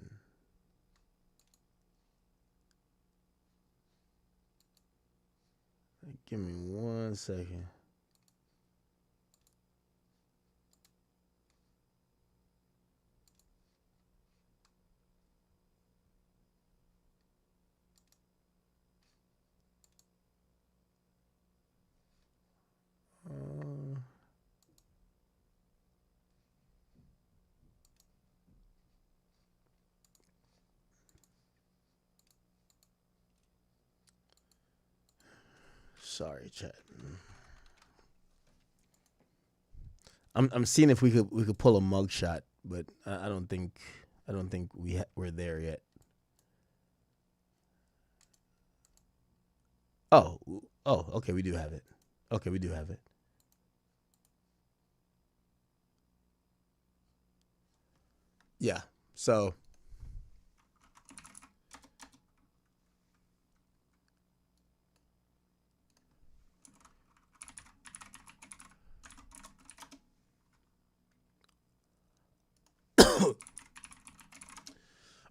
Give me 1 second. Sorry, chat. I'm seeing if we could pull a mugshot, but I don't think we're there yet. Oh, okay, we do have it. Okay, we do have it. Yeah. So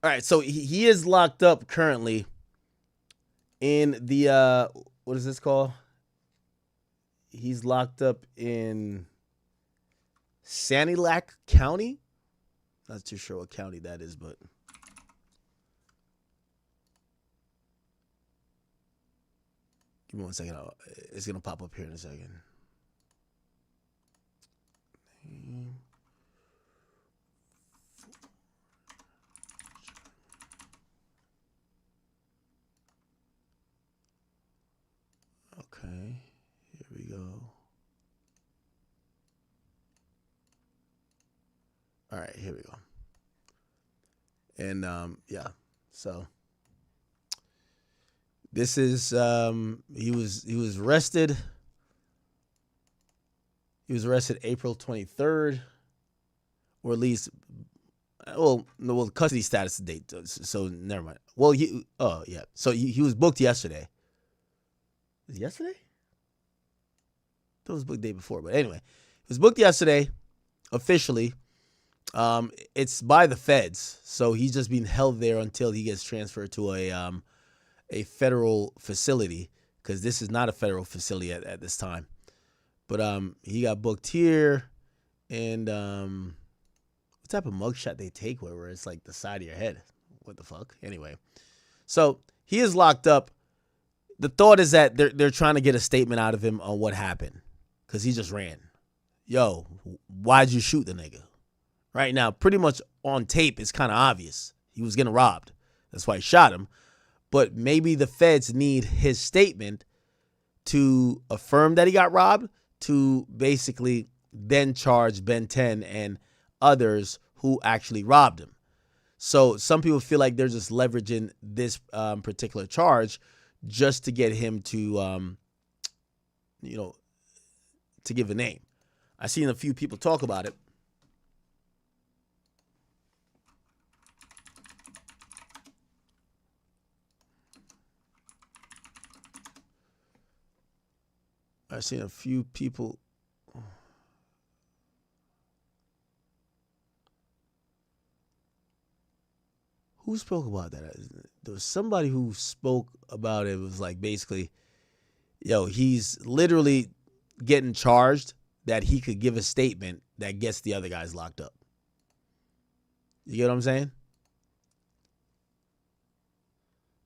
all right, so he is locked up currently in the what is this called? He's locked up in Sanilac County. Not too sure what county that is, but give me 1 second. It's gonna pop up here in a second. Okay, here we go. All right, here we go. And yeah, so this is he was arrested. He was arrested April 23rd, or at least, well, no, well, custody status date. So never mind. Well, yeah. So he was booked yesterday. Was it yesterday? I thought it was booked the day before, but anyway, he was booked yesterday, officially. It's by the feds, so he's just being held there until he gets transferred to a federal facility, because this is not a federal facility at this time. But he got booked here, and what type of mugshot they take where it's like the side of your head? What the fuck? Anyway, so he is locked up. The thought is that they're trying to get a statement out of him on what happened, because he just ran. Yo, why'd you shoot the nigga? Right now, pretty much on tape, it's kind of obvious. He was getting robbed. That's why he shot him. But maybe the feds need his statement to affirm that he got robbed, to basically then charge Ben10 and others who actually robbed him. So some people feel like they're just leveraging this particular charge just to get him to, to give a name. I've seen a few people talk about it. I've seen a few people. Who spoke about that? There was somebody who spoke about it. It was like basically, yo, he's literally getting charged that he could give a statement that gets the other guys locked up. You get what I'm saying?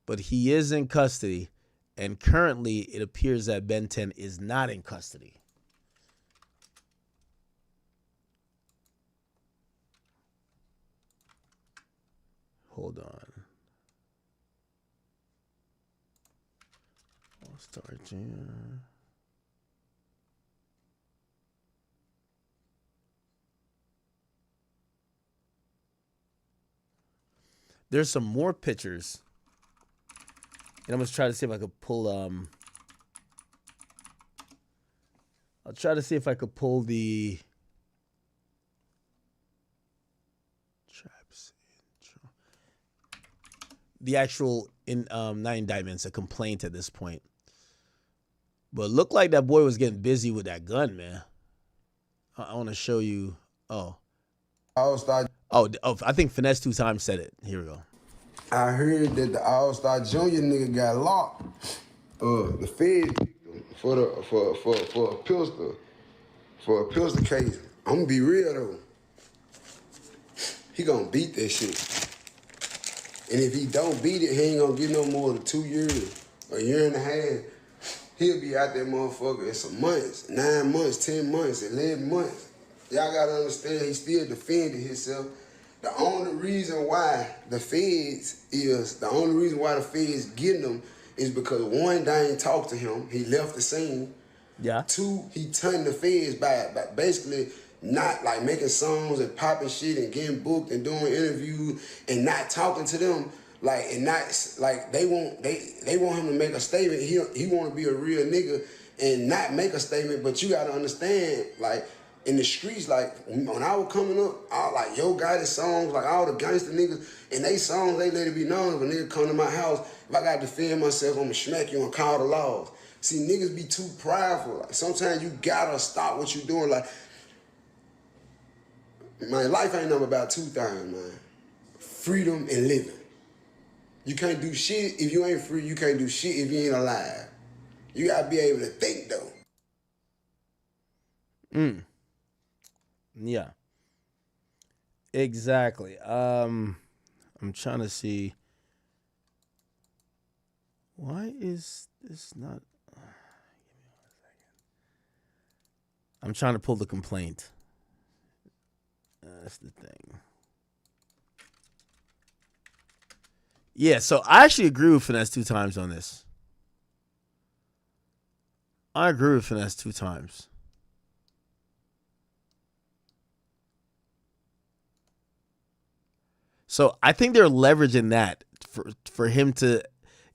But he is in custody, and currently it appears that Ben10 is not in custody. Hold on. Allstar Jam. There's some more pictures. And I'm going to try to see if I could pull I'll try to see if I could pull the actual not indictments, a complaint at this point. But it looked like that boy was getting busy with that gun, man. I want to show you. Oh, I think Finesse 2 times said it. Here we go. I heard that the Allstar Junior nigga got locked. The Fed for a pistol case. I'm gonna be real though. He gonna beat that shit. And if he don't beat it, he ain't gonna get no more than 2 years, a year and a half. He'll be out there motherfucker in some months, 9 months, 10 months, 11 months. Y'all gotta understand, he still defended himself. The only reason why the feds getting him is because one, they ain't talked to him. He left the scene. Yeah. 2, he turned the feds by basically not like making songs and popping shit and getting booked and doing interviews and not talking to them, like, and not like they want him to make a statement. He want to be a real nigga and not make a statement. But you gotta understand, like in the streets, like when I was coming up, all like Yo Gotti songs, like all the gangster niggas, and they songs they let it be known if a nigga come to my house, if I gotta defend myself, I'ma smack you and call the laws. See, niggas be too prideful. Like sometimes you gotta stop what you doing. Like, man, life ain't nothing about 2 things, man. Freedom and living. You can't do shit if you ain't free. You can't do shit if you ain't alive. You gotta be able to think, though. Yeah. Exactly. I'm trying to see. Why is this not? Give me 1 second. I'm trying to pull the complaint. That's the thing. Yeah, so I actually agree with Finesse 2 times on this. I agree with Finesse 2 times. So I think they're leveraging that for him to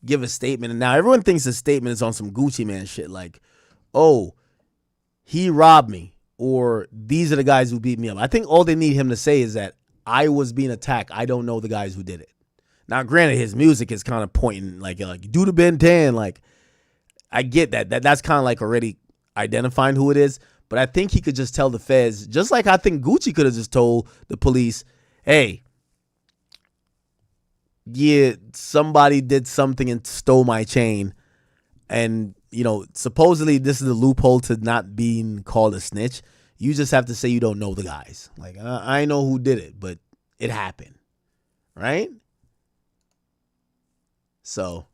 give a statement. And now everyone thinks the statement is on some Gucci Man shit. Like, oh, he robbed me. Or these are the guys who beat me up. I think all they need him to say is that I was being attacked. I don't know the guys who did it. Now, granted, his music is kind of pointing like do the Ben10. Like, I get that. That's kind of like already identifying who it is. But I think he could just tell the feds, just like I think Gucci could have just told the police, hey, yeah, somebody did something and stole my chain. And, you know, supposedly this is the loophole to not being called a snitch. You just have to say you don't know the guys. Like, I know who did it, but it happened. Right? So,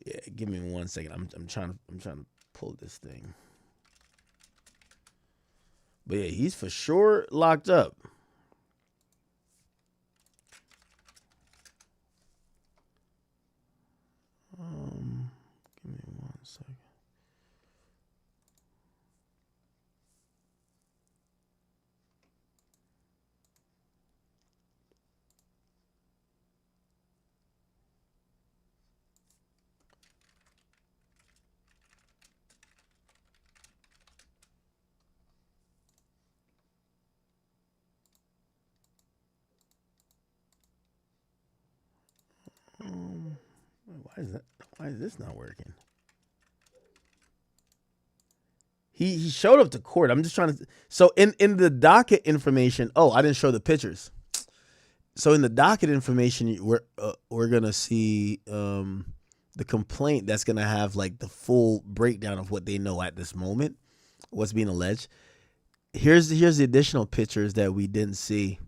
yeah, give me 1 second. I'm trying to pull this thing. But yeah, he's for sure locked up. Give me 1 second. Why is this not working? He showed up to court. I'm just trying to. So in the docket information. Oh, I didn't show the pictures. So in the docket information, we're gonna see the complaint that's gonna have like the full breakdown of what they know at this moment, what's being alleged. Here's the additional pictures that we didn't see,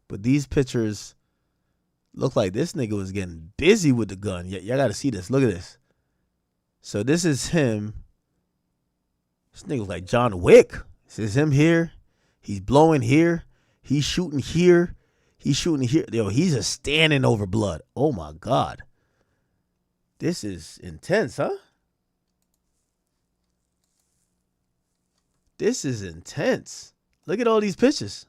but these pictures look like this nigga was getting busy with the gun. Y'all got to see this. Look at this. So this is him. This nigga was like John Wick. This is him here. He's blowing here. He's shooting here. He's shooting here. Yo, he's just standing over blood. Oh my God. This is intense, huh? This is intense. Look at all these pictures.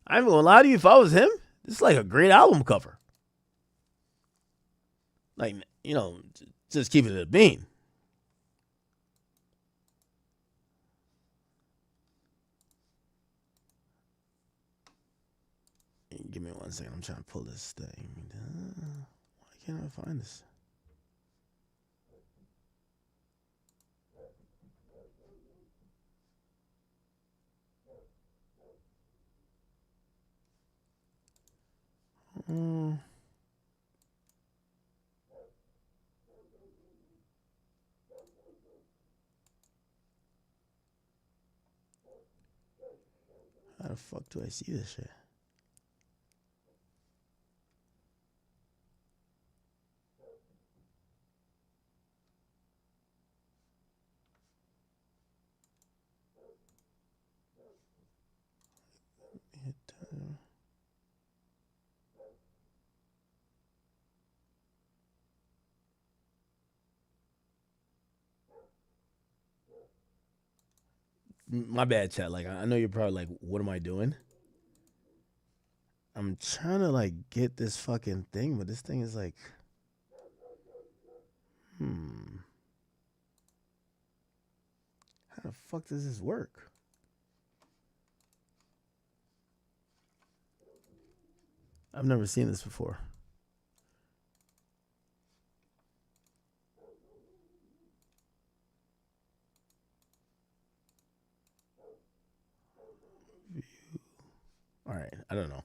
I ain't gonna lie to you, if I was him, this is like a great album cover. Like, you know, just keep it a bean. Give me 1 second. I'm trying to pull this thing. Why can't I find this? How the fuck do I see this shit? My bad, chat. Like, I know you're probably like, what am I doing? I'm trying to like get this fucking thing, but this thing is like, how the fuck does this work? I've never seen this before. All right, I don't know.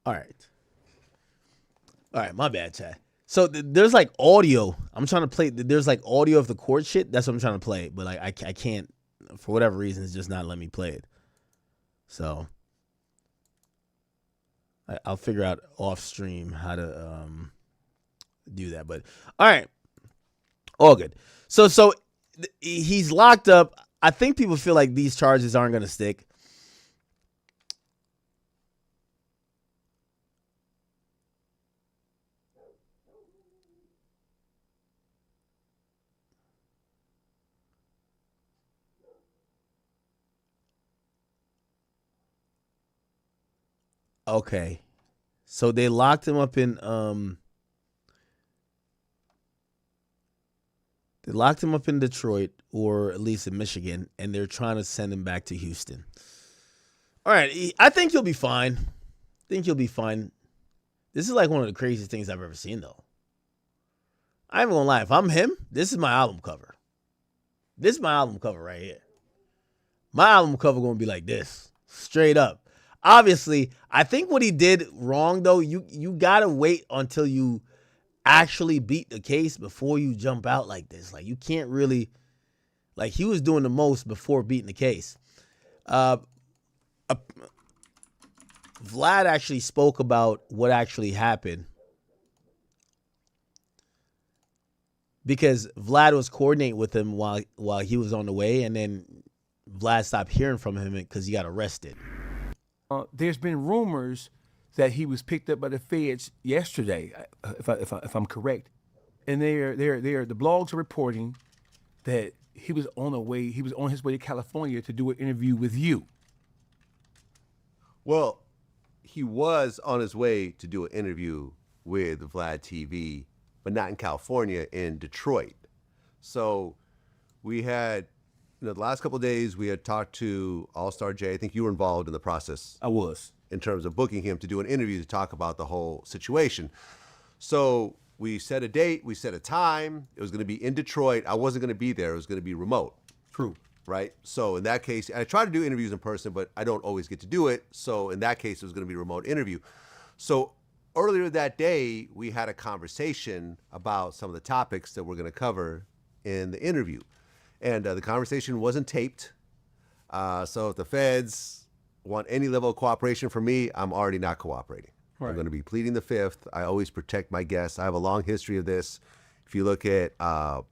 All right, my bad, chat. So there's like audio. I'm trying to play. There's like audio of the court shit. That's what I'm trying to play. But like I can't, for whatever reason, it's just not letting me play it. So I'll figure out off stream how to do that. But all right, all good. So he's locked up. I think people feel like these charges aren't going to stick. Okay. So they locked him up in They locked him up in Detroit, or at least in Michigan, and they're trying to send him back to Houston. All right, I think he'll be fine. This is like one of the craziest things I've ever seen, though. I ain't gonna lie. If I'm him, this is my album cover. This is my album cover right here. My album cover gonna be like this, straight up. Obviously, I think what he did wrong, though, you gotta wait until you actually beat the case before you jump out like this. Like, you can't really, like, he was doing the most before beating the case. Vlad actually spoke about what actually happened, because Vlad was coordinating with him while he was on the way, and then Vlad stopped hearing from him because he got arrested. There's been rumors that he was picked up by the feds yesterday, if I'm correct, and the blogs are reporting that he was on his way to California to do an interview with you. Well, he was on his way to do an interview with Vlad TV, but not in California, in Detroit. So we had, the last couple of days, we had talked to Allstar J. I think you were involved in the process. I was. In terms of booking him to do an interview to talk about the whole situation. So we set a date, we set a time. It was going to be in Detroit. I wasn't going to be there. It was going to be remote. True. Right? So in that case, I try to do interviews in person, but I don't always get to do it. So in that case, it was going to be a remote interview. So earlier that day, we had a conversation about some of the topics that we're going to cover in the interview. And the conversation wasn't taped. So if the feds want any level of cooperation from me, I'm already not cooperating. Right. I'm going to be pleading the fifth. I always protect my guests. I have a long history of this. If you look at, for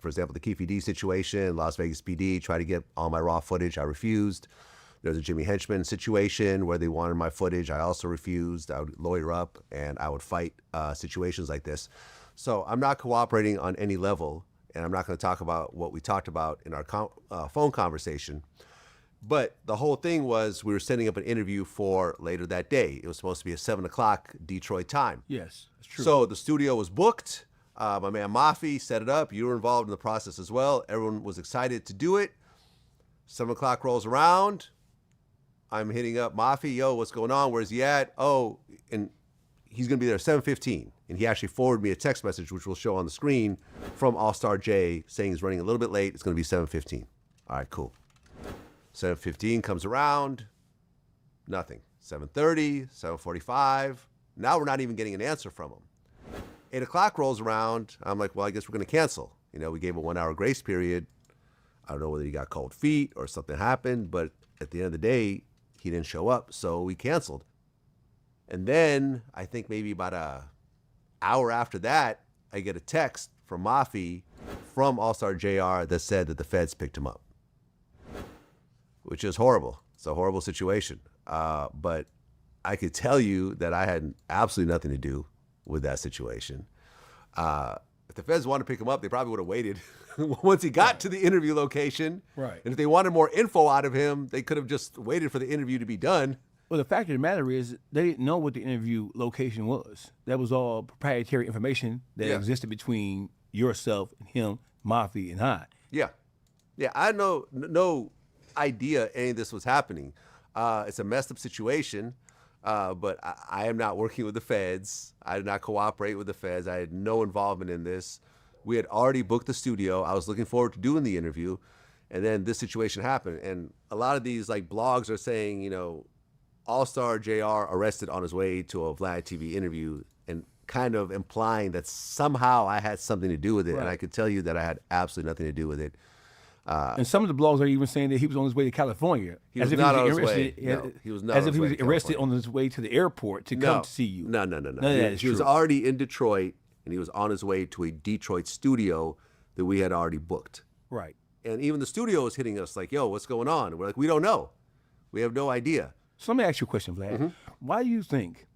example, the Keefe D situation, Las Vegas PD tried to get all my raw footage. I refused. There's a Jimmy Henchman situation where they wanted my footage. I also refused. I would lawyer up and I would fight situations like this. So I'm not cooperating on any level, and I'm not going to talk about what we talked about in our phone conversation. But the whole thing was we were setting up an interview for later that day. It was supposed to be at 7 o'clock Detroit time. Yes, that's true. So the studio was booked. My man Mafi set it up. You were involved in the process as well. Everyone was excited to do it. 7 o'clock rolls around. I'm hitting up Mafi. Yo, what's going on? Where's he at? Oh, and he's going to be there at 7:15. And he actually forwarded me a text message, which we'll show on the screen, from Allstar J, saying he's running a little bit late. It's going to be 7:15. All right, cool. 7:15 comes around, nothing. 7:30, 7:45. Now we're not even getting an answer from him. 8 o'clock rolls around. I'm like, well, I guess we're going to cancel. We gave a 1 hour grace period. I don't know whether he got cold feet or something happened, but at the end of the day, he didn't show up, so we canceled. And then I think maybe about an hour after that, I get a text from Mafi from Allstar JR that said that the feds picked him up, which is horrible. It's a horrible situation. But I could tell you that I had absolutely nothing to do with that situation. If the feds wanted to pick him up, they probably would have waited once he got to the interview location. Right. And if they wanted more info out of him, they could have just waited for the interview to be done. Well, the fact of the matter is they didn't know what the interview location was. That was all proprietary information that existed between yourself and him, Mafi, and I. Yeah. Yeah, I had no idea any of this was happening. It's a messed up situation, but I am not working with the feds. I did not cooperate with the feds. I had no involvement in this. We had already booked the studio. I was looking forward to doing the interview, and then this situation happened. And a lot of these blogs are saying, Allstar JR arrested on his way to a Vlad TV interview, and kind of implying that somehow I had something to do with it. Right. And I could tell you that I had absolutely nothing to do with it. And some of the blogs are even saying that he was on his way to California. He was not on his way. No, he was not. As if he was arrested on his way to the airport to come to see you. No. He was already in Detroit, and he was on his way to a Detroit studio that we had already booked. Right. And even the studio was hitting us like, yo, what's going on? And we're like, we don't know. We have no idea. So let me ask you a question, Vlad. Mm-hmm. Why do you think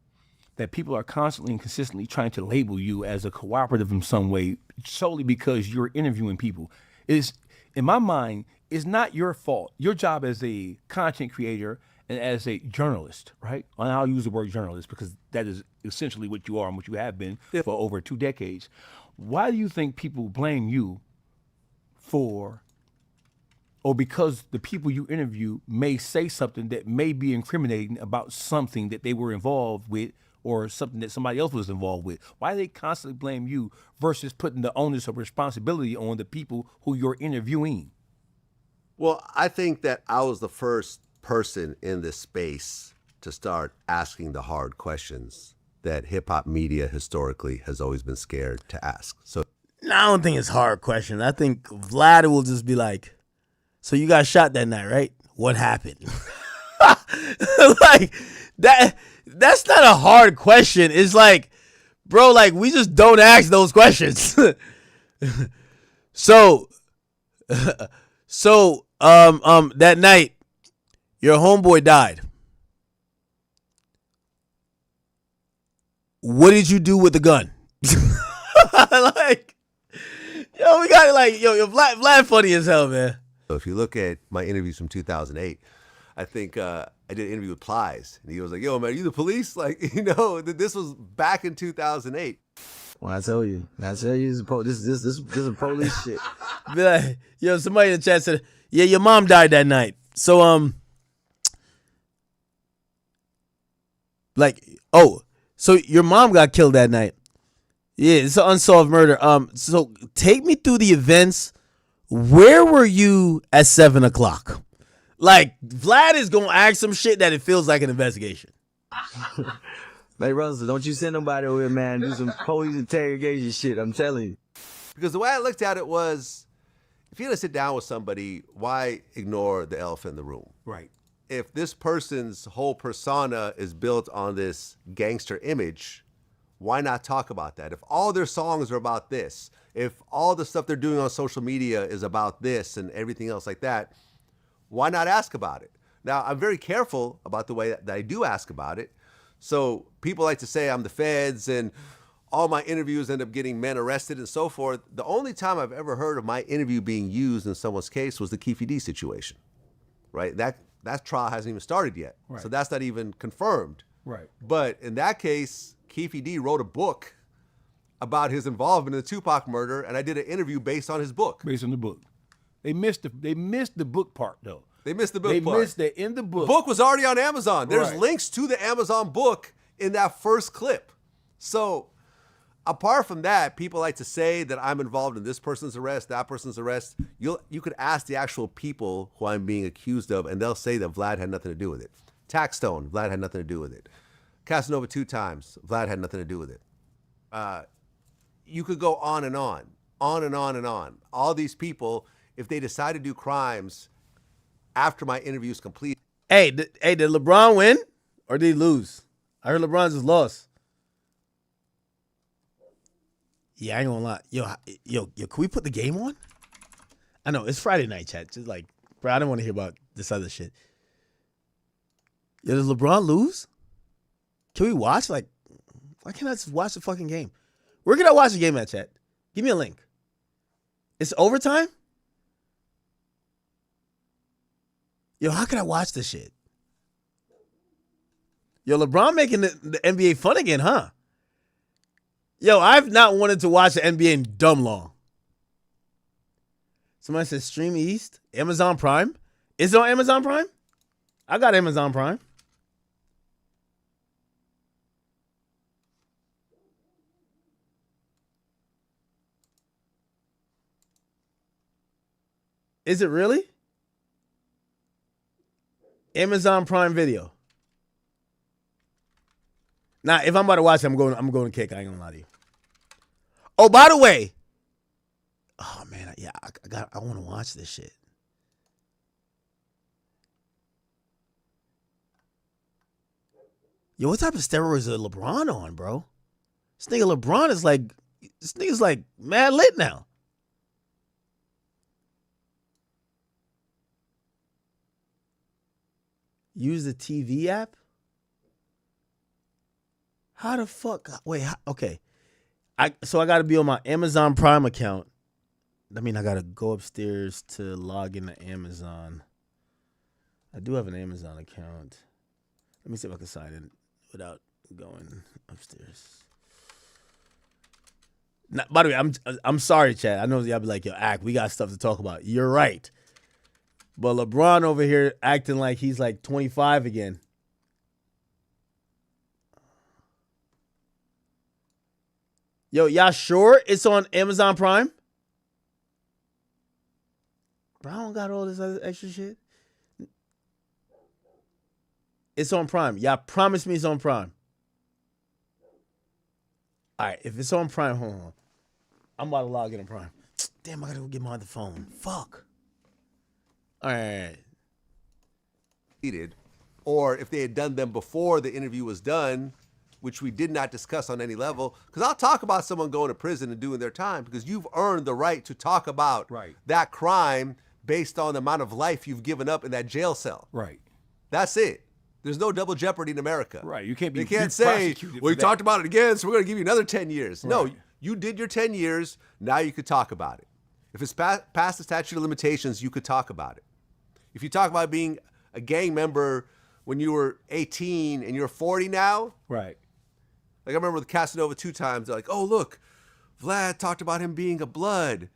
that people are constantly and consistently trying to label you as a cooperative in some way solely because you're interviewing people? In my mind, it's not your fault. Your job as a content creator and as a journalist, right? And I'll use the word journalist because that is essentially what you are and what you have been for over 2 decades. Why do you think people blame you for, or because the people you interview may say something that may be incriminating about something that they were involved with or something that somebody else was involved with? Why do they constantly blame you versus putting the onus of responsibility on the people who you're interviewing? Well, I think that I was the first person in this space to start asking the hard questions that hip hop media historically has always been scared to ask. So No, I don't think it's hard question. I think Vlad will just be like, so you got shot that night, right? What happened? Like that's not a hard question. It's like, bro, like we just don't ask those questions. So that night your homeboy died. What did you do with the gun? Like, yo, we got it. Like, yo, Vlad funny as hell, man. So if you look at my interviews from 2008, I think I did an interview with Plies, and he was like, "Yo, man, are you the police?" Like, this was back in 2008. Well, I tell you, this is police shit. Be like, yo, somebody in the chat said, "Yeah, your mom died that night." So so your mom got killed that night. Yeah, it's an unsolved murder. So take me through the events. Where were you at 7:00? Like, Vlad is gonna ask some shit that it feels like an investigation. Hey, Russell, don't you send nobody over here, man. Do some police interrogation shit. I'm telling you. Because the way I looked at it was, if you're gonna sit down with somebody, why ignore the elephant in the room? Right. If this person's whole persona is built on this gangster image, why not talk about that? If all their songs are about this, if all the stuff they're doing on social media is about this and everything else like that, why not ask about it? Now, I'm very careful about the way that I do ask about it. So people like to say I'm the feds and all my interviews end up getting men arrested and so forth. The only time I've ever heard of my interview being used in someone's case was the Keefe D situation, right? That trial hasn't even started yet. Right. So that's not even confirmed. Right. But in that case, Keefe D wrote a book about his involvement in the Tupac murder, and I did an interview based on his book. Based on the book. They missed the book part, though. They missed the book part. They missed that in the book. The book was already on Amazon. There's Right. links to the Amazon book in that first clip. So apart from that, people like to say that I'm involved in this person's arrest, that person's arrest. You could ask the actual people who I'm being accused of, and they'll say that Vlad had nothing to do with it. Taxstone, Vlad had nothing to do with it. Casanova 2 times, Vlad had nothing to do with it. You could go on and on, on and on and on. All these people, if they decide to do crimes after my interview is complete. Hey, did LeBron win or did he lose? I heard LeBron just lost. Yeah, I ain't gonna lie. Yo, can we put the game on? I know, it's Friday night, chat. Just like, bro, I don't want to hear about this other shit. Yo, does LeBron lose? Can we watch? Like, why can't I just watch the fucking game? Where can I watch the game at, chat? Give me a link. It's overtime? Yo, how can I watch this shit? Yo, LeBron making the NBA fun again, huh? Yo, I've not wanted to watch the NBA in dumb long. Somebody said Stream East, Amazon Prime. Is it on Amazon Prime? I got Amazon Prime. Is it really? Amazon Prime Video. Now, if I'm about to watch it, I'm going to kick. I ain't gonna lie to you. Oh, by the way. Oh man, yeah, I want to watch this shit. Yo, what type of steroids is LeBron on, bro? This nigga's like mad lit now. Use the TV app? How the fuck? Wait, okay. So I got to be on my Amazon Prime account. I mean, I got to go upstairs to log into Amazon. I do have an Amazon account. Let me see if I can sign in without going upstairs. By the way, I'm sorry, Chad. I know y'all be like, yo, Act, we got stuff to talk about. You're right. But LeBron over here acting like he's like 25 again. Yo, y'all sure it's on Amazon Prime? Brown got all this other extra shit. It's on Prime. Y'all promise me it's on Prime. All right, if it's on Prime, hold on. I'm about to log in on Prime. Damn, I gotta go get my other phone. Fuck. All right. Or if they had done them before the interview was done, which we did not discuss on any level, because I'll talk about someone going to prison and doing their time because you've earned the right to talk about that crime based on the amount of life you've given up in that jail cell. Right. That's it. There's no double jeopardy in America. Right. You can't be. They can't say, well, you talked about it again, so we're going to give you another 10 years. Right. No, you did your 10 years. Now you could talk about it. If it's past the statute of limitations, you could talk about it. If you talk about being a gang member when you were 18 and you're 40 now. Right. Like I remember with Casanova 2 times, they're like, oh, look, Vlad talked about him being a blood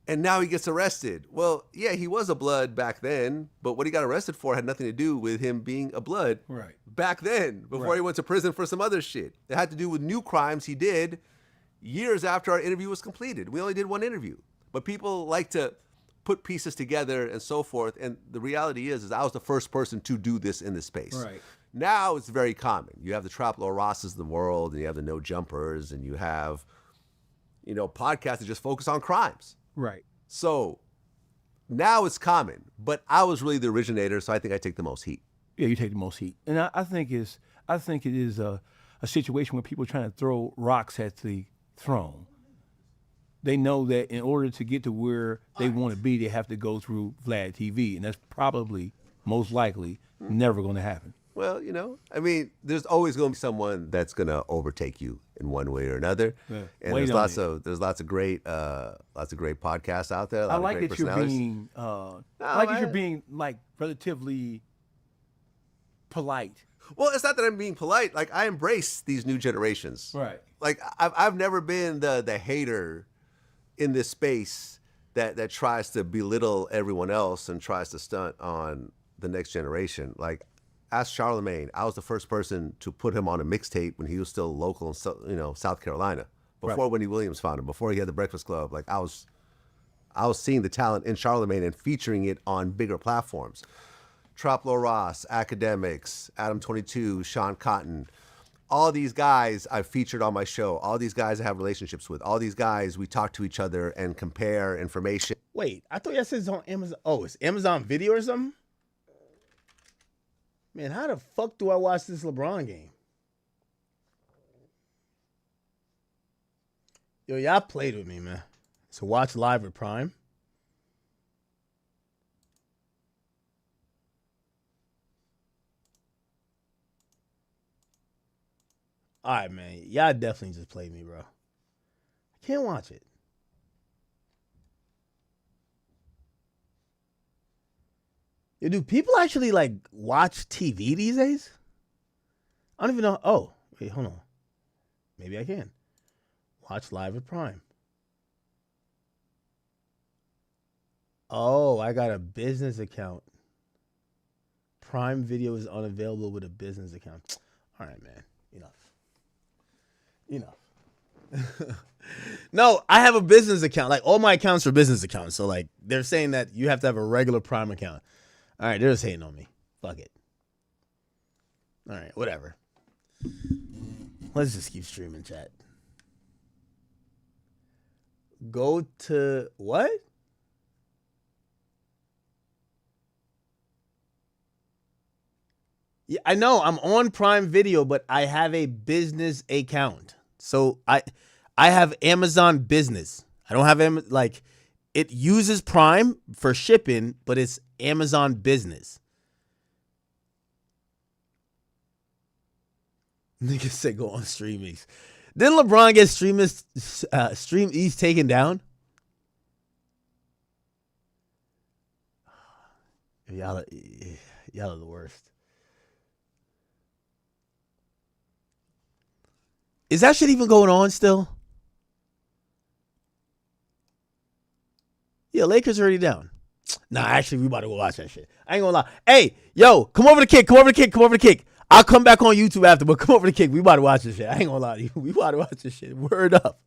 and now he gets arrested. Well, yeah, he was a blood back then, but what he got arrested for had nothing to do with him being a blood back then, before he went to prison for some other shit. It had to do with new crimes he did years after our interview was completed. We only did 1 interview, but people like to put pieces together and so forth. And the reality is I was the first person to do this in this space. Right. Now it's very common. You have the Traplo Rosses of the world, and you have the No Jumpers, and you have, podcasts that just focus on crimes. Right. So now it's common, but I was really the originator, so I think I take the most heat. Yeah, you take the most heat, and I think it is a situation where people are trying to throw rocks at the throne. They know that in order to get to where they want to be, they have to go through Vlad TV, and that's probably, most likely, never going to happen. Well, there's always going to be someone that's going to overtake you in one way or another. Yeah. And there's lots of great podcasts out there. I like that you're being, you're being like relatively polite. Well, it's not that I'm being polite. Like, I embrace these new generations. Right. Like, I've never been the hater in this space that tries to belittle everyone else and tries to stunt on the next generation. Like, ask Charlemagne. I was the first person to put him on a mixtape when he was still local in South Carolina. Before Wendy Williams found him, before he had the Breakfast Club. Like, I was seeing the talent in Charlemagne and featuring it on bigger platforms. Traplo Ross, Academics, Adam 22, Sean Cotton. All these guys I've featured on my show. All these guys I have relationships with. All these guys, we talk to each other and compare information. Wait, I thought y'all said it's on Amazon. Oh, it's Amazon Video or something? Man, how the fuck do I watch this LeBron game? Yo, y'all played with me, man. So watch live with Prime. All right, man. Y'all definitely just played me, bro. I can't watch it. Yo, do people actually watch TV these days? I don't even know. Oh, wait, hold on. Maybe I can. Watch live at Prime. Oh, I got a business account. Prime Video is unavailable with a business account. All right, man. Enough. No, I have a business account. Like, all my accounts are business accounts. So, they're saying that you have to have a regular Prime account. All right, they're just hating on me. Fuck it. All right, whatever. Let's just keep streaming, chat. Go to what? Yeah, I know. I'm on Prime Video, but I have a business account. So I have Amazon Business. I don't have it uses Prime for shipping, but it's Amazon Business. Niggas say go on Stream East. Didn't LeBron get Stream East taken down? Y'all are the worst. Is that shit even going on still? Yeah, Lakers already down. Nah, actually, we about to go watch that shit. I ain't gonna lie. Hey, yo, come over to Kick. Come over to Kick. Come over to Kick. I'll come back on YouTube after, but come over to Kick. We about to watch this shit. I ain't gonna lie to you. We about to watch this shit. Word up.